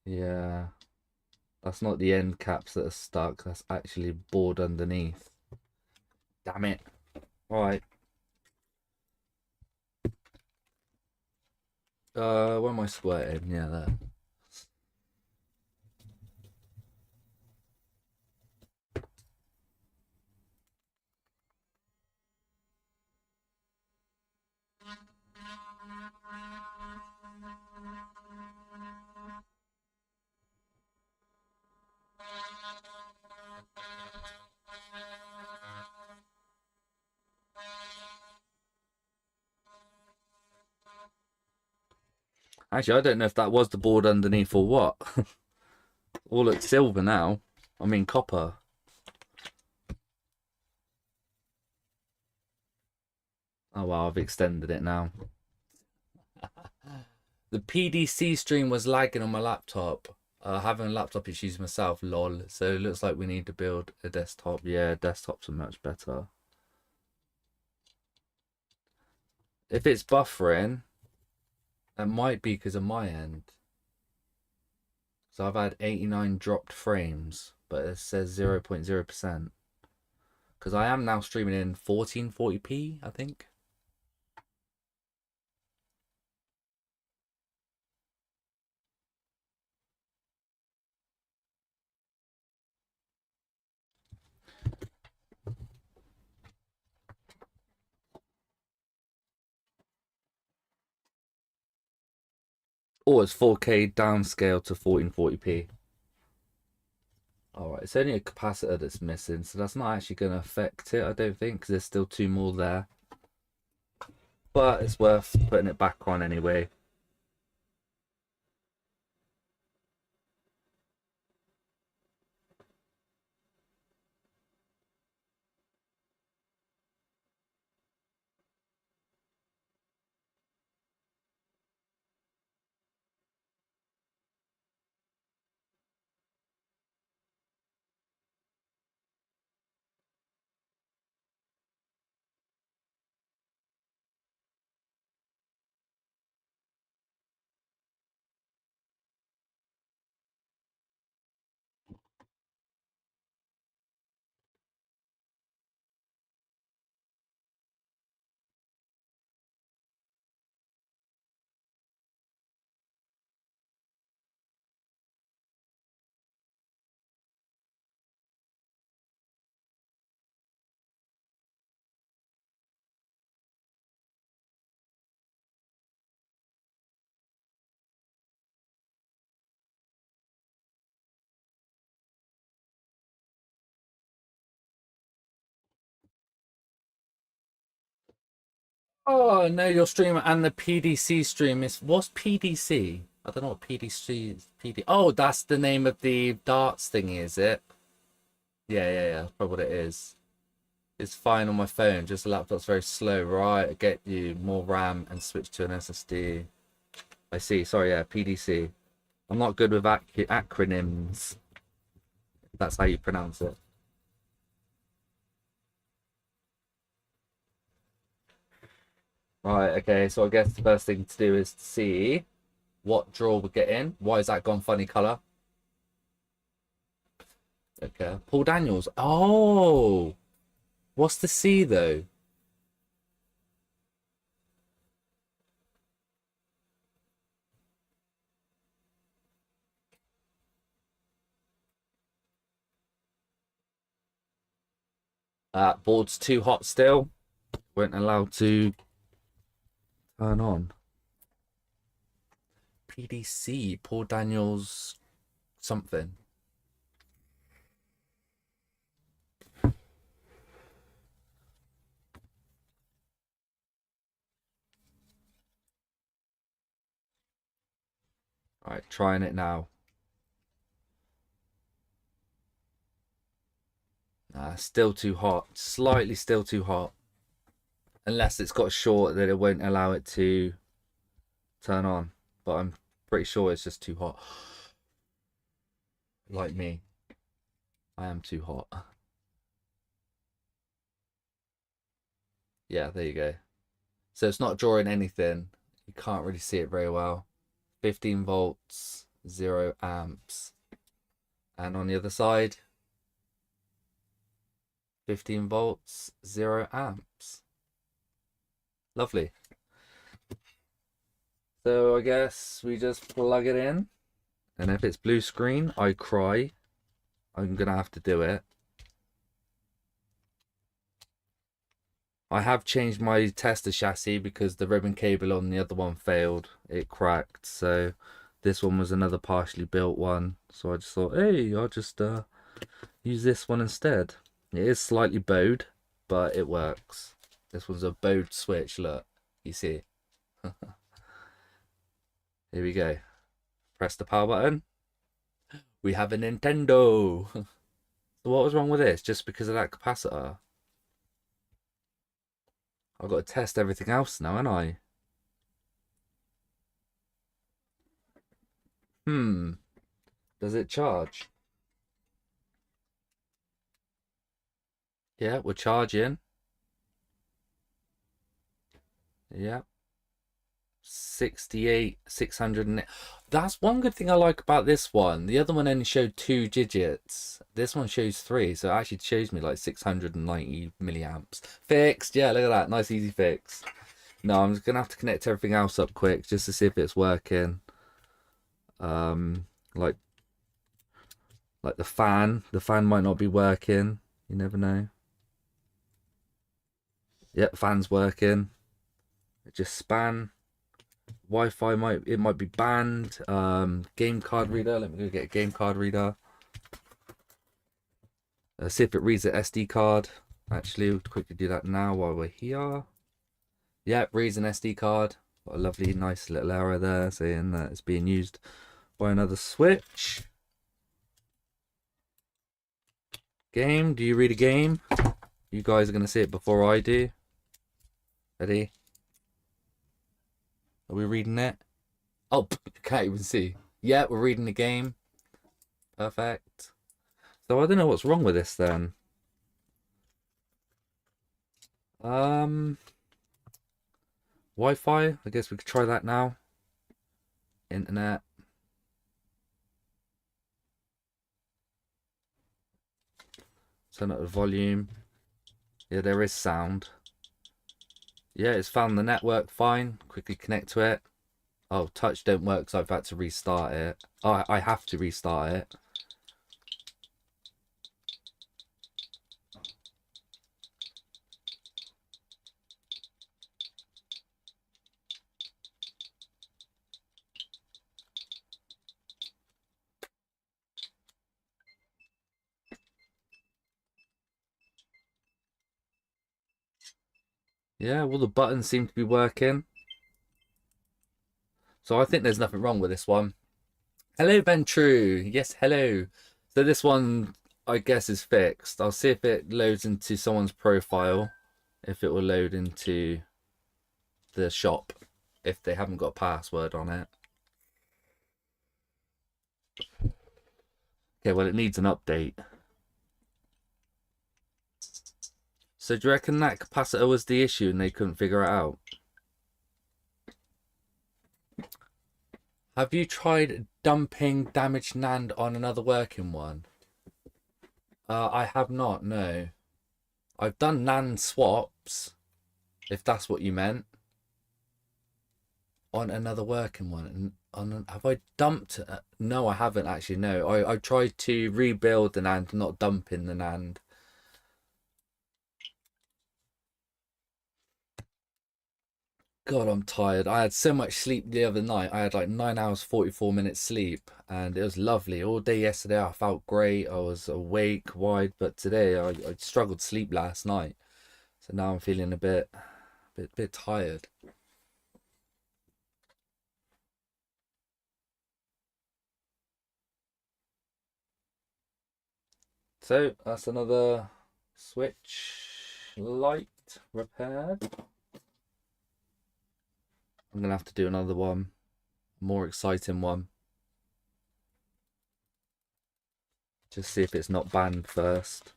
S1: Yeah. That's not the end caps that are stuck. That's actually bored underneath. Damn it. Alright. Where am I squirting? Yeah, there. Actually, I don't know if that was the board underneath or what. All looks silver now. I mean copper. Oh well, I've extended it now. The PDC stream was lagging on my laptop. Having a laptop issues myself, lol. So it looks like we need to build a desktop. Yeah, desktops are much better. If it's buffering, it might be because of my end. So I've had 89 dropped frames, but it says 0.0%. Because I am now streaming in 1440p, I think. Or it's 4K downscale to 1440p. Alright, it's only a capacitor that's missing, so that's not actually going to affect it, I don't think, because there's still two more there. But it's worth putting it back on anyway. Oh no, your streamer and the PDC stream is what's PDC? I don't know what PDC is. Oh, that's the name of the darts thingy, is it? Yeah. That's probably what it is. It's fine on my phone, just the laptop's very slow. Right, I get you. More RAM and switch to an SSD. I see. Sorry, yeah, PDC. I'm not good with acronyms. That's how you pronounce it. Right, okay, so I guess the first thing to do is to see what drawer we get in. Why has that gone funny colour? Okay, Paul Daniels. Oh, what's the C though? Board's too hot still. Weren't allowed to turn on. PDC, Paul Daniels something. Alright, trying it now. Still too hot. Slightly still too hot. Unless it's got a short that it won't allow it to turn on. But I'm pretty sure it's just too hot. Like me. I am too hot. Yeah, there you go. So it's not drawing anything. You can't really see it very well. 15 volts, 0 amps. And on the other side, 15 volts, 0 amps. Lovely. So I guess we just plug it in. And if it's blue screen, I cry. I'm going to have to do it. I have changed my tester chassis because the ribbon cable on the other one failed. It cracked. So this one was another partially built one. So I just thought, hey, I'll just use this one instead. It is slightly bowed, but it works. This one's a bowed switch. Look, you see. Here we go. Press the power button. We have a Nintendo. So what was wrong with this? Just because of that capacitor? I've got to test everything else now, haven't I? Does it charge? Yeah, we're charging. Yeah. 68, 600. That's one good thing I like about this one. The other one only showed 2 digits. This one shows 3, so it actually shows me like 690 milliamps. Fixed. Yeah, look at that. Nice, easy fix. No, I'm just going to have to connect everything else up quick just to see if it's working. Like the fan. The fan might not be working. You never know. Yep, fan's working. It just span. Wi-Fi might be banned. Game card reader. Let me go get a game card reader. See if it reads the SD card. Actually, we'll quickly do that now while we're here. Yep, reads an SD card. Got a lovely, nice little error there saying that it's being used by another switch. Game. Do you read a game? You guys are going to see it before I do. Ready? Are we reading it? Oh, can't even see. Yeah, we're reading the game. Perfect. So I don't know what's wrong with this then. Wi-Fi. I guess we could try that now. Internet. Turn up the volume. Yeah, there is sound. Yeah, it's found the network fine. Quickly connect to it. Oh, touch don't work, so I've had to restart it. Oh, I have to restart it. Yeah, all the buttons seem to be working. So I think there's nothing wrong with this one. Hello, Ventru. Yes, hello. So this one, I guess, is fixed. I'll see if it loads into someone's profile. If it will load into the shop. If they haven't got a password on it. Okay, well, it needs an update. So do you reckon that capacitor was the issue and they couldn't figure it out? Have you tried dumping damaged NAND on another working one? I have not, no. I've done NAND swaps, if that's what you meant, on another working one. Have I dumped it? No, I haven't actually, no. I tried to rebuild the NAND, not dumping the NAND. God, I'm tired. I had so much sleep the other night. I had like 9 hours, 44 minutes sleep, and it was lovely. All day yesterday, I felt great. I was awake, wide, but today I struggled to sleep last night. So now I'm feeling a bit tired. So that's another switch light repaired. I'm gonna have to do another one, more exciting one. Just see if it's not banned first.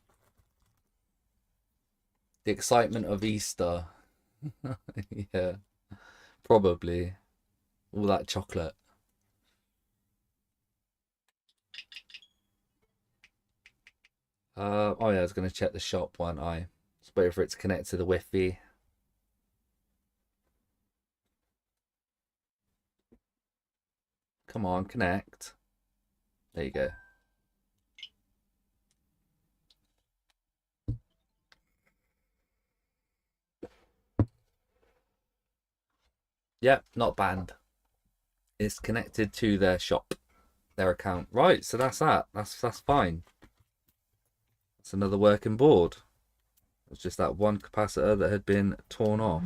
S1: The excitement of Easter. Yeah, probably. All that chocolate. Oh yeah, I was gonna check the shop one. I just wait for it to connect to the Wi-Fi. Come on, connect. There you go. Yep, not banned. It's connected to their shop, their account. Right, so that's that. That's fine. It's another working board. It's just that one capacitor that had been torn off.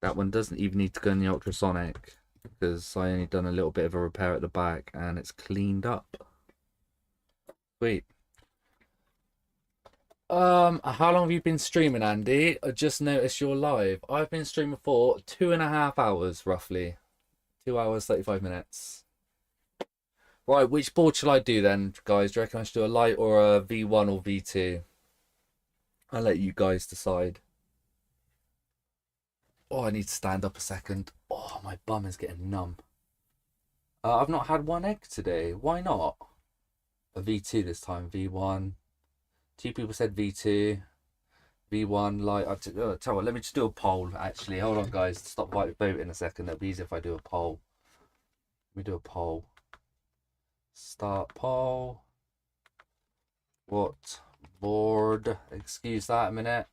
S1: That one doesn't even need to go in the ultrasonic because I only done a little bit of a repair at the back and it's cleaned up. Sweet. How long have you been streaming, Andy? I just noticed you're live. I've been streaming for 2.5 hours, roughly. 2 hours, 35 minutes. Right, which board shall I do then, guys? Do you reckon I should do a Lite or a V1 or V2? I'll let you guys decide. Oh, I need to stand up a second. Oh, my bum is getting numb. I've not had one egg today. Why not? A V2 this time, V1. Two people said V2. V1, Lite. Tell you what, let me just do a poll, actually. Hold on, guys. Stop voting a second. It'll be easier if I do a poll. Let me do a poll. Start poll. What board? Excuse that a minute.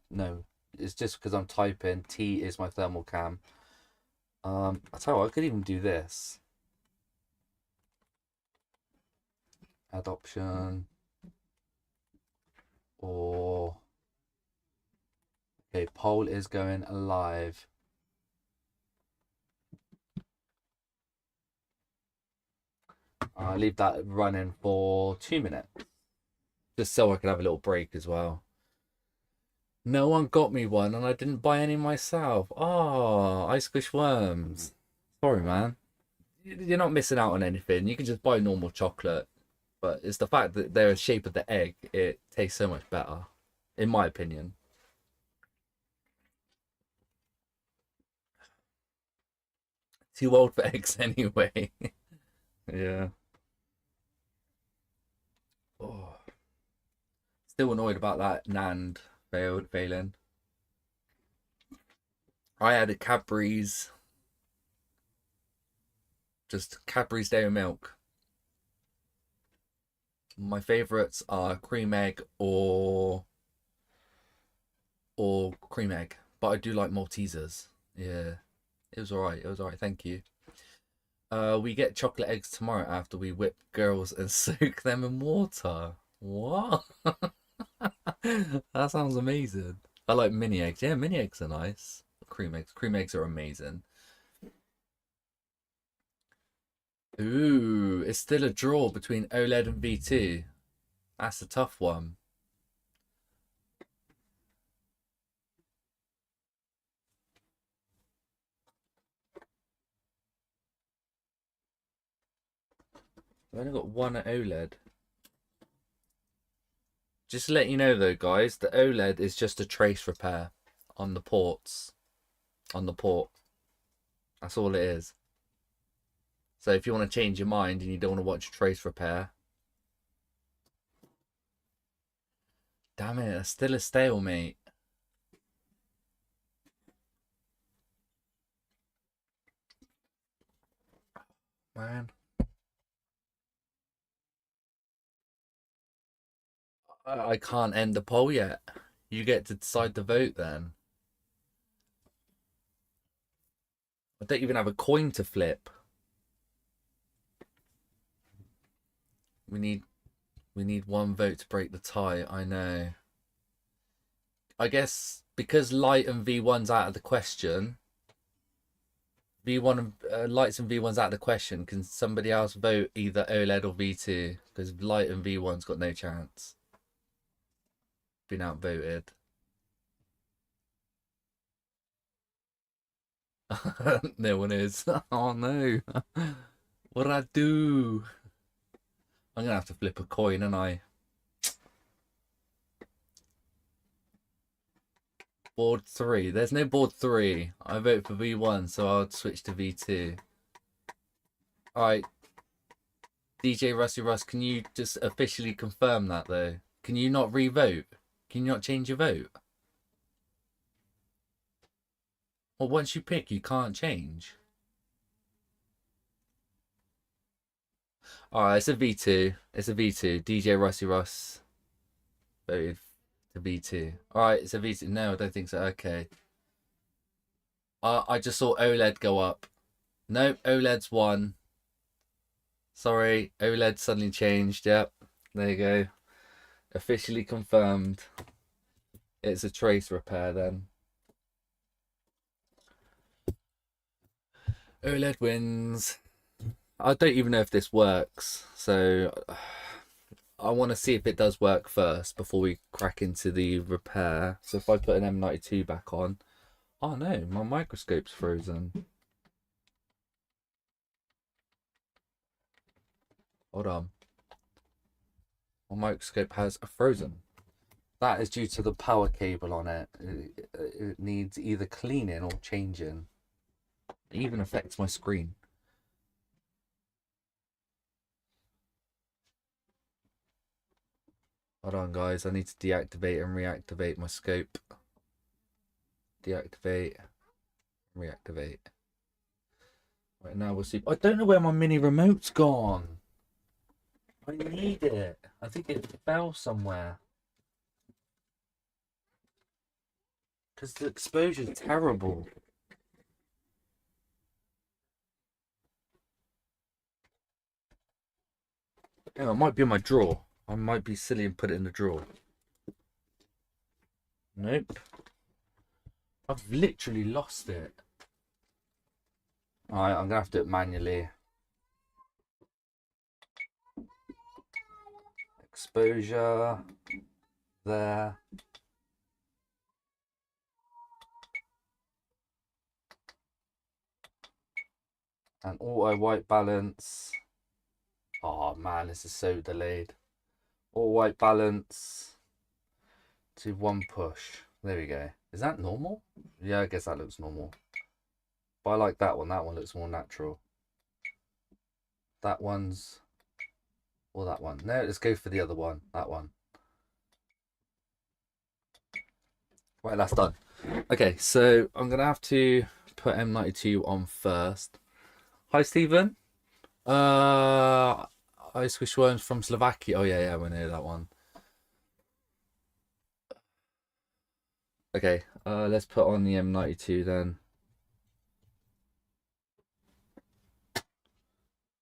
S1: No, it's just because I'm typing. T is my thermal cam. I tell you what, I could even do this. Add option. Or okay, poll is going live. I'll leave that running for 2 minutes. Just so I can have a little break as well. No one got me one and I didn't buy any myself. Oh, I squish worms. Sorry, man. You're not missing out on anything. You can just buy normal chocolate. But it's the fact that they're the shape of the egg. It tastes so much better, in my opinion. Too old for eggs anyway. Yeah. Oh. Still annoyed about that NAND failing. I had a Cadbury's, just Cadbury's Dairy Milk. My favourites are cream egg or cream egg, but I do like Maltesers. Yeah, it was alright. It was alright. Thank you. We get chocolate eggs tomorrow after we whip girls and soak them in water. What? That sounds amazing. I like mini eggs. Yeah, mini eggs are nice. Cream eggs. Cream eggs are amazing. Ooh, it's still a draw between OLED and V2. That's a tough one. I've only got one at OLED. Just to let you know though, guys, the OLED is just a trace repair on the ports. On the port. That's all it is. So if you want to change your mind and you don't want to watch trace repair. Damn it, it's still a stalemate. Man. I can't end the poll yet. You get to decide the vote then. I don't even have a coin to flip. We need one vote to break the tie. I know. I guess because Lite and V1's out of the question. V1 Lights and V1's out of the question. Can somebody else vote either OLED or V2? Because Lite and V1's got no chance. Been outvoted. No one is. Oh no. What did I do? I'm gonna have to flip a coin, and I. Board 3. There's no board 3. I vote for V1, so I'll switch to V2. Alright. DJ Rusty Russ, can you just officially confirm that though? Can you not re-vote? Can you not change your vote? Well, once you pick, you can't change. Alright, it's a V2. It's a V2. DJ Rusty Russ voted to V2. Alright, it's a V2. No, I don't think so. Okay. I just saw OLED go up. Nope, OLED's won. Sorry, OLED suddenly changed. Yep, there you go. Officially confirmed. It's a trace repair then. OLED wins. I don't even know if this works, so I want to see if it does work first before we crack into the repair. So if I put an M92 back on, oh no, my microscope's frozen. Hold on. My microscope has frozen. That is due to the power cable on it. It needs either cleaning or changing. It even affects my screen. Hold on, guys. I need to deactivate and reactivate my scope. Deactivate. Reactivate. Right, now we'll see. I don't know where my mini remote's gone. I need it. I think it fell somewhere. Because the exposure's terrible. Yeah, it might be in my drawer. I might be silly and put it in the drawer. Nope. I've literally lost it. Alright, I'm going to have to do it manually. Exposure. There. And auto white balance. Oh man, this is so delayed. Auto white balance to one push. There we go. Is that normal? Yeah, I guess that looks normal. But I like that one. That one looks more natural. That one's... or that one. No, let's go for the other one. That one. Right, that's done. Okay, so I'm going to have to put M92 on first. Hi, Stephen. I Squish Worms from Slovakia. Oh, yeah, we know that one. Okay, let's put on the M92 then.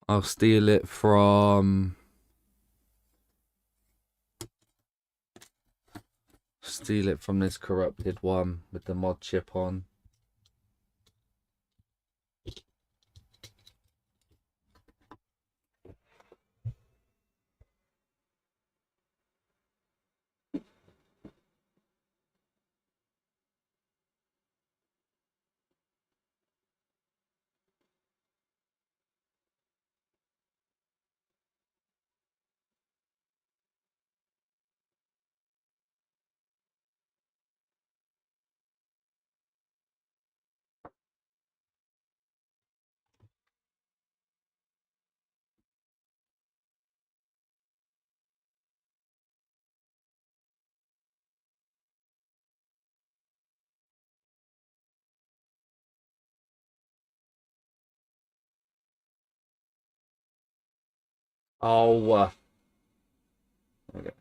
S1: I'll steal it from... steal it from this corrupted one with the mod chip on. Oh, okay.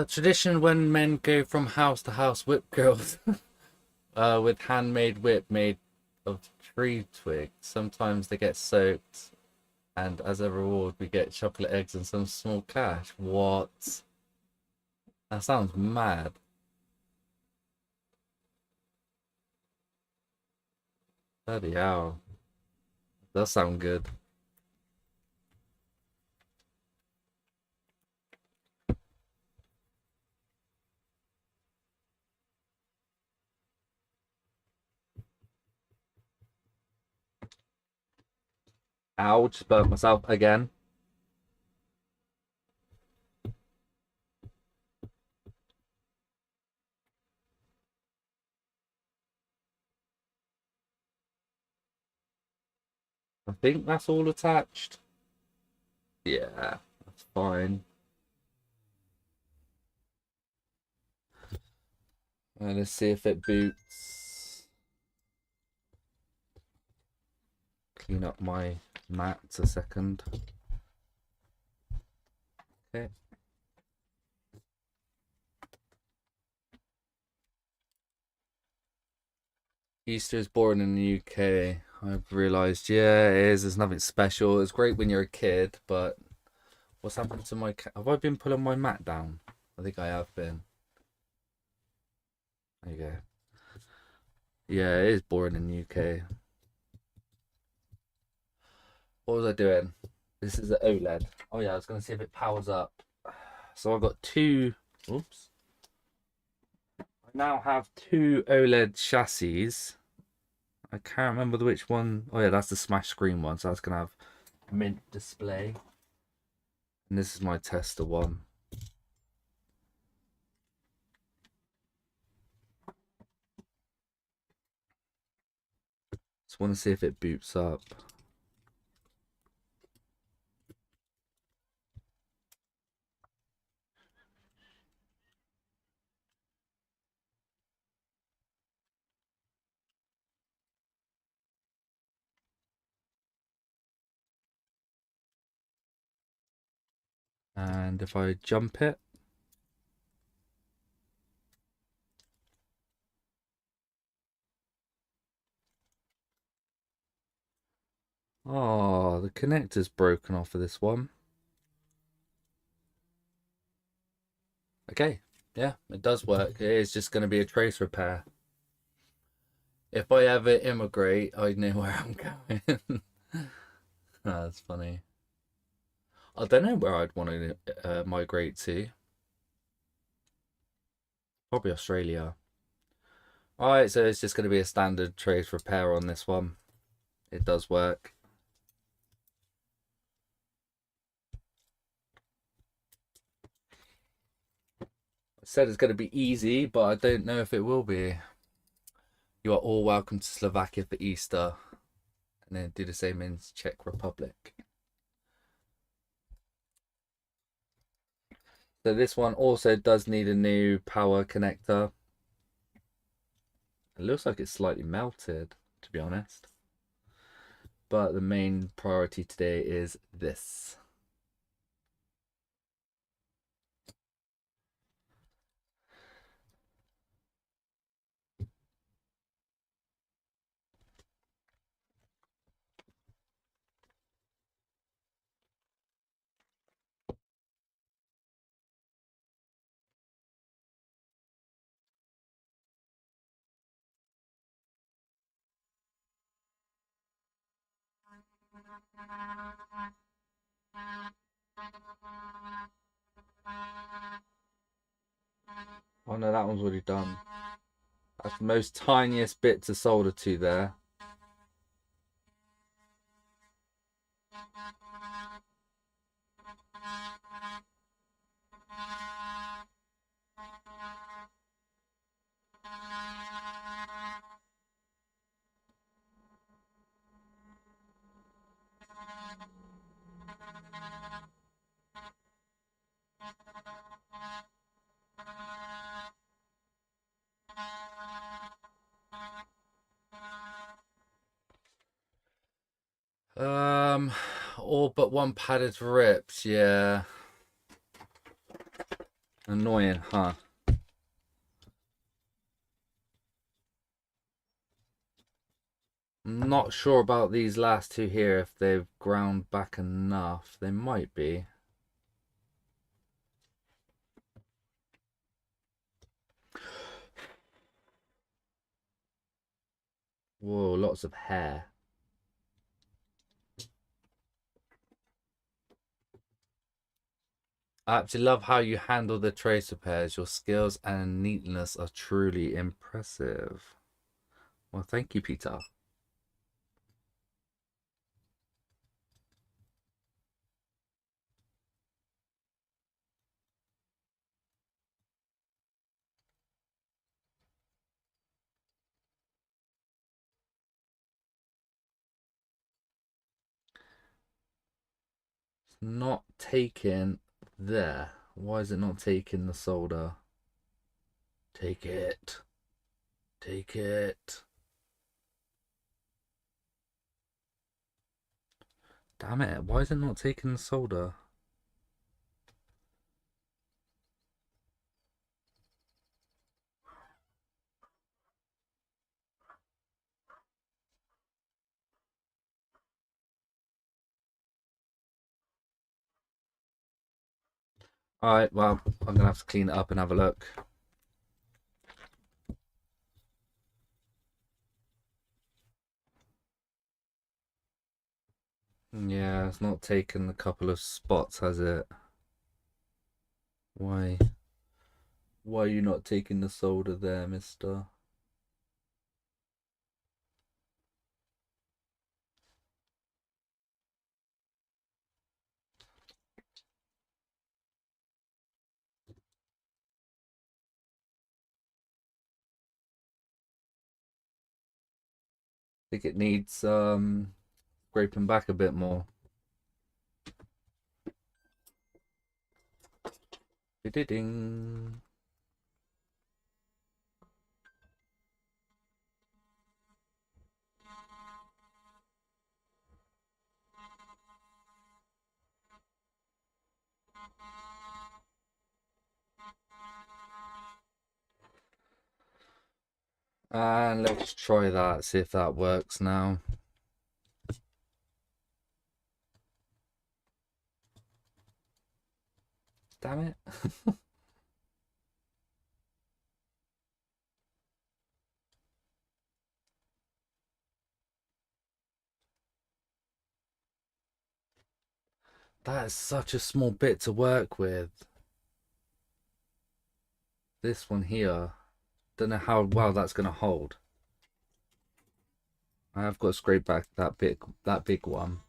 S1: Tradition when men go from house to house whip girls with handmade whip made of tree twigs. Sometimes they get soaked, and as a reward, we get chocolate eggs and some small cash. What? That sounds mad. Bloody hell. Does sound good. Ow, just burnt myself again. I think that's all attached. Yeah, that's fine. Let's see if it boots. Clean up my mats a second. Okay. Easter is born in the UK. I've realised, yeah, it is. There's nothing special. It's great when you're a kid, but what's happened to my cat? Have I been pulling my mat down? I think I have been. There you go. Yeah, it is boring in the UK. What was I doing? This is the OLED. Oh yeah, I was gonna see if it powers up. So I've got two. Oops. I now have two OLED chassis. I can't remember which one. Oh yeah, that's the smash screen one. So that's gonna have mint display. And this is my tester one. Just want to see if it boots up. And if I jump it, oh, the connector's broken off of this one. Okay, yeah, it does work. It is just going to be a trace repair. If I ever immigrate, I know where I'm going. Oh, that's funny. I don't know where I'd want to migrate to. Probably Australia. Alright, so it's just going to be a standard trace repair on this one. It does work. I said it's going to be easy, but I don't know if it will be. You are all welcome to Slovakia for Easter. And then do the same in Czech Republic. So this one also does need a new power connector. It looks like it's slightly melted, to be honest. but the main priority today is this. Oh no, that one's already done. That's the most tiniest bit to solder to there. All but one padded ripped, yeah. Annoying, huh? I'm not sure about these last two here, if they've ground back enough. They might be. Whoa, lots of hair. I absolutely love how you handle the trace repairs. Your skills and neatness are truly impressive. Well, thank you, Peter. It's not taking there. Why is it not taking the solder? Take it. Take it. Damn it. Why is it not taking the solder? Alright, well, I'm going to have to clean it up and have a look. Yeah, it's not taken a couple of spots, has it? Why? Why are you not taking the solder there, mister? I think it needs scraping back a bit more. Ding. And let's try that, see if that works now. Damn it. That is such a small bit to work with. This one here. Don't know how well that's going to hold. I have got to scrape back that big one.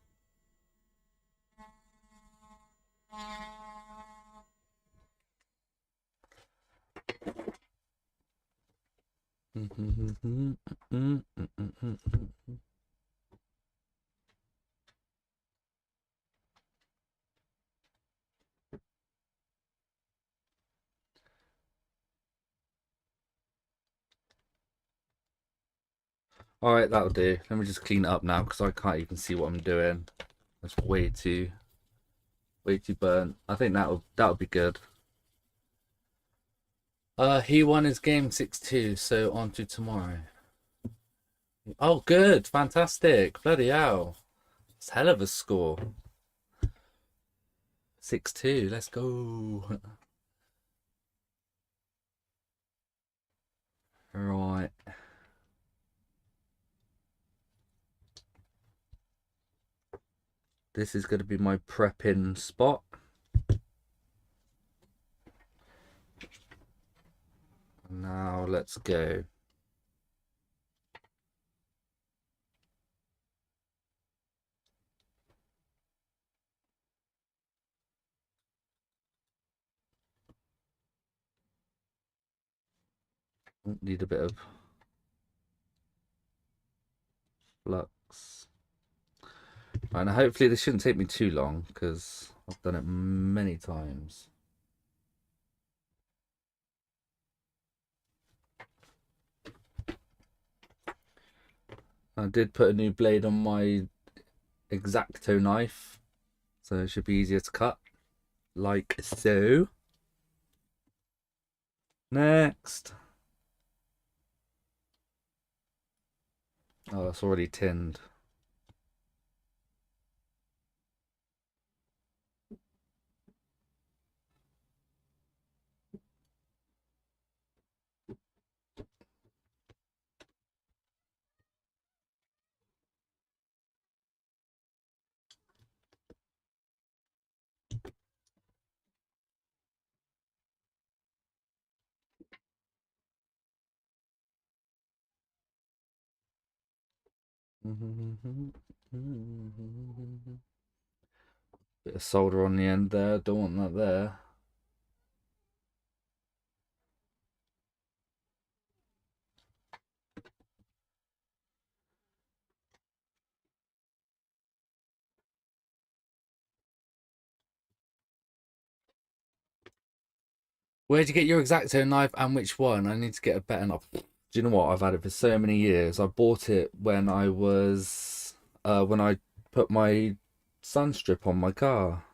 S1: All right, that'll do. Let me just clean it up now because I can't even see what I'm doing. That's way too burnt. I think that'll be good. He won his game 6-2, so on to tomorrow. Oh, good, fantastic, bloody hell, it's hell of a score. 6-2, let's go. Right. This is going to be my prepping spot. Now let's go. Need a bit of flux. And hopefully this shouldn't take me too long because I've done it many times. I did put a new blade on my X-Acto knife, so it should be easier to cut, like so. Next. Oh, it's already tinned. Bit of solder on the end there, don't want that there. Where'd you get your X-Acto knife and which one? I need to get a better knife. Do you know what? I've had it for so many years. I bought it when I was when I put my sun strip on my car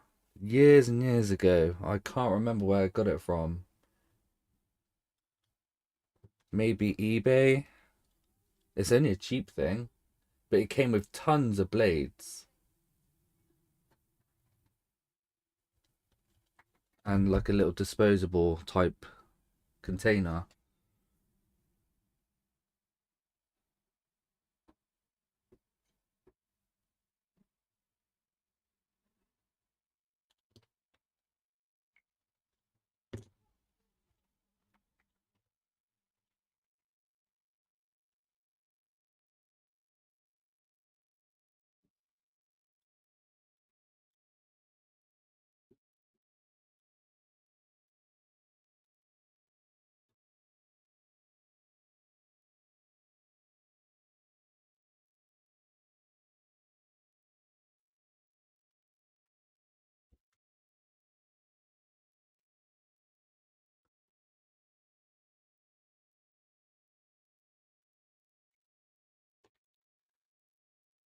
S1: years and years ago. I can't remember where I got it from. Maybe eBay. It's only a cheap thing, but it came with tons of blades and like a little disposable type container.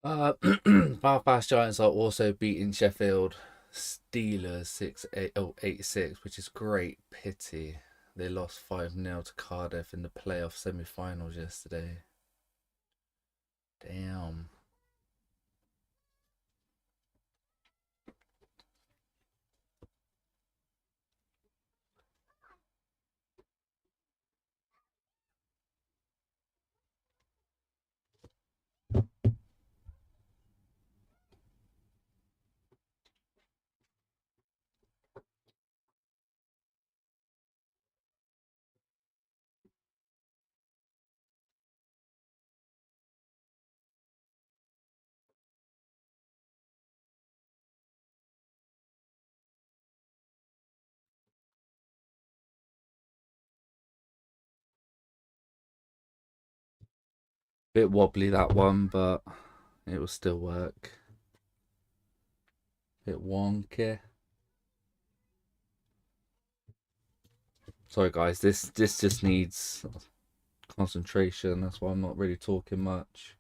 S1: Belfast Giants are also beating Sheffield Steelers 6-8, which is great pity. They lost 5-0 to Cardiff in the playoff semi-finals yesterday. Damn. Bit wobbly that one, but it will still work. Bit wonky. Sorry guys, this just needs concentration. That's why I'm not really talking much.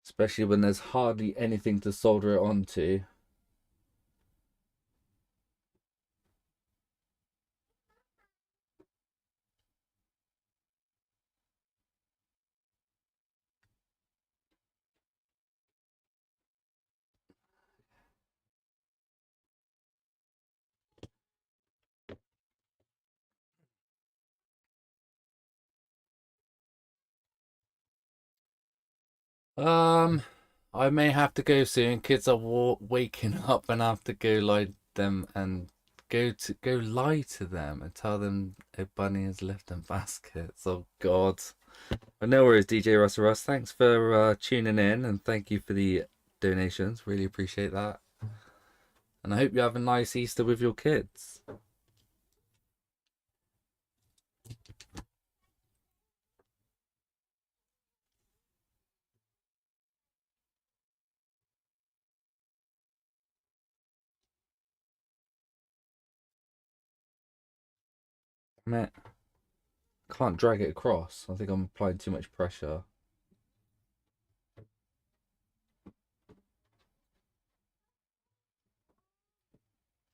S1: Especially when there's hardly anything to solder it onto. Um, I may have to go soon. Kids are waking up, and I have to go lie them and go lie to them and tell them a bunny has left them baskets. Oh God. But no worries, DJ Russell Russ. Thanks for tuning in, and thank you for the donations. Really appreciate that. And I hope you have a nice Easter with your kids. Man, can't drag it across. I think I'm applying too much pressure.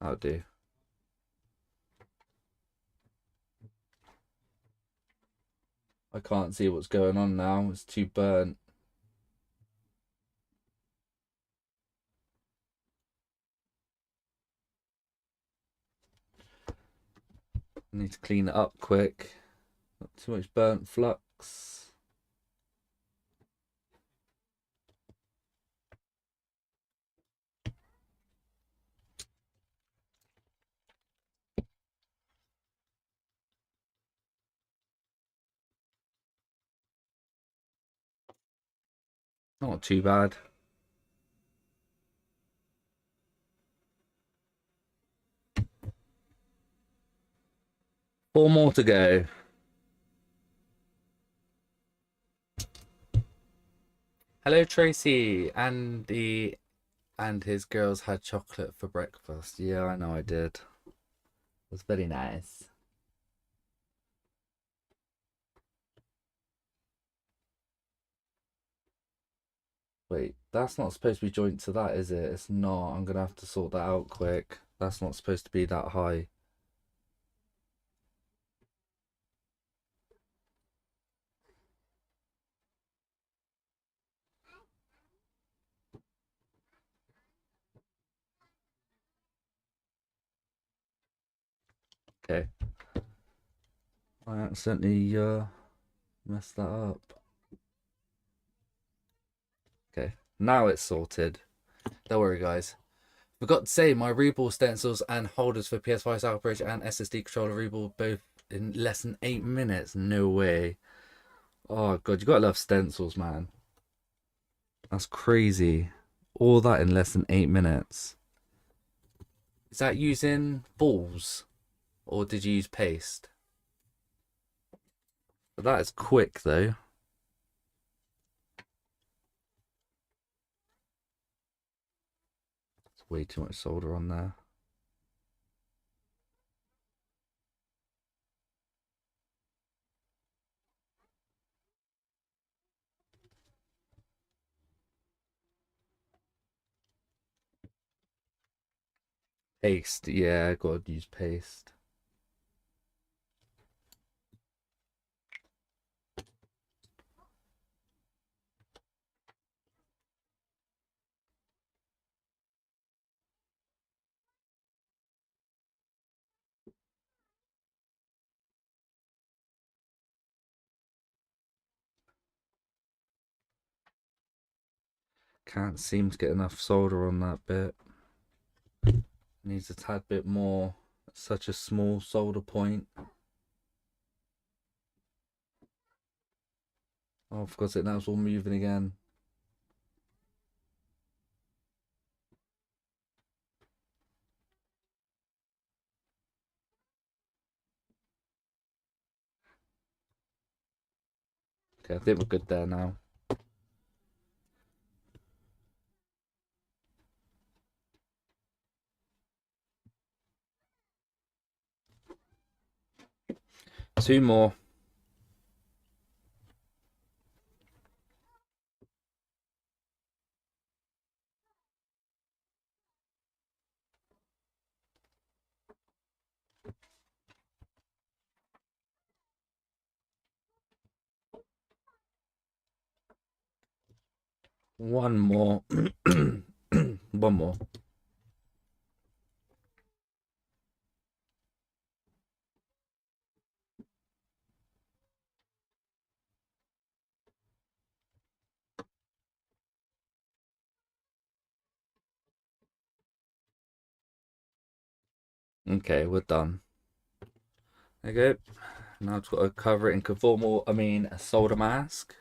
S1: That'll do. I can't see what's going on now. It's too burnt. I need to clean it up quick. Not too much burnt flux. Not too bad. Four more to go. Hello, Tracy. Andy and his girls had chocolate for breakfast. Yeah, I know I did. It was very nice. Wait, that's not supposed to be joint to that, is it? It's not. I'm gonna have to sort that out quick. That's not supposed to be that high. Okay. I accidentally messed that up. Okay, now it's sorted. Don't worry, guys. Forgot to say, my reball stencils and holders for PS5 Cycle Bridge and SSD controller reball both in less than 8 minutes. No way. Oh God, you gotta love stencils, man. That's crazy. All that in less than 8 minutes. Is that using balls? Or did you use paste? But that is quick though. It's way too much solder on there. Paste, yeah, gotta use paste. Can't seem to get enough solder on that bit. Needs a tad bit more. Such a small solder point. Oh, I've got it now. It's all moving again. Okay, I think we're good there now. Two more. One more. One more. Okay, we're done. Okay, now I've got to cover it in conformal, a solder mask.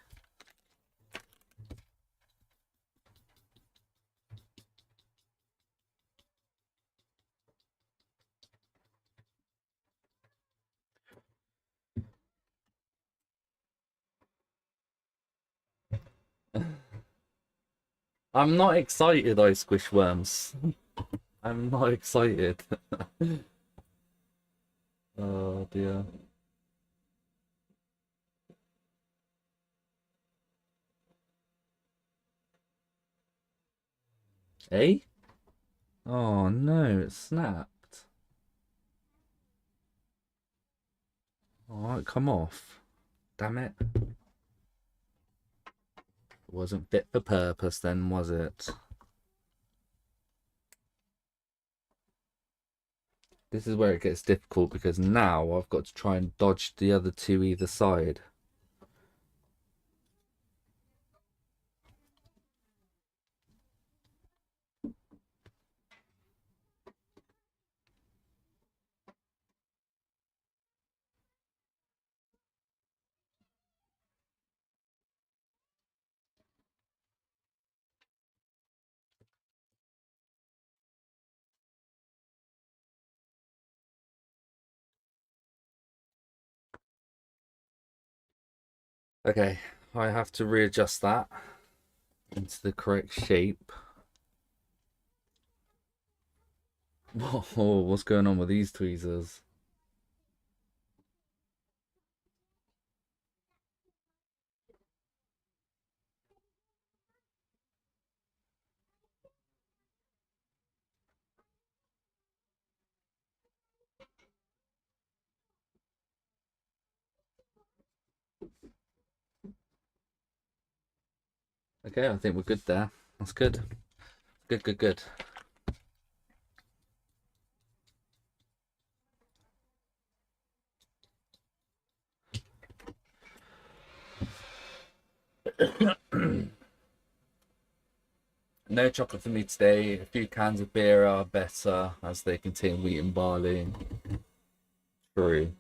S1: I'm not excited, though, squishworms. I'm not excited. Oh dear. Eh? Oh no, it snapped. Alright, come off. Damn it. It wasn't fit for purpose then, was it? This is where it gets difficult because now I've got to try and dodge the other two either side. Okay, I have to readjust that into the correct shape. Whoa, what's going on with these tweezers? Okay, I think we're good there. That's good. Good, good, good. No chocolate for me today. A few cans of beer are better as they contain wheat and barley. True.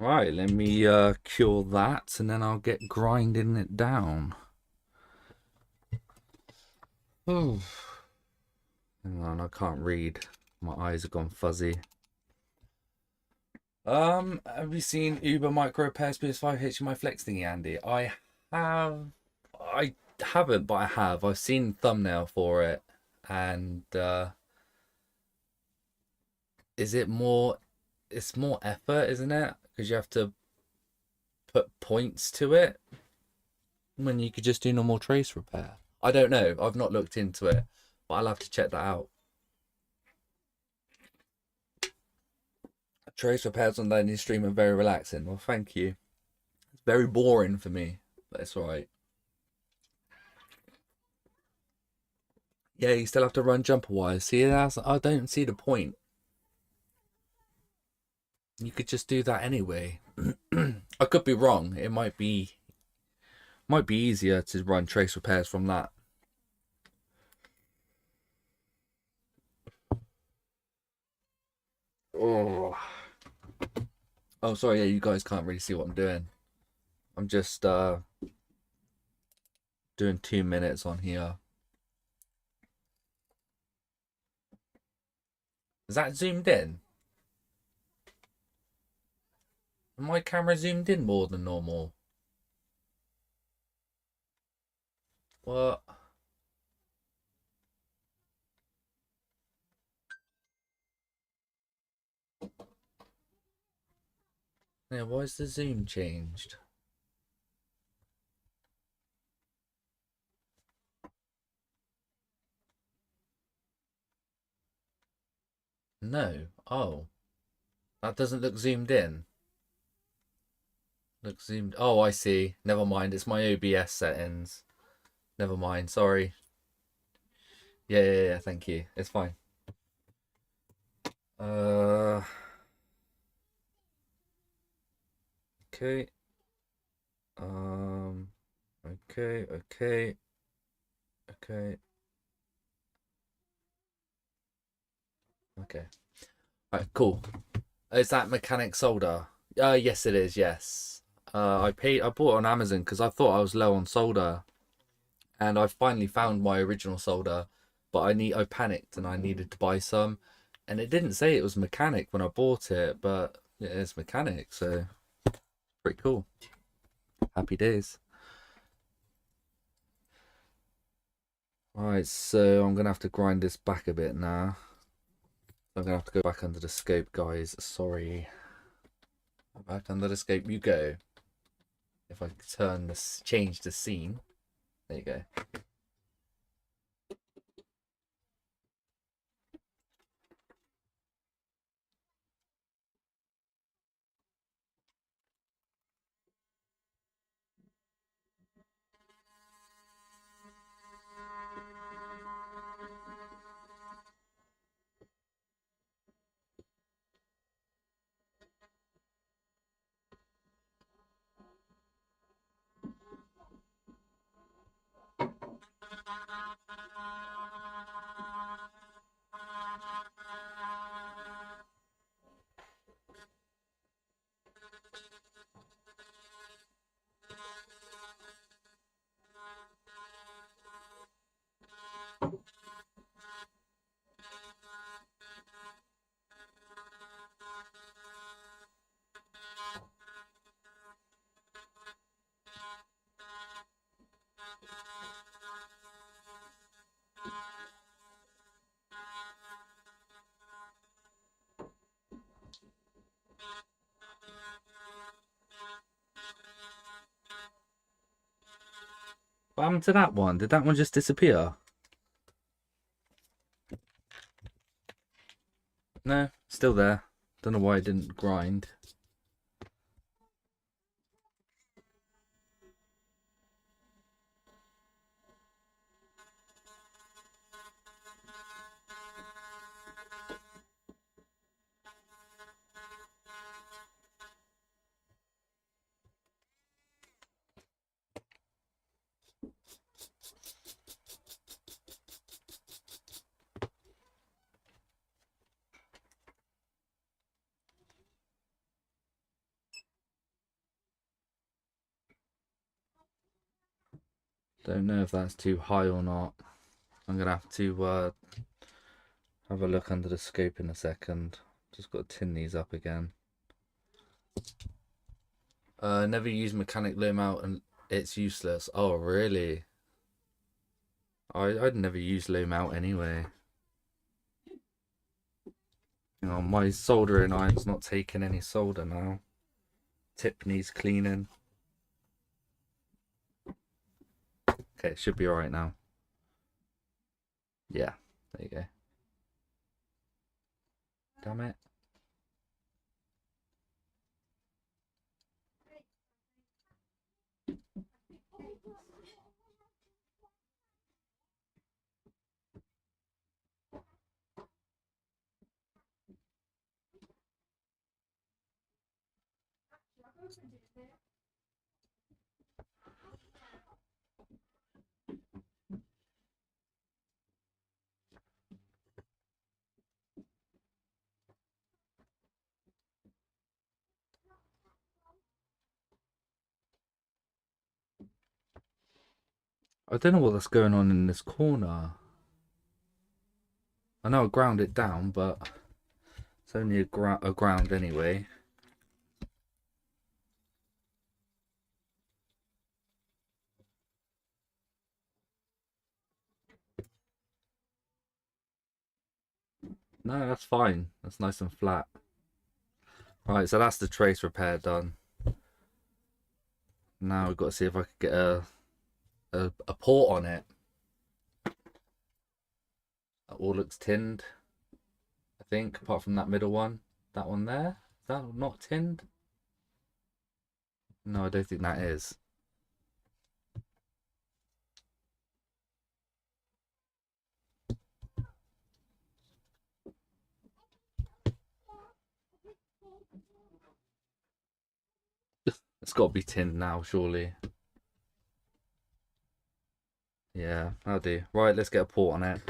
S1: Right, let me cure that, and then I'll get grinding it down. Oh, hang on, I can't read. My eyes have gone fuzzy. Have you seen Uber Micro Pairs PS5 HDMI Flex thingy, Andy? I have. I haven't, but I have. I've seen thumbnail for it, and is it more? It's more effort, isn't it? Because you have to put points to it when you could just do normal trace repair. I don't know. I've not looked into it, but I'll have to check that out. Trace repairs on the stream are very relaxing. Well, thank you. It's very boring for me, but it's alright. Yeah, you still have to run jumper wires. See, I don't see the point. You could just do that anyway. I could be wrong. It might be easier to run trace repairs from that. Oh. Oh, sorry. Yeah, you guys can't really see what I'm doing. I'm just doing 2 minutes on here. Is that zoomed in? My camera zoomed in more than normal. What? Yeah, why is the zoom changed? No. Oh. That doesn't look zoomed in. Looks zoomed. Oh, I see. Never mind. It's my OBS settings. Never mind. Sorry. Yeah. Thank you. It's fine. Uh. Okay. Okay. Okay. Okay. Okay. Alright, cool. Is that mechanic solder? Yes, it is. Yes. I bought it on Amazon because I thought I was low on solder, and I finally found my original solder, but I panicked and I needed to buy some, and it didn't say it was mechanic when I bought it, but it is mechanic, so pretty cool. Happy days. Alright, so I'm gonna have to grind this back a bit now. I'm gonna have to go back under the scope, guys. Sorry. Back under the scope you go. If I change the scene. There you go. What happened to that one? Did that one just disappear? No, still there. Don't know why it didn't grind. Don't know if that's too high or not. I'm gonna have to have a look under the scope in a second. Just got to tin these up again. Never use mechanic low mount and it's useless. Oh really? I'd never use low mount anyway. You know, my soldering iron's not taking any solder now. Tip needs cleaning. Okay, it should be alright now. Yeah, there you go. Damn it. I don't know what's going on in this corner. I know I ground it down, but it's only a ground anyway. No, that's fine. That's nice and flat. Right, so that's the trace repair done. Now we've got to see if I could get a port on it. That all looks tinned, I think, apart from that middle one. That one there? Is that not tinned? No, I don't think that is. It's got to be tinned now, surely. Yeah, that'll do. Right, let's get a port on it.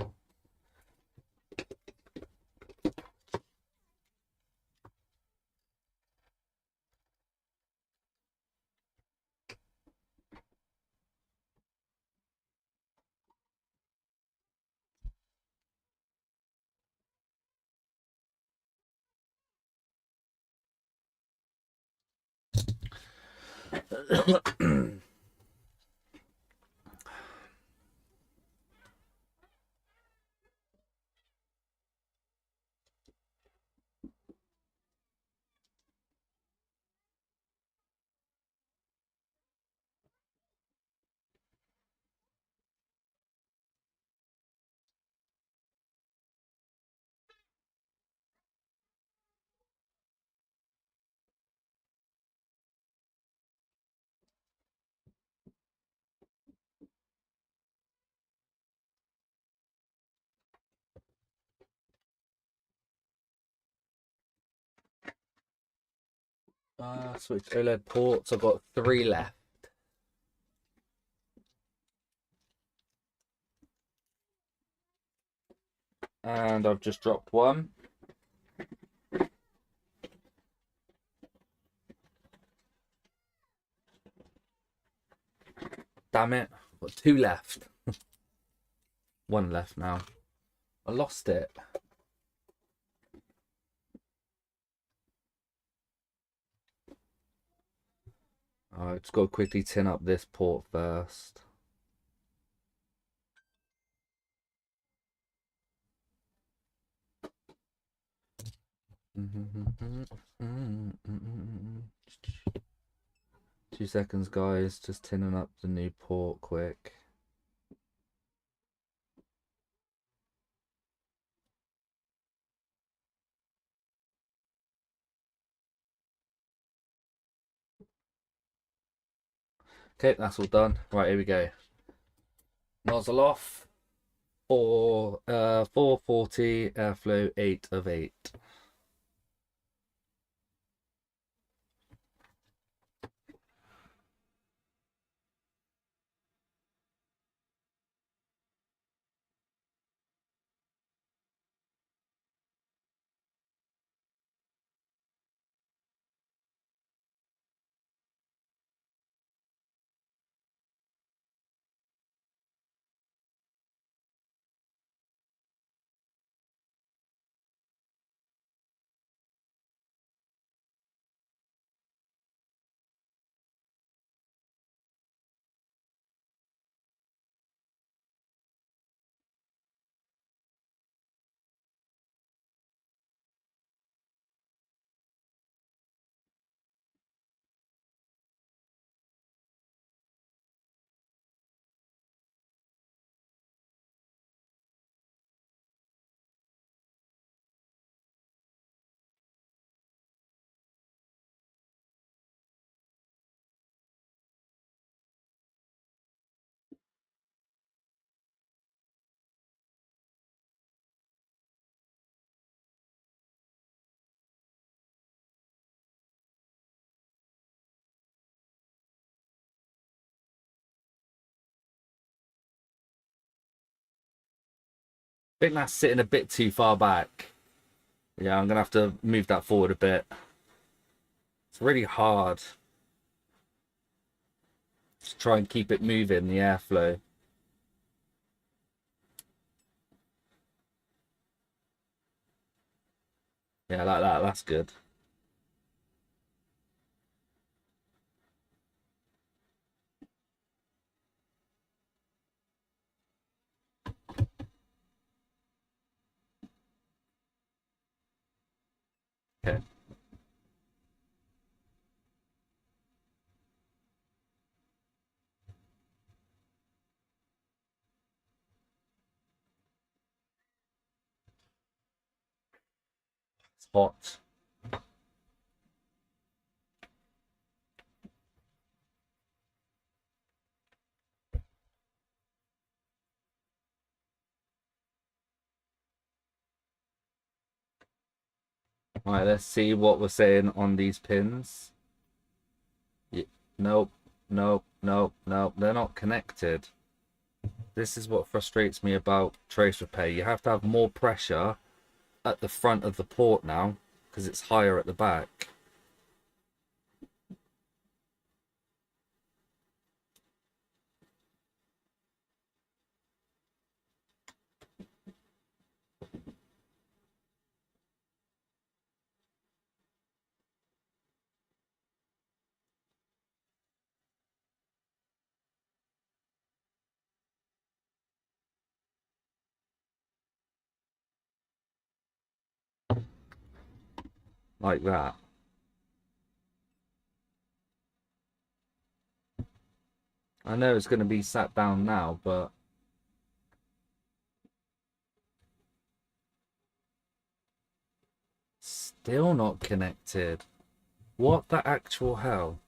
S1: Switch OLED ports. I've got 3 left. And I've just dropped one. Damn it. I've got 2 left. 1 left now. I lost it. Alright, just got to quickly tin up this port first. Two seconds, guys. Just tinning up the new port quick. Okay, that's all done. Right, here we go. Nozzle off. 440 airflow 8 of 8. think that's sitting a bit too far back. Yeah, I'm gonna have to move that forward a bit. It's really hard to try and keep it moving, the airflow. Yeah, like that. That's good. Okay. It's hot. All right, let's see what we're saying on these pins. Yeah, nope, nope, nope, nope. They're not connected. This is what frustrates me about trace repair. You have to have more pressure at the front of the port now because it's higher at the back. Like that. I know it's going to be sat down now, but still not connected. What the actual hell?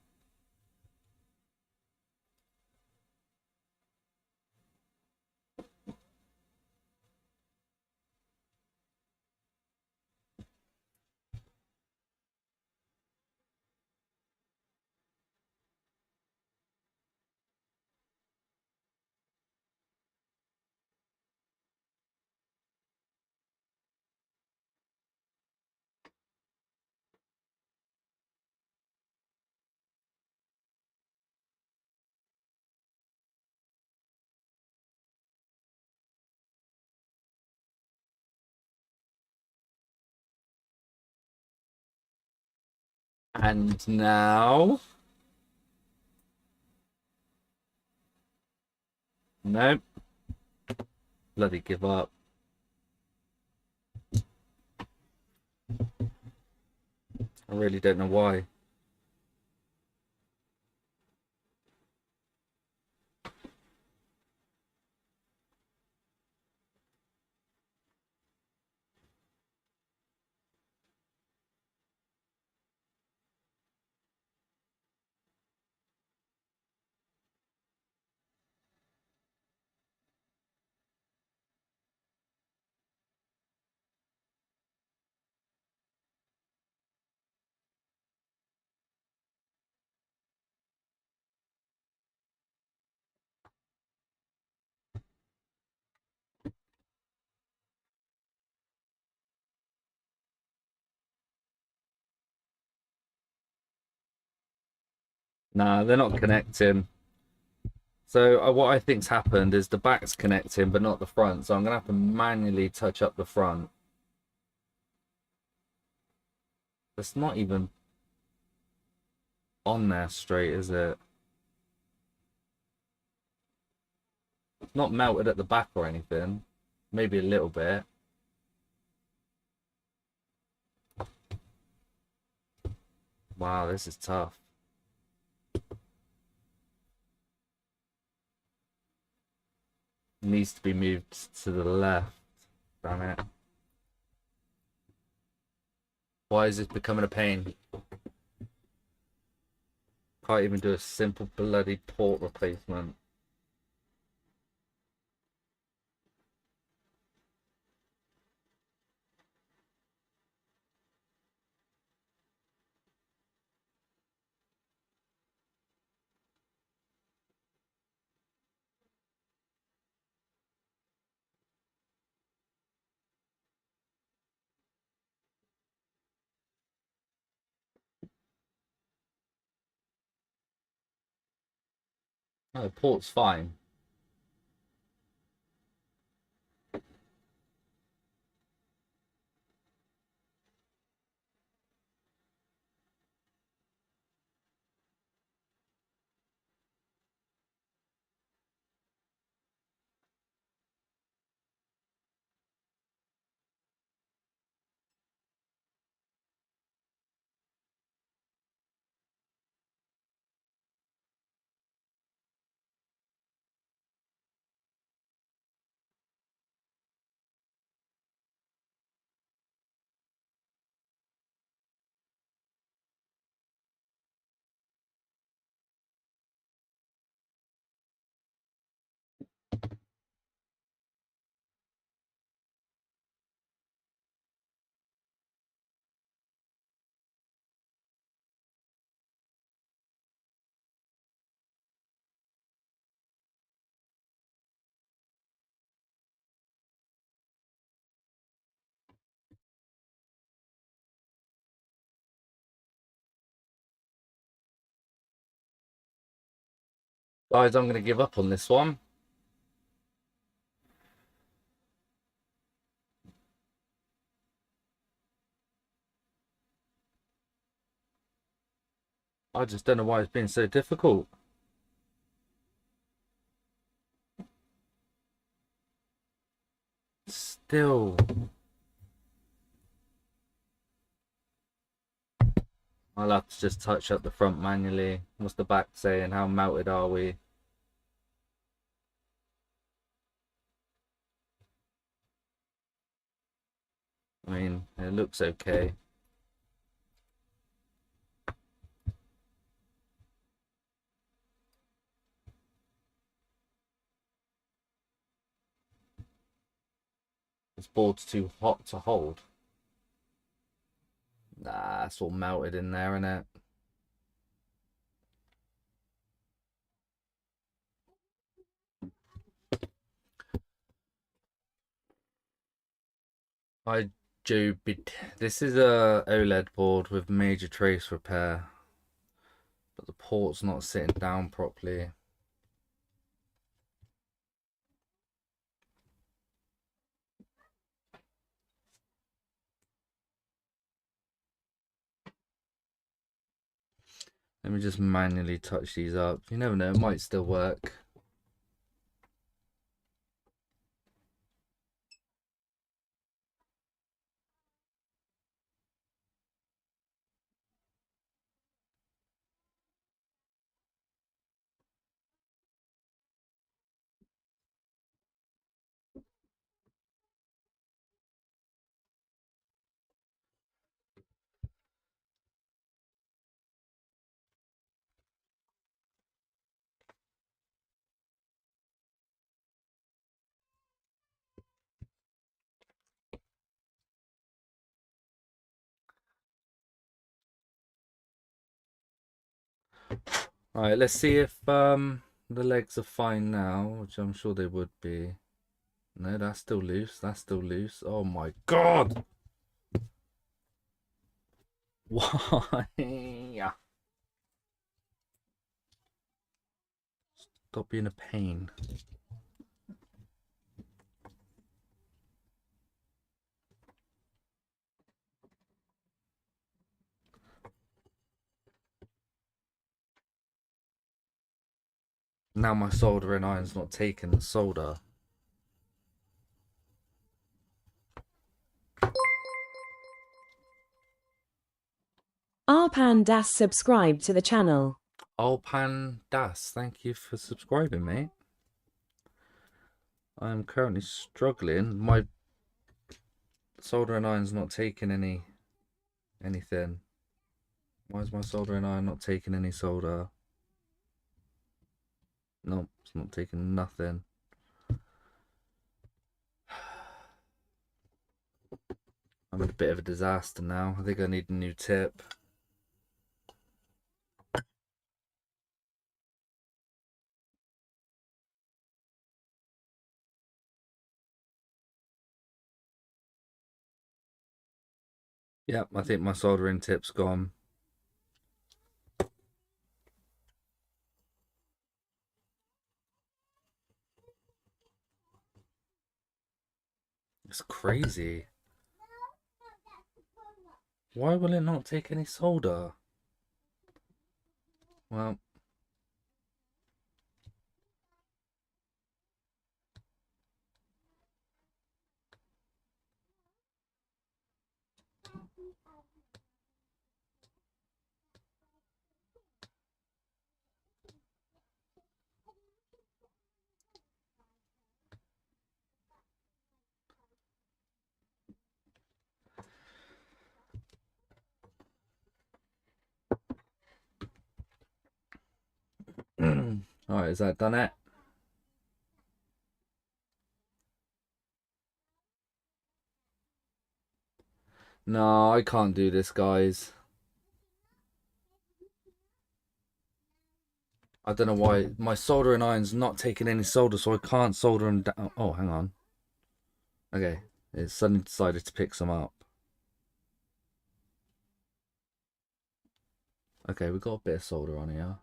S1: And now? Nope. Bloody give up. I really don't know why. Nah, they're not connecting. So what I think's happened is the back's connecting, but not the front. So I'm gonna have to manually touch up the front. It's not even on there straight, is it? It's not melted at the back or anything. Maybe a little bit. Wow, this is tough. Needs to be moved to the left. Damn it. Why is this becoming a pain? Can't even do a simple bloody port replacement. Oh, the port's fine. Guys, I'm going to give up on this one. I just don't know why it's been so difficult. Still. I'll have to just touch up the front manually. What's the back saying? How melted are we? I mean, it looks okay. This board's too hot to hold. Nah, it's all melted in there, isn't it? I do. This is a OLED board with major trace repair, but the port's not sitting down properly. Let me just manually touch these up. You never know, it might still work. Alright, let's see if the legs are fine now, which I'm sure they would be. No, that's still loose. That's still loose. Oh my god! Why? Stop being a pain. Now my soldering iron's not taking the solder.
S2: Arpan Das subscribe to the channel.
S1: Alpan Das, thank you for subscribing, mate. I am currently struggling. My soldering iron's not taking anything. Why is my soldering iron not taking any solder? Nope, it's not taking nothing. I'm in a bit of a disaster now. I think I need a new tip. Yep, I think my soldering tip's gone. It's crazy. Why will it not take any solder? Well, alright, is that done it? No, I can't do this, guys. I don't know why. My soldering iron's not taking any solder, so I can't solder them down. Oh, hang on. Okay, it suddenly decided to pick some up. Okay, we've got a bit of solder on here.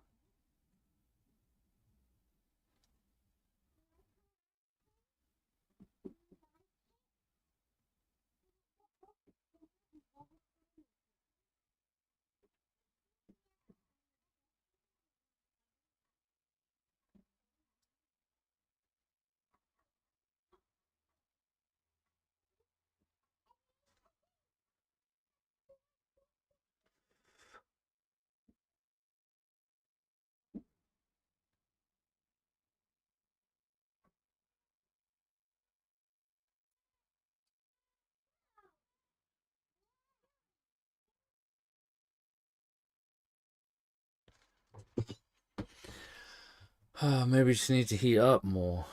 S1: Maybe we just need to heat up more.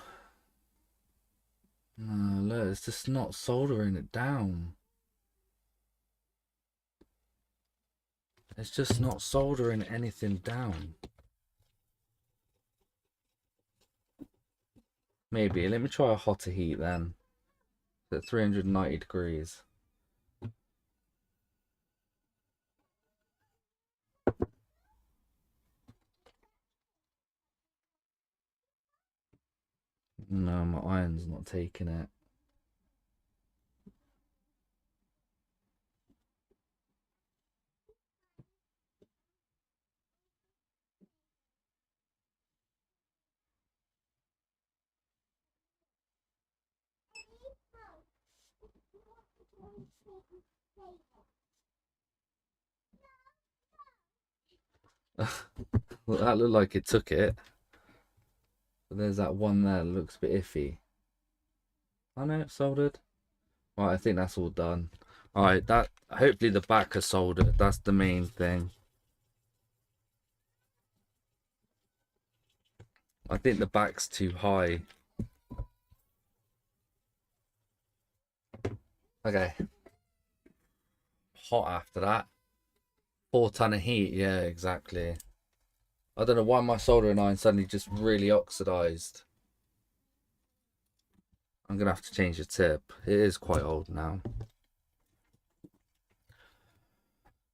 S1: No, look, it's just not soldering it down. It's just not soldering anything down. Maybe. Let me try a hotter heat then. At 390 degrees. No, my iron's not taking it. Well, that looked like it took it. But there's that one there that looks a bit iffy. Oh no, it's soldered. Right, I think that's all done. Alright, that hopefully the back are soldered. That's the main thing. I think the back's too high. Okay. Hot after that. 4 ton of heat, yeah, exactly. I don't know why my soldering iron suddenly just really oxidized. I'm gonna have to change the tip. It is quite old now.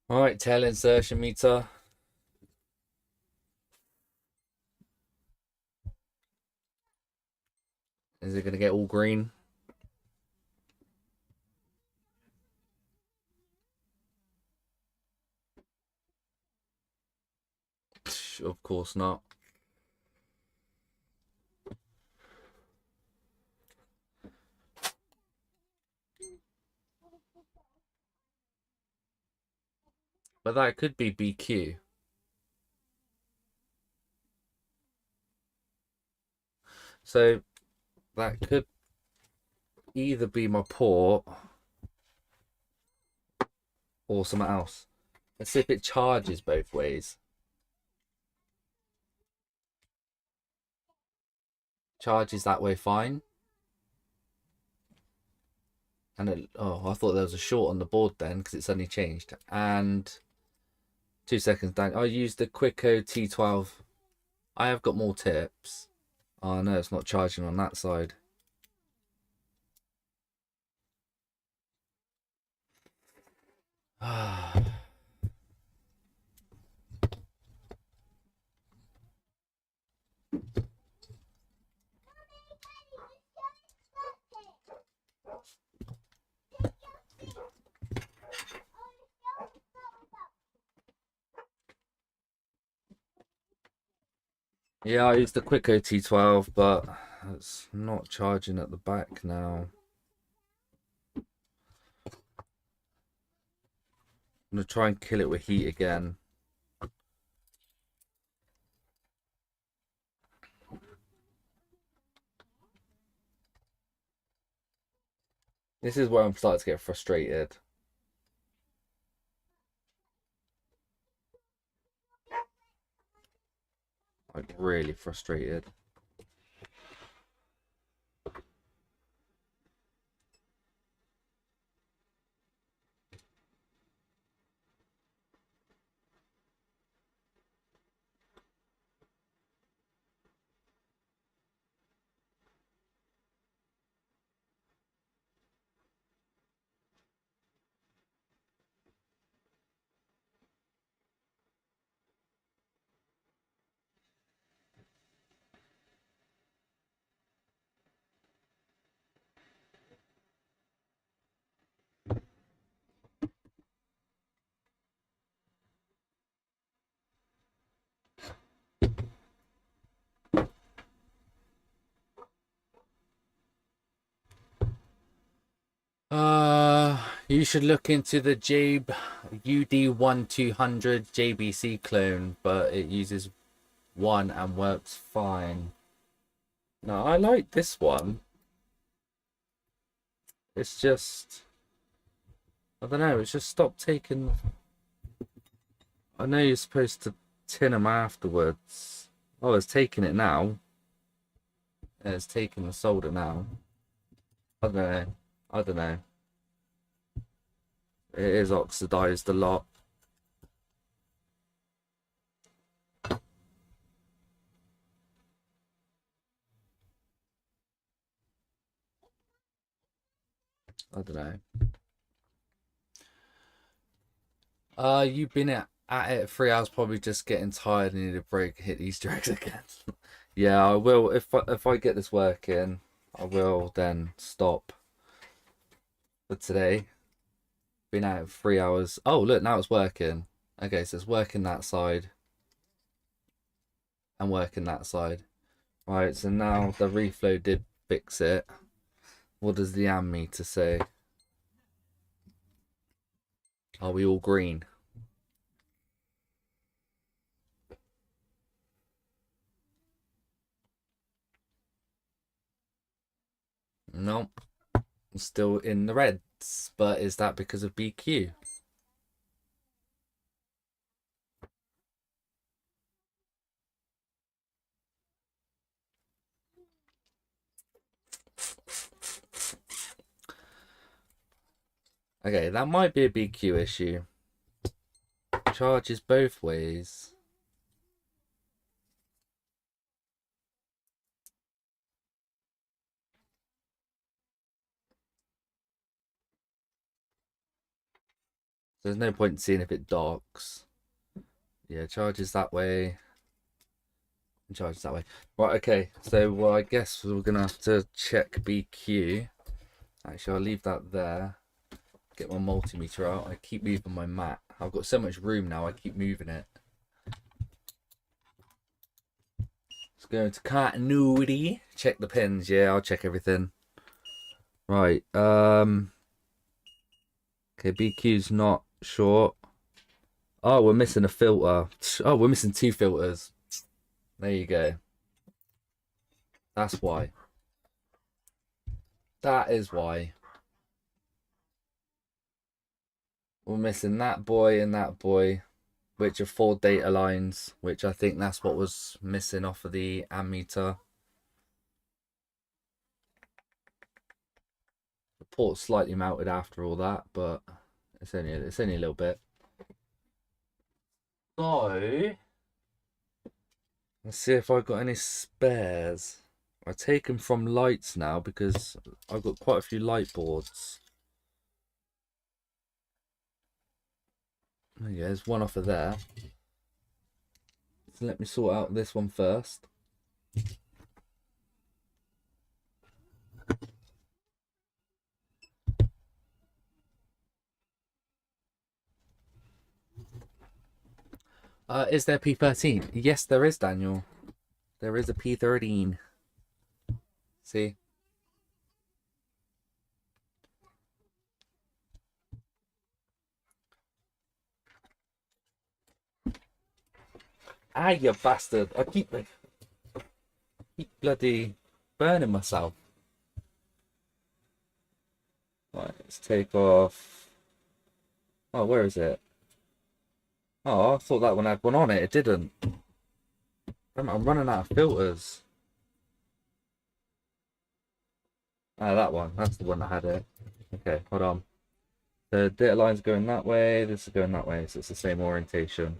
S1: Alright, tail insertion meter. Is it gonna get all green? Of course not. But that could be BQ. So that could either be my port or something else. Let's see if it charges both ways. Charges that way fine. And it, oh, I thought there was a short on the board then because it suddenly changed. And 2 seconds down. I used the Quicko T12. I have got more tips. Oh no, it's not charging on that side. Yeah, I used the Quick OT12, but it's not charging at the back now. I'm gonna try and kill it with heat again. This is where I'm starting to get frustrated. Like, really frustrated. You should look into the Jabe UD1200 JBC clone, but it uses one and works fine. No, I like this one. It's just, I don't know, it's just stopped taking. I know you're supposed to tin them afterwards. Oh, it's taking it now. Yeah, it's taking the solder now. I don't know. I don't know. It is oxidized a lot. I don't know. You've been at it 3 hours, probably just getting tired and need a break. Hit Easter eggs again. Yeah, I will. If I get this working, I will then stop for today. Been at it 3 hours. Oh, look, now it's working. Okay, so it's working that side and working that side. Right, so now the reflow did fix it. What does the ammeter say? Are we all green? Nope. Still in the reds, but is that because of BQ? Okay, that might be a BQ issue. Charges both ways. There's no point in seeing if it docks. Yeah, charges that way. And charges that way. Right, okay. So, well, I guess we're going to have to check BQ. Actually, I'll leave that there. Get my multimeter out. I keep moving my mat. I've got so much room now, I keep moving it. Let's go into continuity. Check the pins. Yeah, I'll check everything. Right. Okay, BQ's not short. Oh, we're missing a filter. Oh, we're missing two filters. There you go. That's why. That is why. We're missing that boy and that boy, which are 4 data lines, which I think that's what was missing off of the ammeter. The port's slightly melted after all that, but it's only a little bit. So let's see if I've got any spares. I take them from Lights now because I've got quite a few light boards. There you go, there's one off of there. So let me sort out this one first. Is there P13? Yes, there is, Daniel. There is a P13. See? Ah, you bastard. I keep bloody burning myself. Right, let's take off. Oh, where is it? Oh, I thought that one had one on it. It didn't. I'm running out of filters. Ah, that one. That's the one that had it. Okay, hold on. The data line's going that way. This is going that way, so it's the same orientation.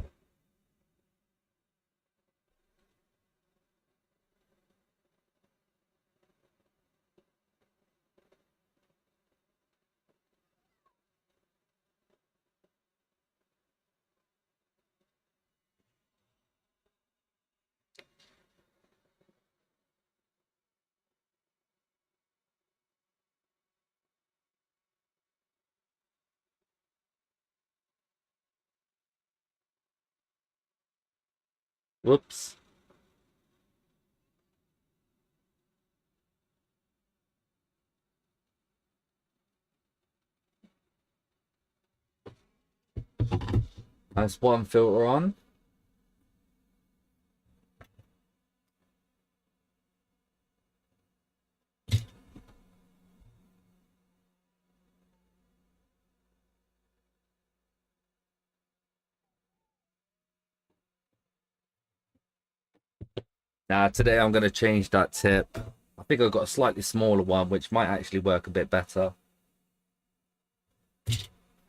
S1: Whoops. That's one filter on. Now, today I'm going to change that tip. I think I've got a slightly smaller one, which might actually work a bit better.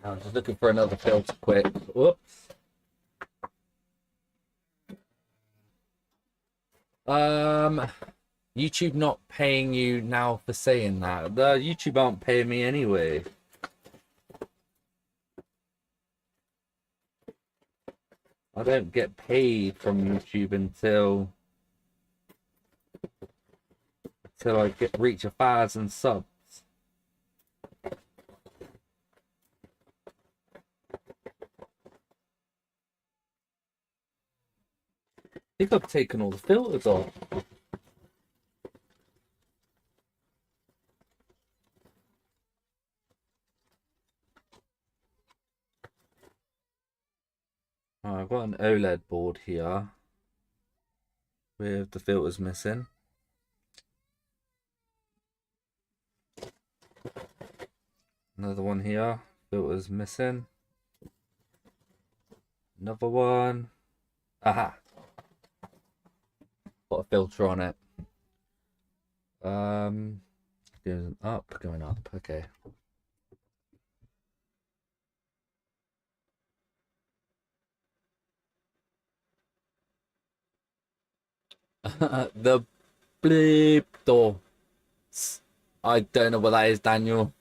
S1: I'm just looking for another filter quick. Whoops. YouTube not paying you now for saying that. The YouTube aren't paying me anyway. I don't get paid from YouTube until I reach 1,000 subs. I think I've taken all the filters off. Oh, I've got an OLED board here with the filters missing. Another one here, filters missing. Another one. Aha! Got a filter on it. Going up, going up. Okay. The bleep door. I don't know what that is, Daniel.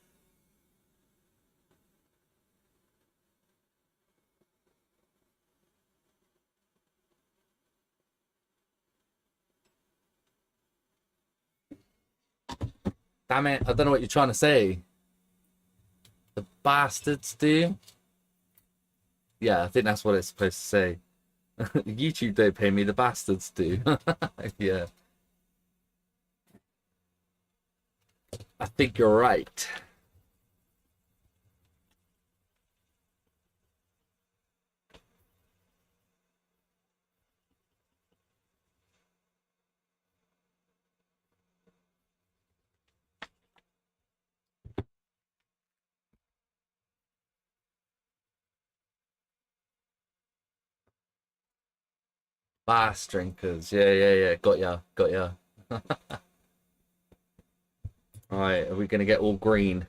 S1: Damn it, I don't know what you're trying to say. The bastards do? Yeah, I think that's what it's supposed to say. YouTube don't pay me, the bastards do. Yeah. I think you're right. Bass drinkers. Yeah. Got ya. Got ya. Alright, are we gonna get all green?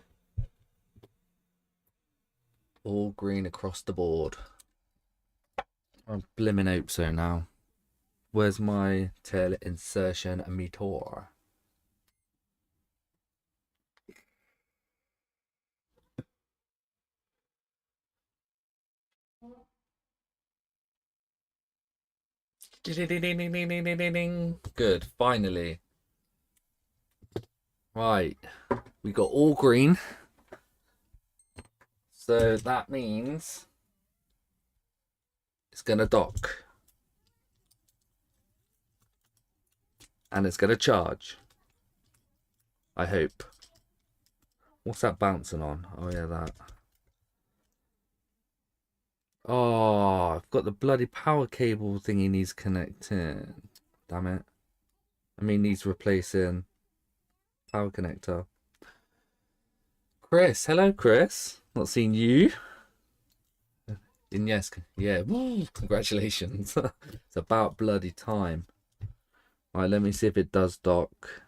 S1: All green across the board. I'm blimmin' hope so now. Where's my tail insertion meter? Good, finally. Right, we got all green. So that means it's gonna dock. And it's going to charge. I hope. What's that bouncing on? Oh, yeah, that. Oh, I've got the bloody power cable thingy needs connecting. Damn it. I mean, needs replacing. Power connector. Chris. Hello, Chris. Not seen you. And yes, yeah. Woo, congratulations. It's about bloody time. Alright, let me see if it does dock.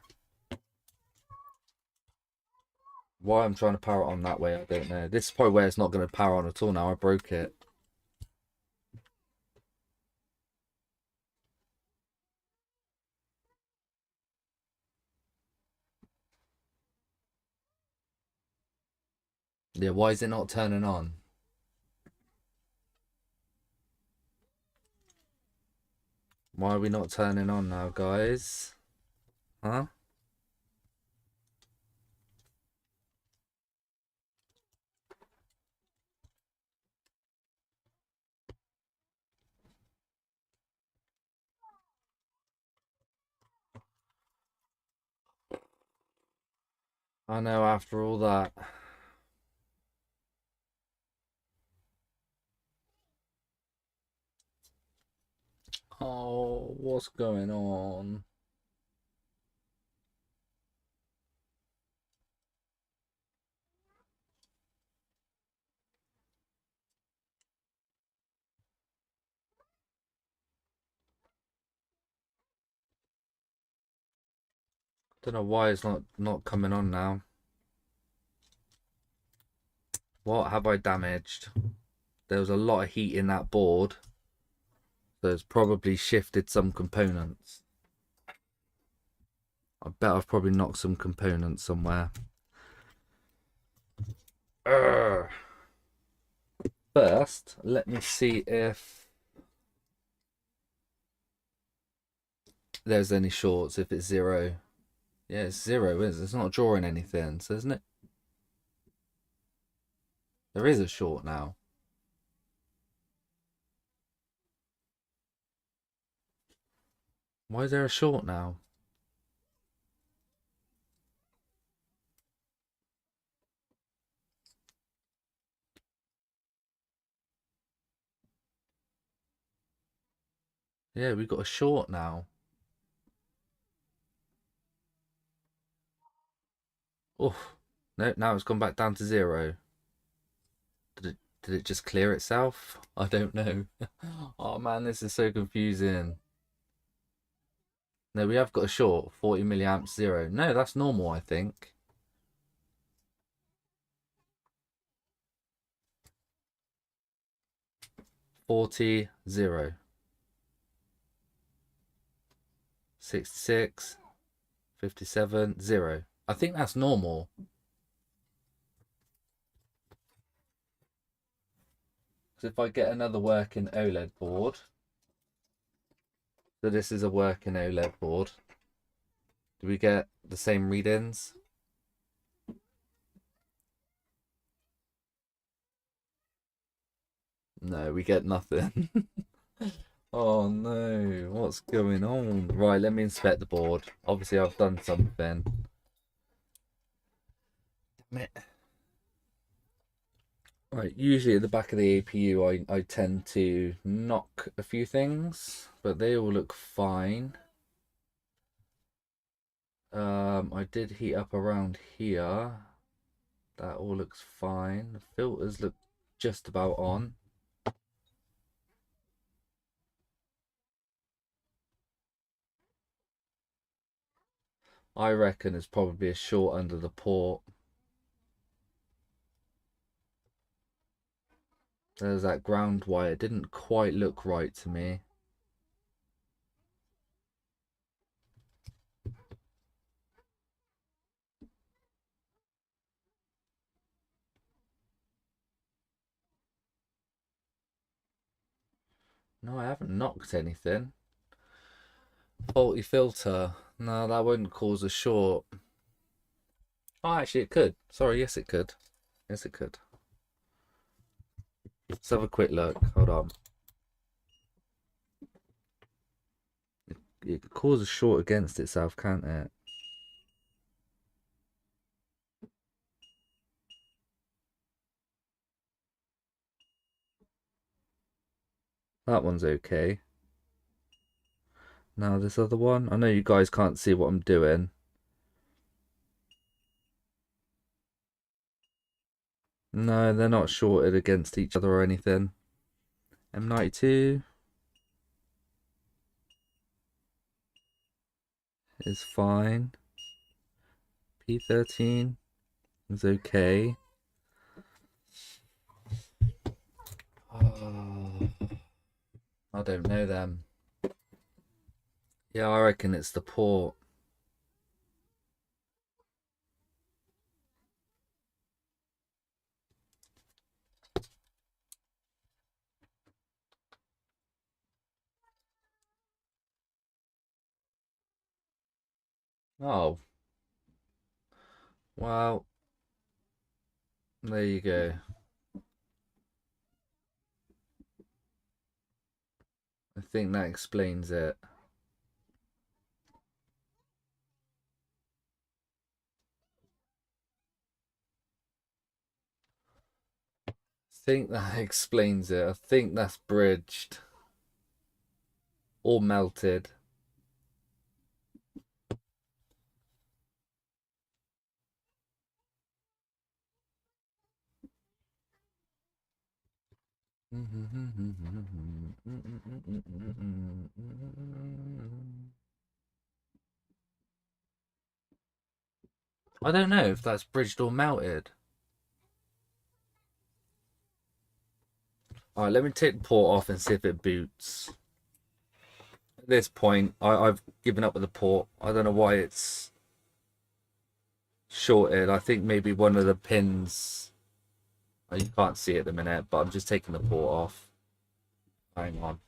S1: Why I'm trying to power it on that way, I don't know. This is probably where it's not going to power on at all now. I broke it. Yeah, why is it not turning on? Why are we not turning on now, guys? Huh? I know, after all that. Oh, what's going on? Don't know why it's not coming on now. What have I damaged? There was a lot of heat in that board, so it's probably shifted some components. I bet I've probably knocked some components somewhere. Urgh. First, let me see if there's any shorts. If it's zero. Yeah, it's zero, isn't it? It's not drawing anything, so isn't it? There is a short now. Why is there a short now? Yeah, we've got a short now. Oh, no, now it's gone back down to zero. Did it just clear itself? I don't know. Oh man, this is so confusing. No, we have got a short, 40 milliamps zero. No, that's normal, I think. 40 0. 66 57 0. I think that's normal. So if I get another working OLED board, so this is a working OLED board, do we get the same readings? No, we get nothing. Oh no, what's going on? Right, let me inspect the board. Obviously, I've done something. Damn it. Right, usually at the back of the APU, I tend to knock a few things, but they all look fine. I did heat up around here. That all looks fine. The filters look just about on. I reckon it's probably a short under the port. There's that ground wire. It didn't quite look right to me. No, I haven't knocked anything. Faulty filter. No, that wouldn't cause a short. Oh, actually, it could. Sorry, yes, it could. Yes, it could. Let's have a quick look. Hold on. it could cause a short against itself, can't it? That one's okay. Now this other one, I know you guys can't see what I'm doing. No, they're not shorted against each other or anything. M92 is fine. P13 is okay. I don't know them. Yeah, I reckon it's the port. Oh, well, there you go. I think that explains it. I think that explains it. I think that's bridged or melted. I don't know if that's bridged or melted. Alright, let me take the port off and see if it boots. At this point, I've given up with the port. I don't know why it's shorted. I think maybe one of the pins. Oh, you can't see it at the minute, but I'm just taking the port off. Hang on.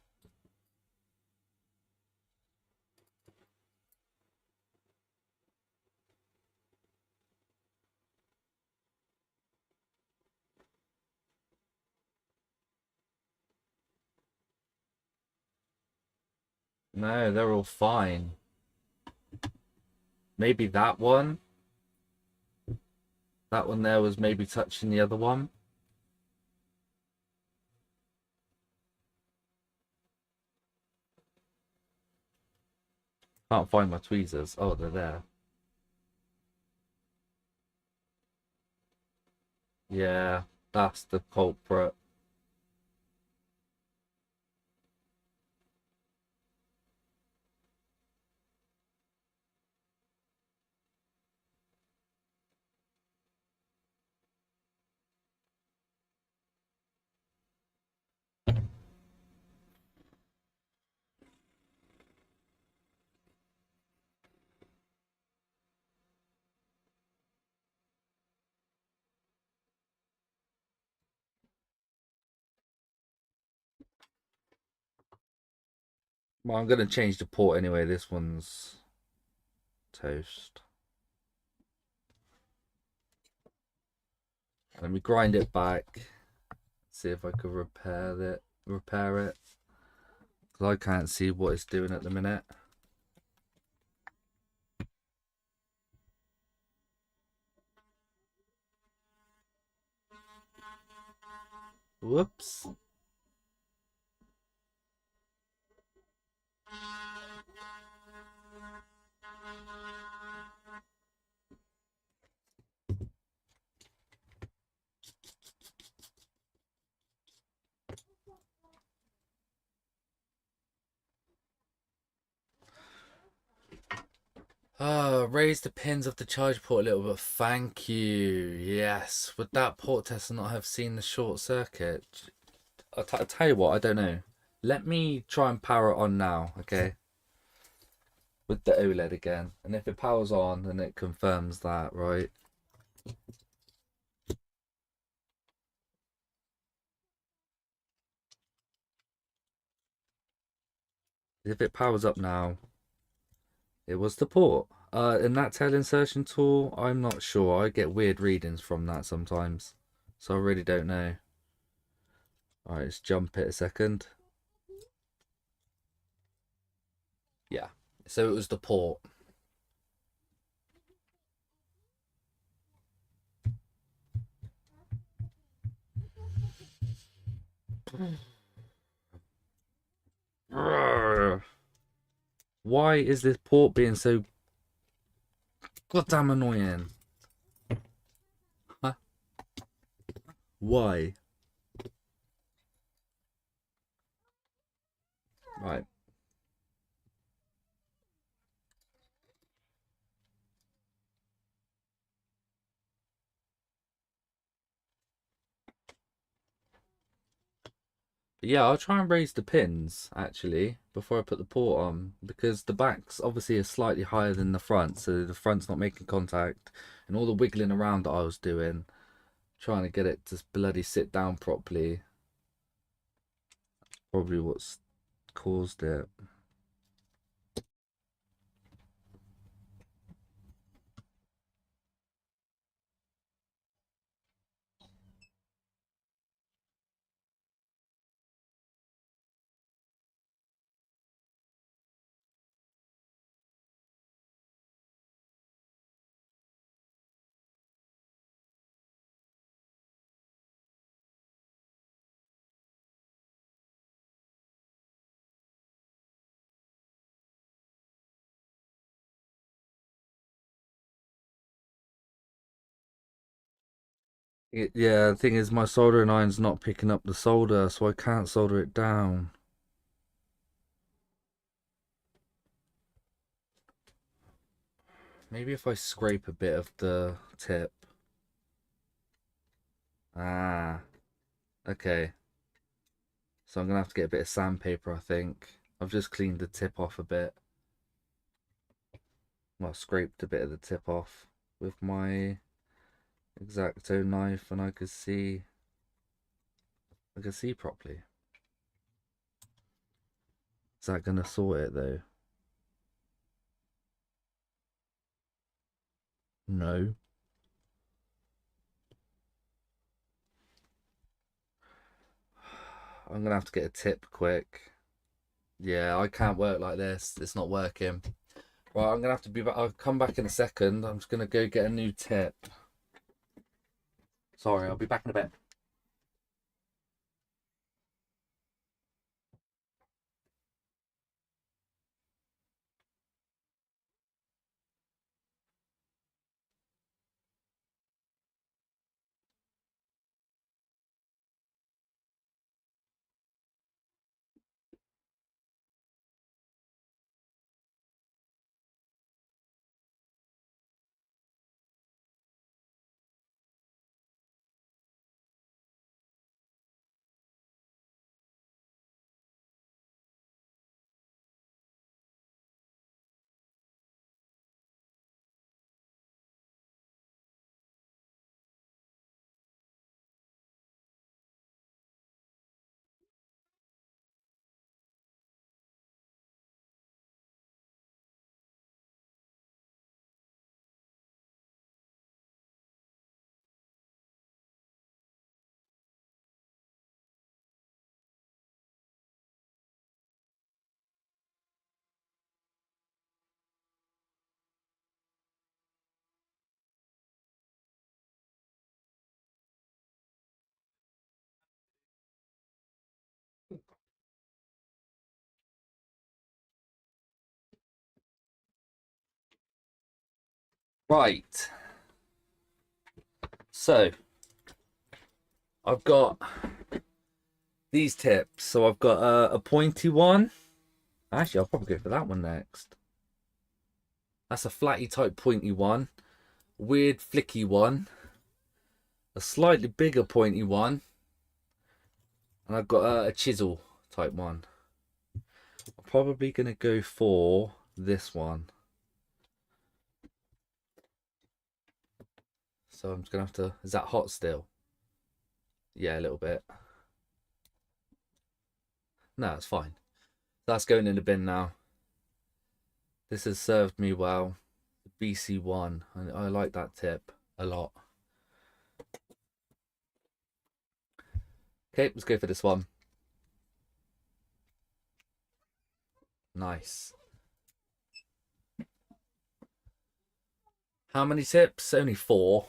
S1: No, they're all fine. Maybe that one. That one there was maybe touching the other one. Can't find my tweezers. Oh, they're there. Yeah, that's the culprit. Well, I'm gonna change the port anyway. This one's toast. Let me grind it back. See if I could repair it. Because I can't see what it's doing at the minute. Whoops. Raise the pins of the charge port a little bit. Thank you. Yes. Would that port tester not have seen the short circuit? I'll tell you what, I don't know. Let me try and power it on now, okay? With the OLED again. And if it powers on, then it confirms that, right? If it powers up now, it was the port. In that tail insertion tool, I'm not sure. I get weird readings from that sometimes. So I really don't know. Alright, let's jump it a second. Yeah. So it was the port. Why is this port being so goddamn annoying? Huh? Why? Right. Yeah, I'll try and raise the pins actually before I put the port on, because the backs obviously are slightly higher than the front, so the front's not making contact, and all the wiggling around that I was doing, trying to get it to bloody sit down properly, probably what's caused it. Yeah, the thing is my soldering iron's not picking up the solder, so I can't solder it down. Maybe if I scrape a bit of the tip. Ah, okay. So I'm gonna have to get a bit of sandpaper, I think. I've just cleaned the tip off a bit. Well, scraped a bit of the tip off with my X-Acto knife, and I could see properly. Is that gonna sort it though? No. I'm gonna have to get a tip quick. Yeah, I can't work like this. It's not working. Right, I'm gonna have to be back. I'll come back in a second. I'm just gonna go get a new tip. Sorry, I'll be back in a bit. Right. So I've got these tips. So I've got a pointy one. Actually, I'll probably go for that one next. That's a flatty type pointy one. Weird flicky one. A slightly bigger pointy one. And I've got a chisel type one. I'm probably going to go for this one. So I'm just going to have to... Is that hot still? Yeah, a little bit. No, it's fine. That's going in the bin now. This has served me well. BC1. I like that tip a lot. Okay, let's go for this one. Nice. How many tips? Only 4.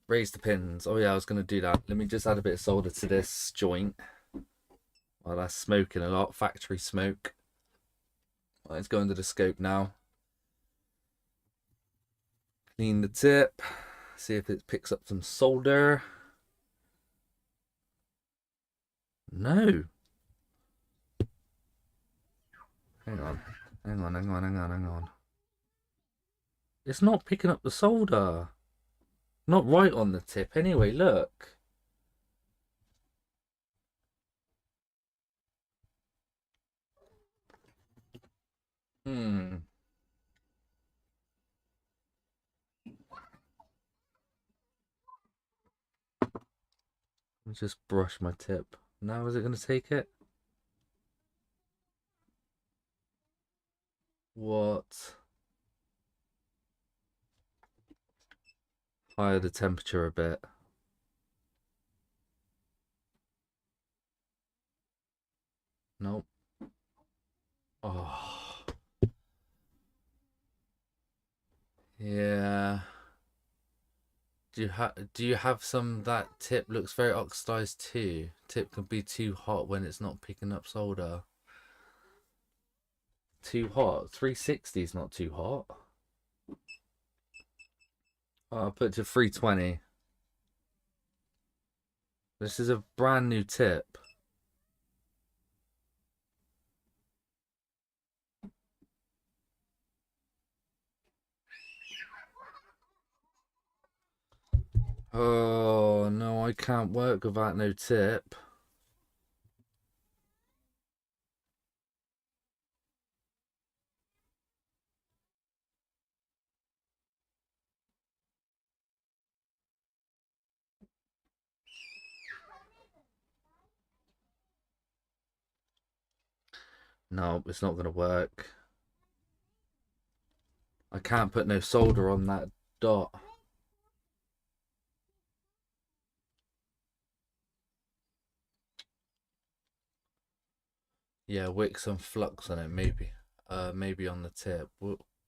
S1: Raise the pins. Oh yeah, I was going to do that. Let me just add a bit of solder to this joint. Well, that's smoking a lot. Factory smoke. Right, let's go under the scope now. Clean the tip. See if it picks up some solder. No. Hang on. Hang on, hang on, hang on, hang on. It's not picking up the solder. Not right on the tip anyway, look. Hmm. Let me just brush my tip. Now is it going to take it? What? Higher the temperature a bit. Nope. Oh. Yeah. Do you have some that tip looks very oxidized too? Tip can be too hot when it's not picking up solder. Too hot. 360 is not too hot. Oh, I'll put it to 320. This is a brand new tip. Oh no, I can't work without no tip. No, it's not gonna work. I can't put no solder on that dot. Yeah, wick some flux on it, maybe. Maybe on the tip.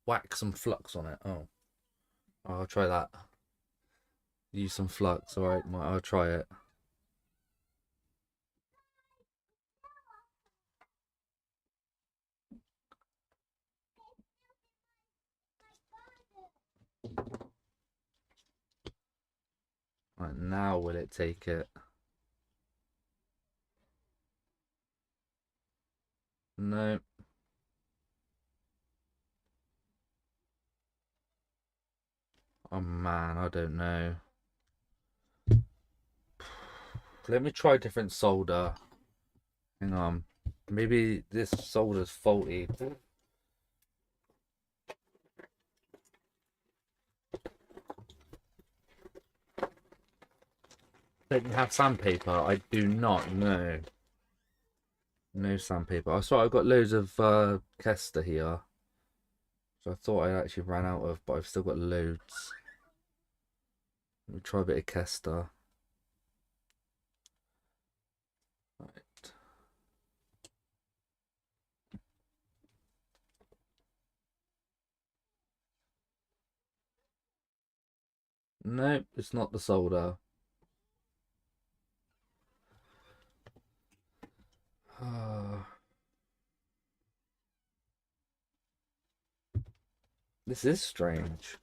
S1: Whack some flux on it. Oh, I'll try that. Use some flux. All right, I'll try it. Right, now will it take it? No. Oh man, I don't know. Let me try different solder. Hang on. Maybe this solder's faulty. Don't you have sandpaper? I do not know. No sandpaper. I saw I've got loads of Kester here. So I thought I actually ran out of, but I've still got loads. Let me try a bit of Kester. Right. Nope, it's not the solder. This is strange.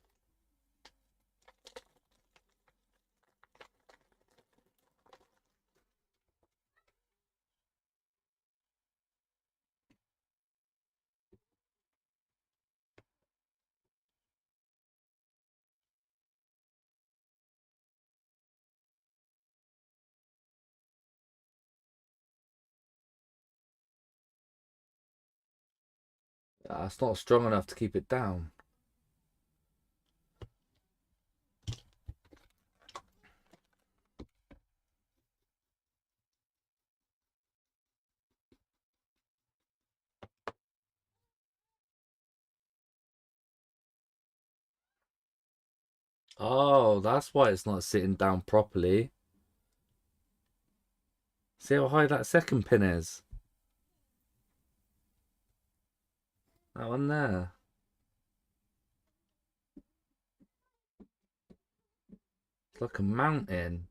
S1: It's not strong enough to keep it down. Oh, that's why it's not sitting down properly. See how high that second pin is? That one there. It's like a mountain.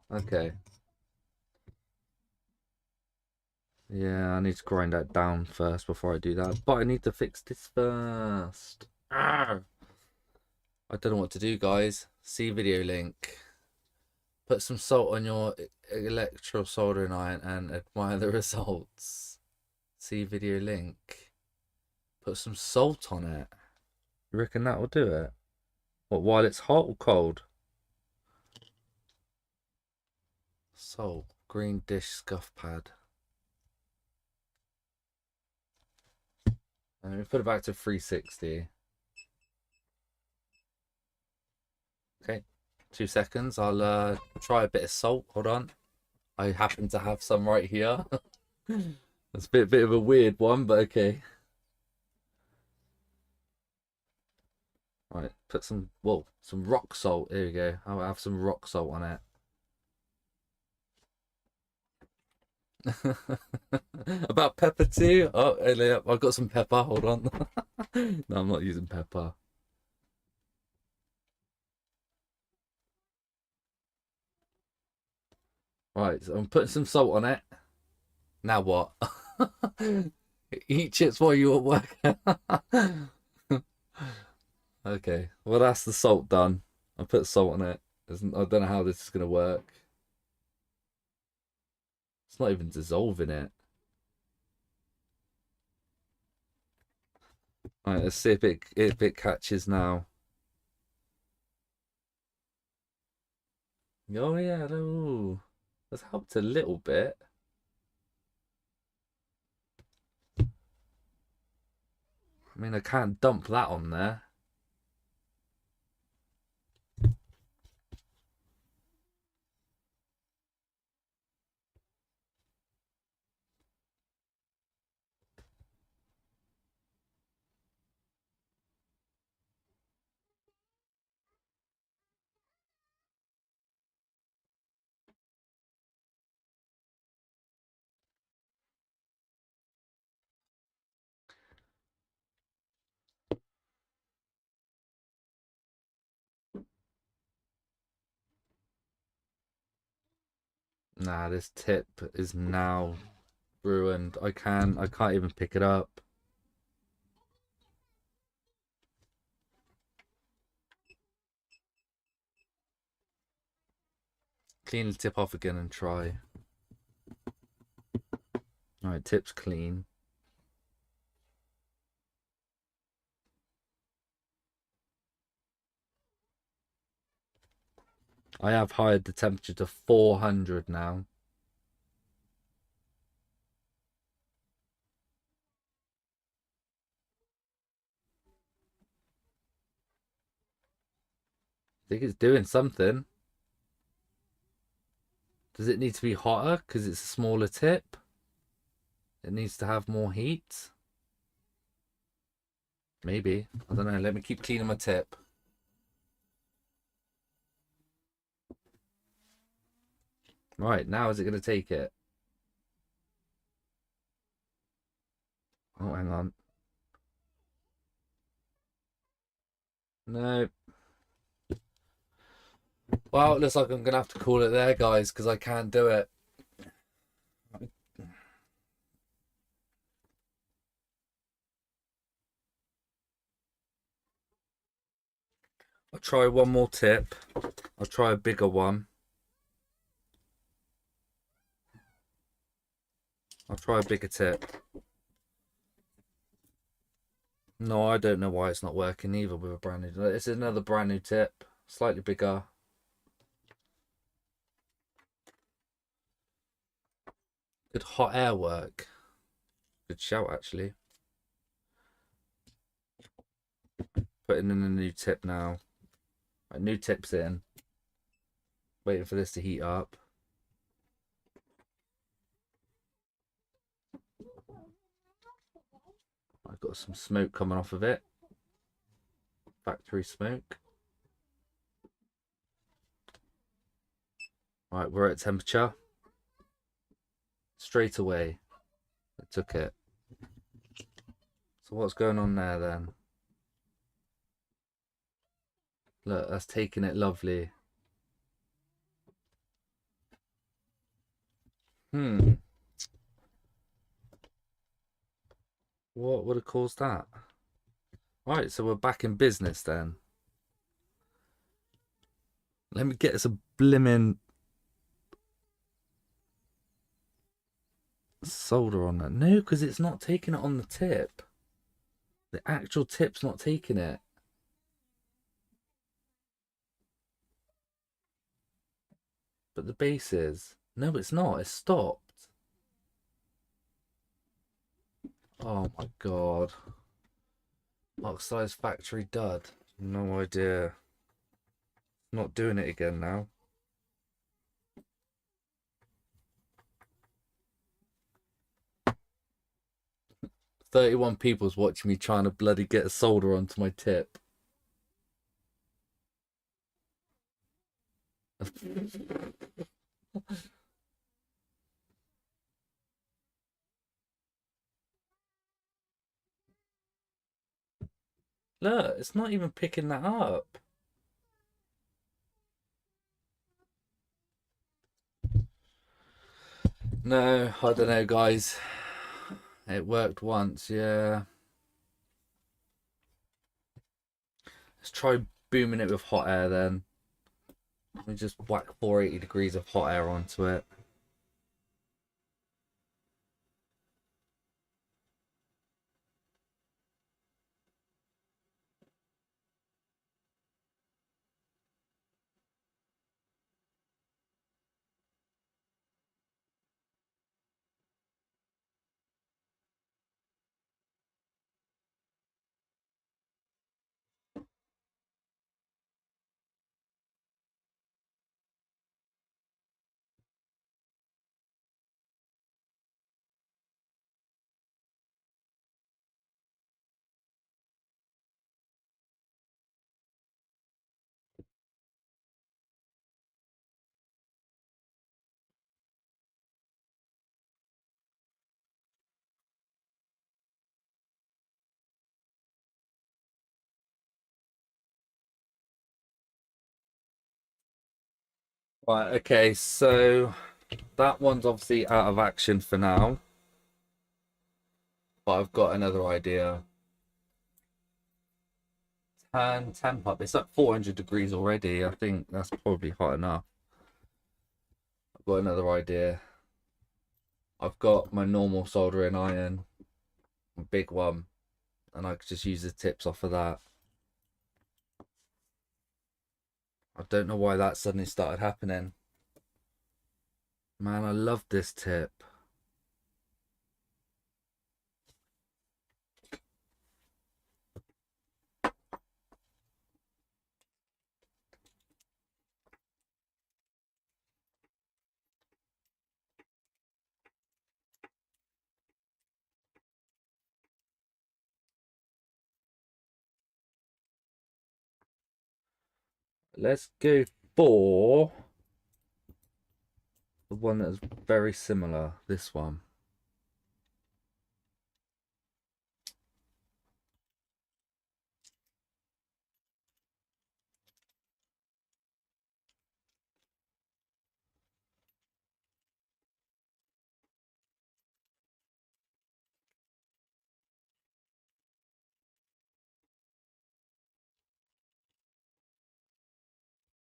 S1: Okay. Yeah, I need to grind that down first before I do that. But I need to fix this first. Ah! I don't know what to do, guys. See video link. Put some salt on your electro soldering iron and admire the results. See video link. Put some salt on it. You reckon that will do it? What, while it's hot or cold? Salt. Green dish scuff pad. Let me put it back to 360. Okay. 2 seconds. I'll try a bit of salt. Hold on. I happen to have some right here. That's a bit of a weird one, but okay. Right, put some rock salt. Here we go. I'll have some rock salt on it. About pepper too? Oh, I've got some pepper. Hold on. No, I'm not using pepper. Right, so I'm putting some salt on it. Now what? Eat chips while you at work. Okay, well that's the salt done. I put salt on it. I don't know how this is gonna work. It's not even dissolving it. Alright, let's see if it catches now. Oh yeah, no. That's helped a little bit. I mean, I can't dump that on there. Nah, this tip is now ruined. I can't even pick it up. Clean the tip off again and try. Alright, tip's clean. I have highed the temperature to 400 now. I think it's doing something. Does it need to be hotter because it's a smaller tip? It needs to have more heat? Maybe. I don't know. Let me keep cleaning my tip. Right, now is it going to take it? Oh, hang on. No. Well, it looks like I'm going to have to call it there, guys, because I can't do it. I'll try one more tip. I'll try a bigger one. I'll try a bigger tip. No, I don't know why it's not working either with a brand new. It's another brand new tip, slightly bigger. Good hot air work. Good shout, actually. Putting in a new tip now. Right, new tip's in. Waiting for this to heat up. I've got some smoke coming off of it. Factory smoke. Right, we're at temperature. Straight away, it took it. So what's going on there then? Look, that's taking it lovely. Hmm. What would have caused that? Right, so we're back in business then. Let me get some blimmin' solder on that. No, because it's not taking it on the tip. The actual tip's not taking it. But the base is. No, it's not. It's stopped. Oh my god. Oxidized factory dud. No idea. Not doing it again now. 31 people's watching me trying to bloody get a solder onto my tip. Look, it's not even picking that up. No, I don't know, guys. It worked once, yeah. Let's try booming it with hot air then. Let me just whack 480 degrees of hot air onto it. Right, okay, so that one's obviously out of action for now. But I've got another idea. Turn temp up. It's at 400 degrees already. I think that's probably hot enough. I've got another idea. I've got my normal soldering iron, a big one, and I could just use the tips off of that. I don't know why that suddenly started happening. Man, I love this tip. Let's go for the one that's very similar. This one.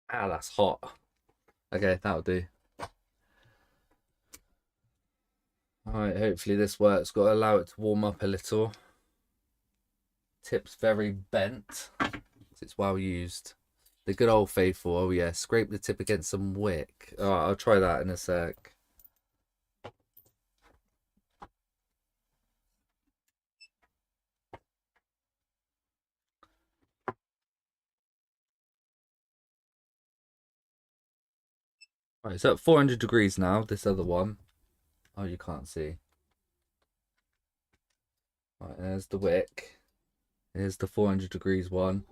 S1: Ah, that's hot. Okay, that'll do. Alright, hopefully this works. Got to allow it to warm up a little. Tip's very bent. It's well used. The good old faithful. Oh yeah, scrape the tip against some wick. Alright, I'll try that in a sec. Alright, so at 400 degrees now, this other one. Oh, you can't see. Alright, there's the wick. Here's the 400 degrees one.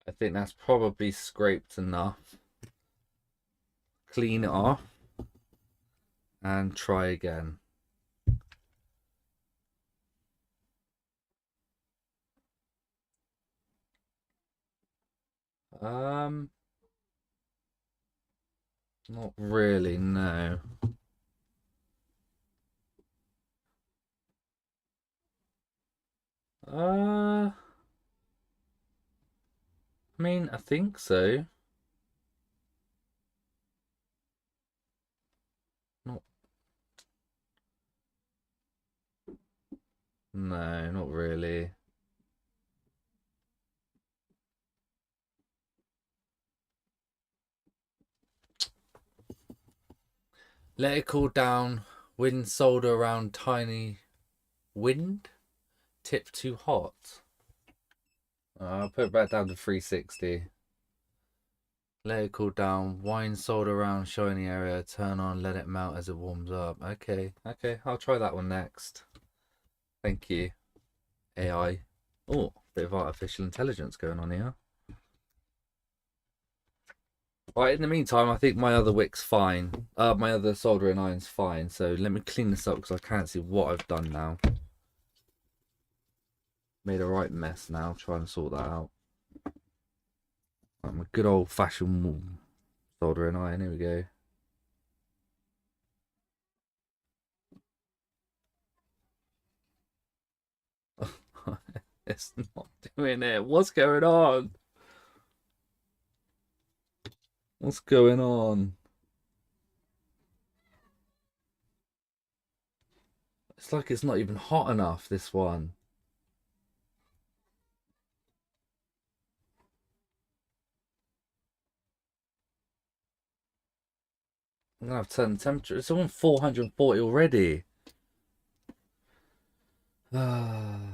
S1: I think that's probably scraped enough. Clean it off and try again. Um, Not really, no. I mean, I think so. Not, no, not really. Let it cool down. Wind solder around tiny wind. Tip too hot. I'll put it back down to 360. Let it cool down. Wind solder around shiny area. Turn on. Let it melt as it warms up. Okay, okay. I'll try that one next. Thank you, AI. Oh, bit of artificial intelligence going on here. Right, in the meantime, I think my other wick's fine. My other soldering iron's fine. So let me clean this up because I can't see what I've done now. Made a right mess now, trying to sort that out. Right, my good old fashioned soldering iron, here we go. It's not doing it. What's going on? What's going on? It's like it's not even hot enough, this one. I'm gonna have to turn the temperature. It's on 440 already. I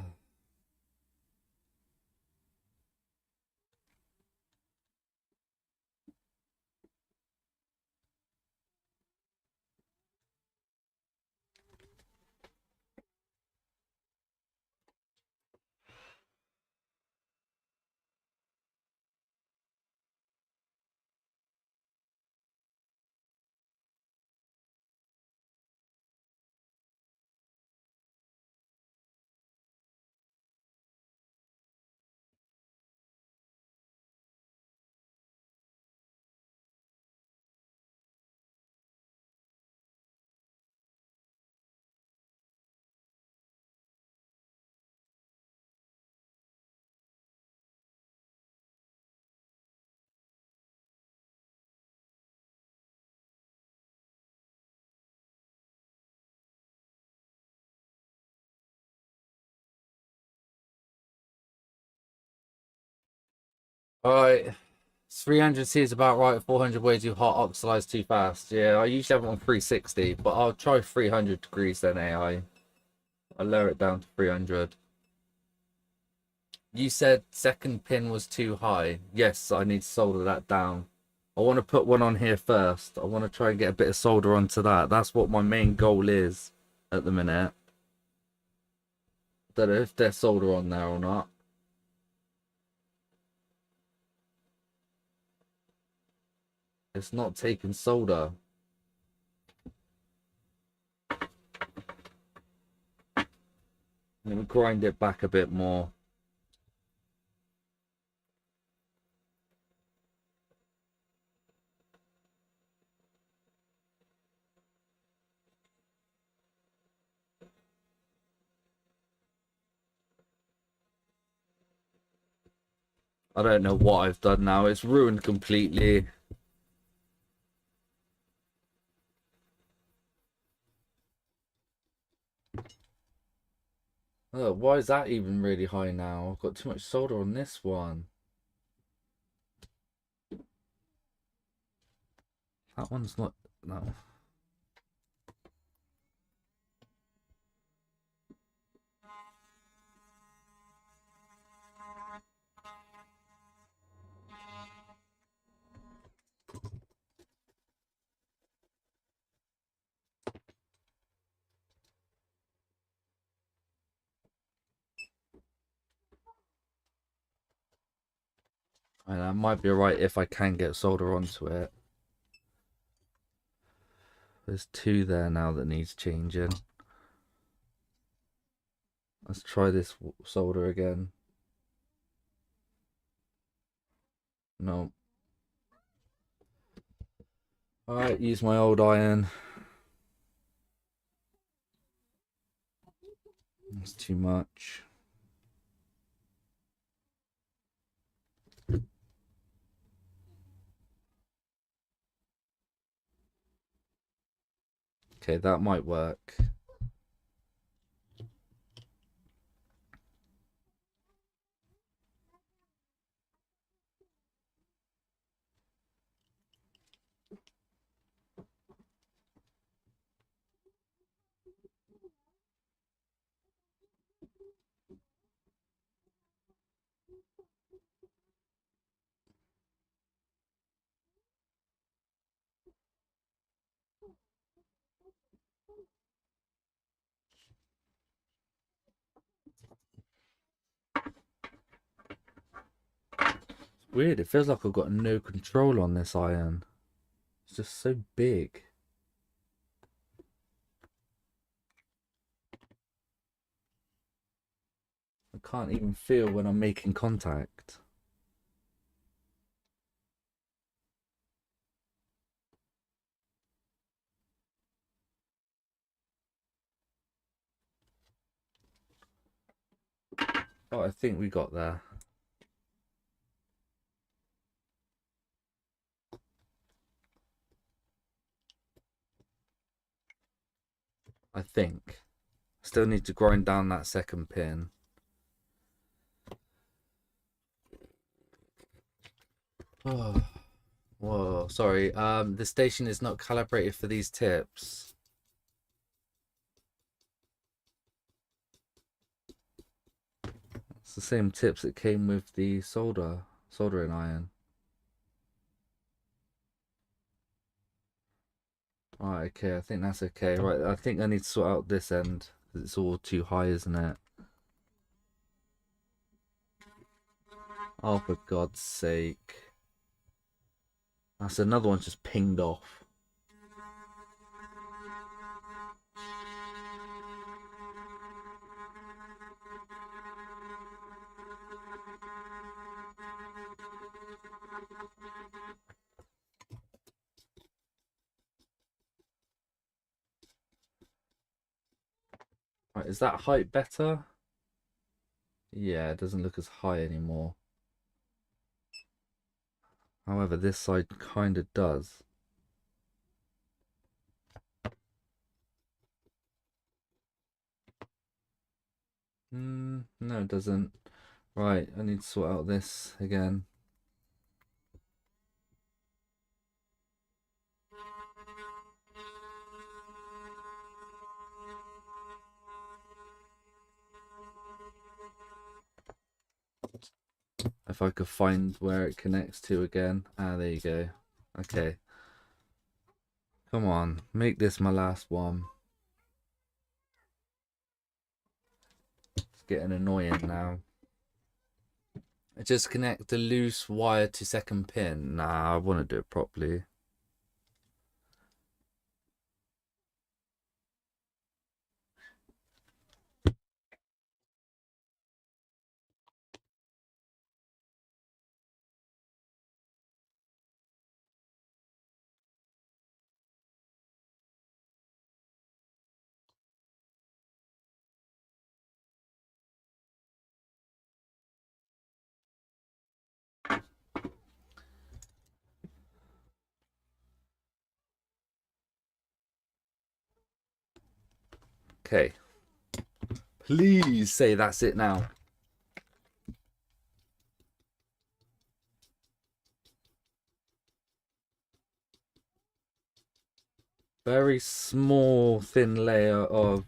S1: Alright. 300 C is about right. 400 way too hot. Oxidized too fast. Yeah, I usually have it on 360, but I'll try 300 degrees then, AI. I'll lower it down to 300. You said second pin was too high. Yes, I need to solder that down. I want to put one on here first. I want to try and get a bit of solder onto that. That's what my main goal is at the minute. Don't know if there's solder on there or not. It's not taking solder. Let me grind it back a bit more. I don't know what I've done now. It's ruined completely. Oh, why is that even really high now? I've got too much solder on this one. That one's not... No. And that might be alright if I can get solder onto it. There's 2 there now that needs changing. Let's try this solder again. No. Alright, use my old iron. That's too much. Okay, that might work. Weird, it feels like I've got no control on this iron. It's just so big. I can't even feel when I'm making contact. Oh, I think we got there. I think. Still need to grind down that second pin. Oh, whoa, sorry. The station is not calibrated for these tips. It's the same tips that came with the soldering iron. Alright, okay, I think that's okay. Right, I think I need to sort out this end, because it's all too high, isn't it? Oh, for God's sake. That's another one just pinged off. Right, is that height better? Yeah, it doesn't look as high anymore. However, this side kind of does. No, it doesn't. Right, I need to sort out this again. If I could find where it connects to again. Ah, there you go. Okay. Come on, make this my last one. It's getting annoying now. Just connect the loose wire to second pin. Nah, I want to do it properly. Okay. Please say that's it now. Very small, thin layer of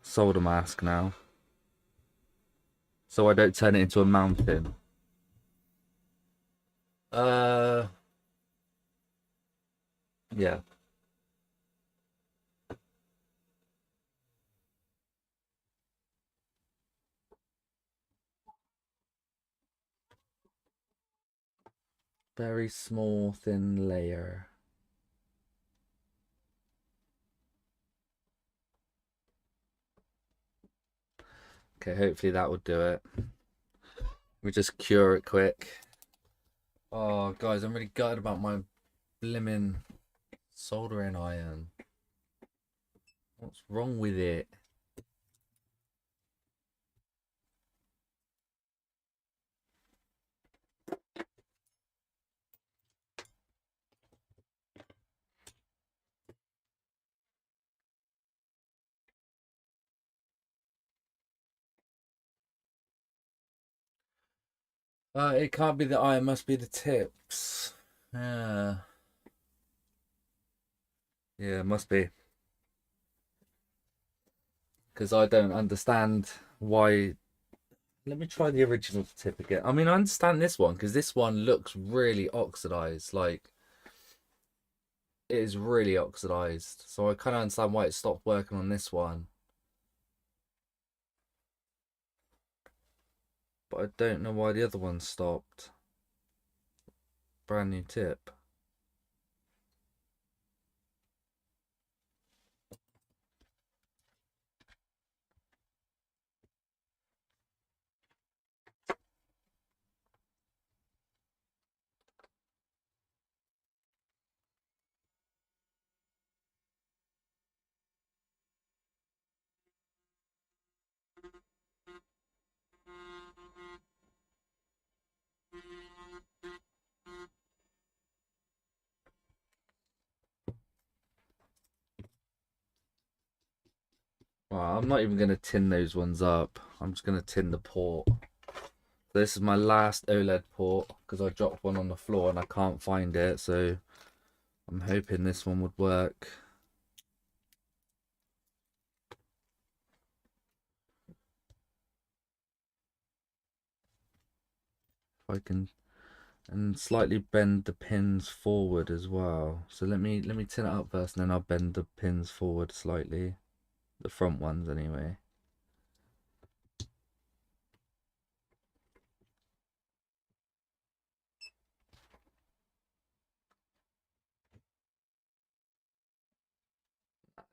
S1: solder mask now. So I don't turn it into a mountain. Yeah. Very small, thin layer. Okay, hopefully that will do it. We just cure it quick. Oh, guys, I'm really gutted about my blimmin' soldering iron. What's wrong with it? It can't be the iron, must be the tips. Yeah. Yeah, it must be. Because I don't understand why. Let me try the original tip again. I mean, I understand this one because this one looks really oxidized. Like, it is really oxidized. So I kind of understand why it stopped working on this one. But I don't know why the other one stopped. Brand new tip. Well, I'm not even going to tin those ones up. I'm just going to tin the port. This is my last OLED port because I dropped one on the floor and I can't find it. So I'm hoping this one would work. If I can, and slightly bend the pins forward as well. So let me tin it up first and then I'll bend the pins forward slightly. The front ones anyway.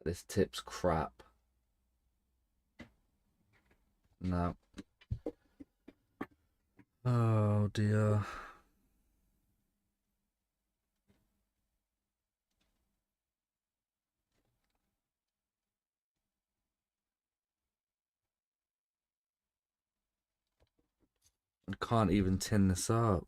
S1: This tip's crap. No. Oh dear. I can't even tin this up.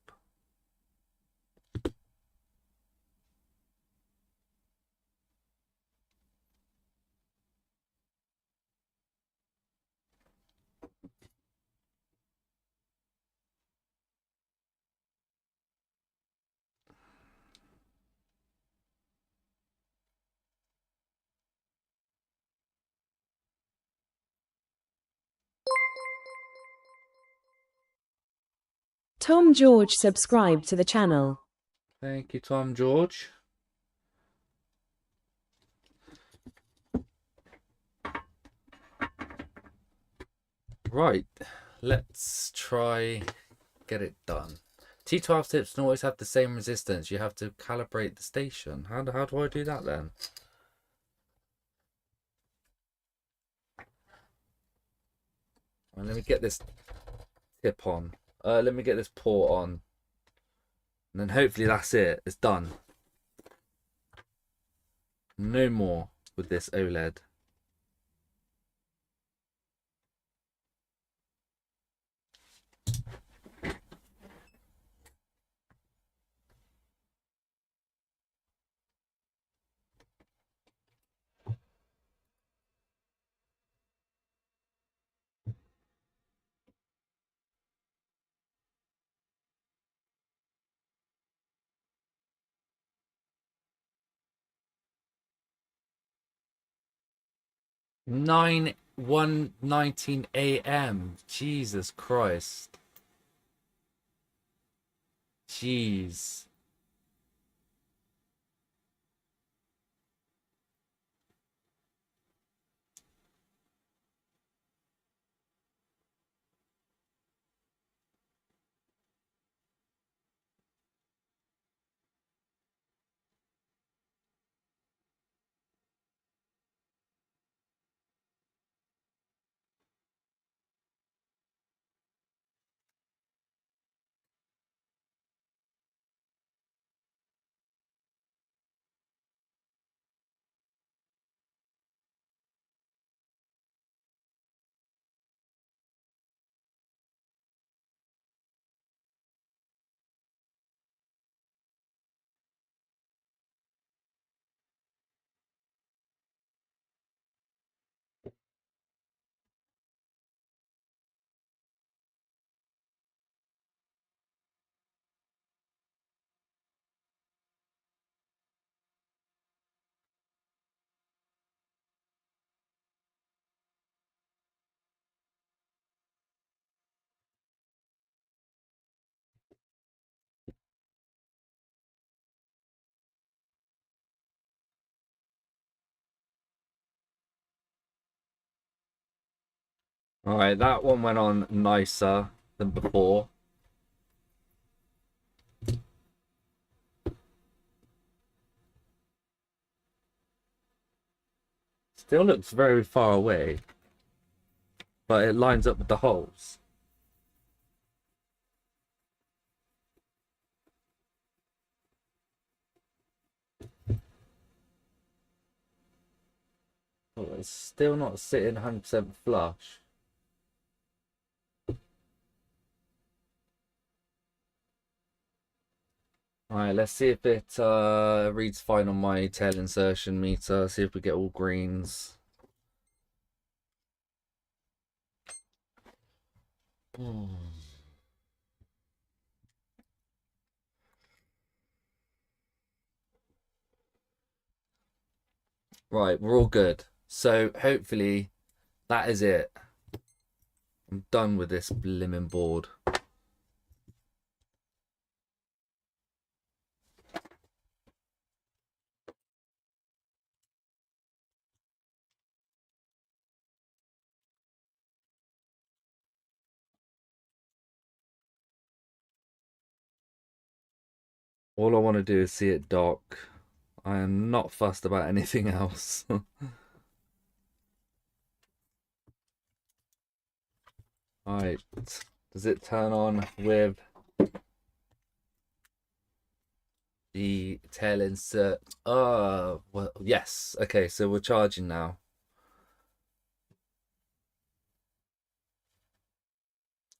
S2: Tom George subscribed to the channel.
S1: Thank you, Tom George. Right, let's try get it done. T12 tips don't always have the same resistance. You have to calibrate the station. How do I do that then? Well, let me get this tip on. Let me get this port on. And then hopefully that's it. It's done. No more with this OLED. Nine 1:19 a.m. Jesus Christ. Jeez. All right, that one went on nicer than before. Still looks very far away, but it lines up with the holes. Oh, it's still not sitting 100% flush. Alright, let's see if it reads fine on my tail insertion meter. See if we get all greens. Right, we're all good. So hopefully that is it. I'm done with this blimmin' board. All I want to do is see it dock. I am not fussed about anything else. Alright, does it turn on with the tail insert? Oh, well, yes. Okay, so we're charging now.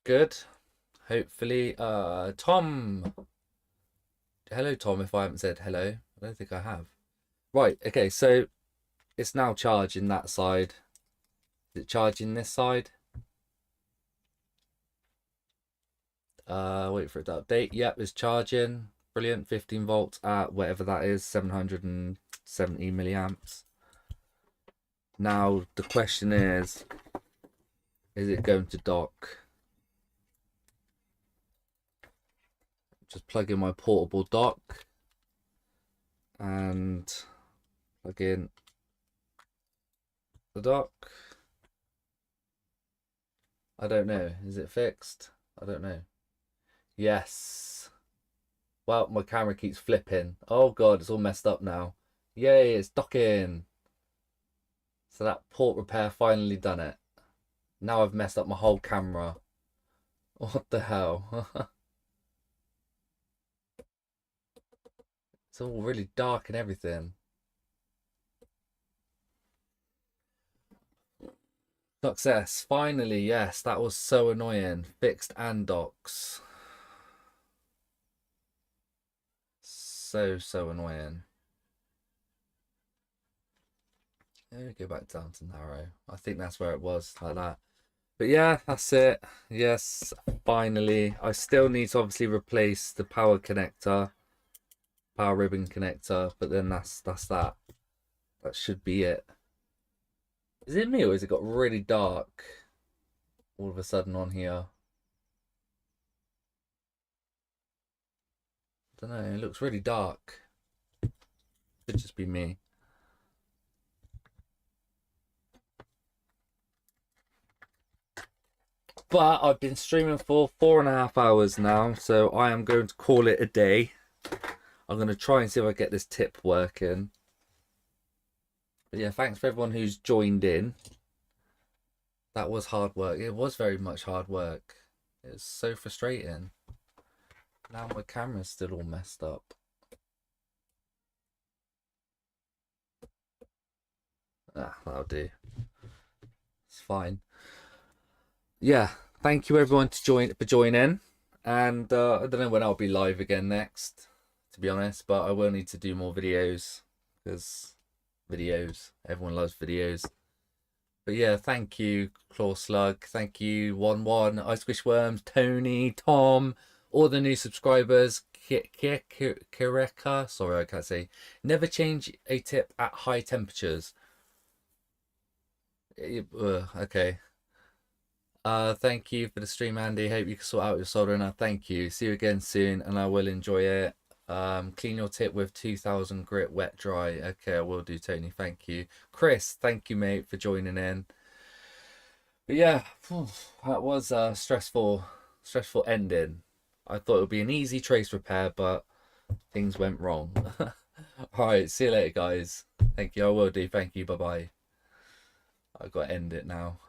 S1: Good. Hopefully, Tom. Hello, Tom, if I haven't said hello. I don't think I have. Right, okay, so it's now charging that side. Is it charging this side? Wait for it to update. Yep, it's charging. Brilliant. 15 volts at whatever that is, 770 milliamps. Now the question is it going to dock? Just plug in my portable dock and plug in the dock. I don't know. Is it fixed? I don't know. Yes. Well, my camera keeps flipping. Oh god, it's all messed up now. Yay, it's docking. So that port repair finally done it. Now I've messed up my whole camera. What the hell? It's all really dark and everything. Success. Finally, yes. That was so annoying. Fixed and docks. So annoying. Let me go back down to narrow. I think that's where it was, like that. But yeah, that's it. Yes, finally. I still need to obviously replace the power connector, power ribbon connector, but then that's that. That should be it. Is it me or has it got really dark all of a sudden on here? I don't know, it looks really dark. Could just be me. But I've been streaming for 4.5 hours now, so I am going to call it a day. I'm going to try and see if I get this tip working. But yeah, thanks for everyone who's joined in. That was hard work. It was very much hard work. It's so frustrating. Now my camera's still all messed up. Ah, that'll do. It's fine. Yeah, thank you everyone for joining. And I don't know when I'll be live again next, to be honest, but I will need to do more videos because everyone loves videos. But yeah, thank you, Claw Slug. Thank you, 1-1, Ice Squish Worms, Tony, Tom, all the new subscribers. Kireka, sorry, I can't say. Never change a tip at high temperatures. Okay. Thank you for the stream, Andy. Hope you can sort out your soldering. Thank you. See you again soon, and I will enjoy it. Clean your tip with 2000 grit wet dry. Okay, I will do, Tony. Thank you. Chris, thank you, mate, for joining in. But yeah, that was a stressful ending. I thought it would be an easy trace repair, but things went wrong. All right, see you later, guys. Thank you. I will do. Thank you. Bye bye. I've got to end it now.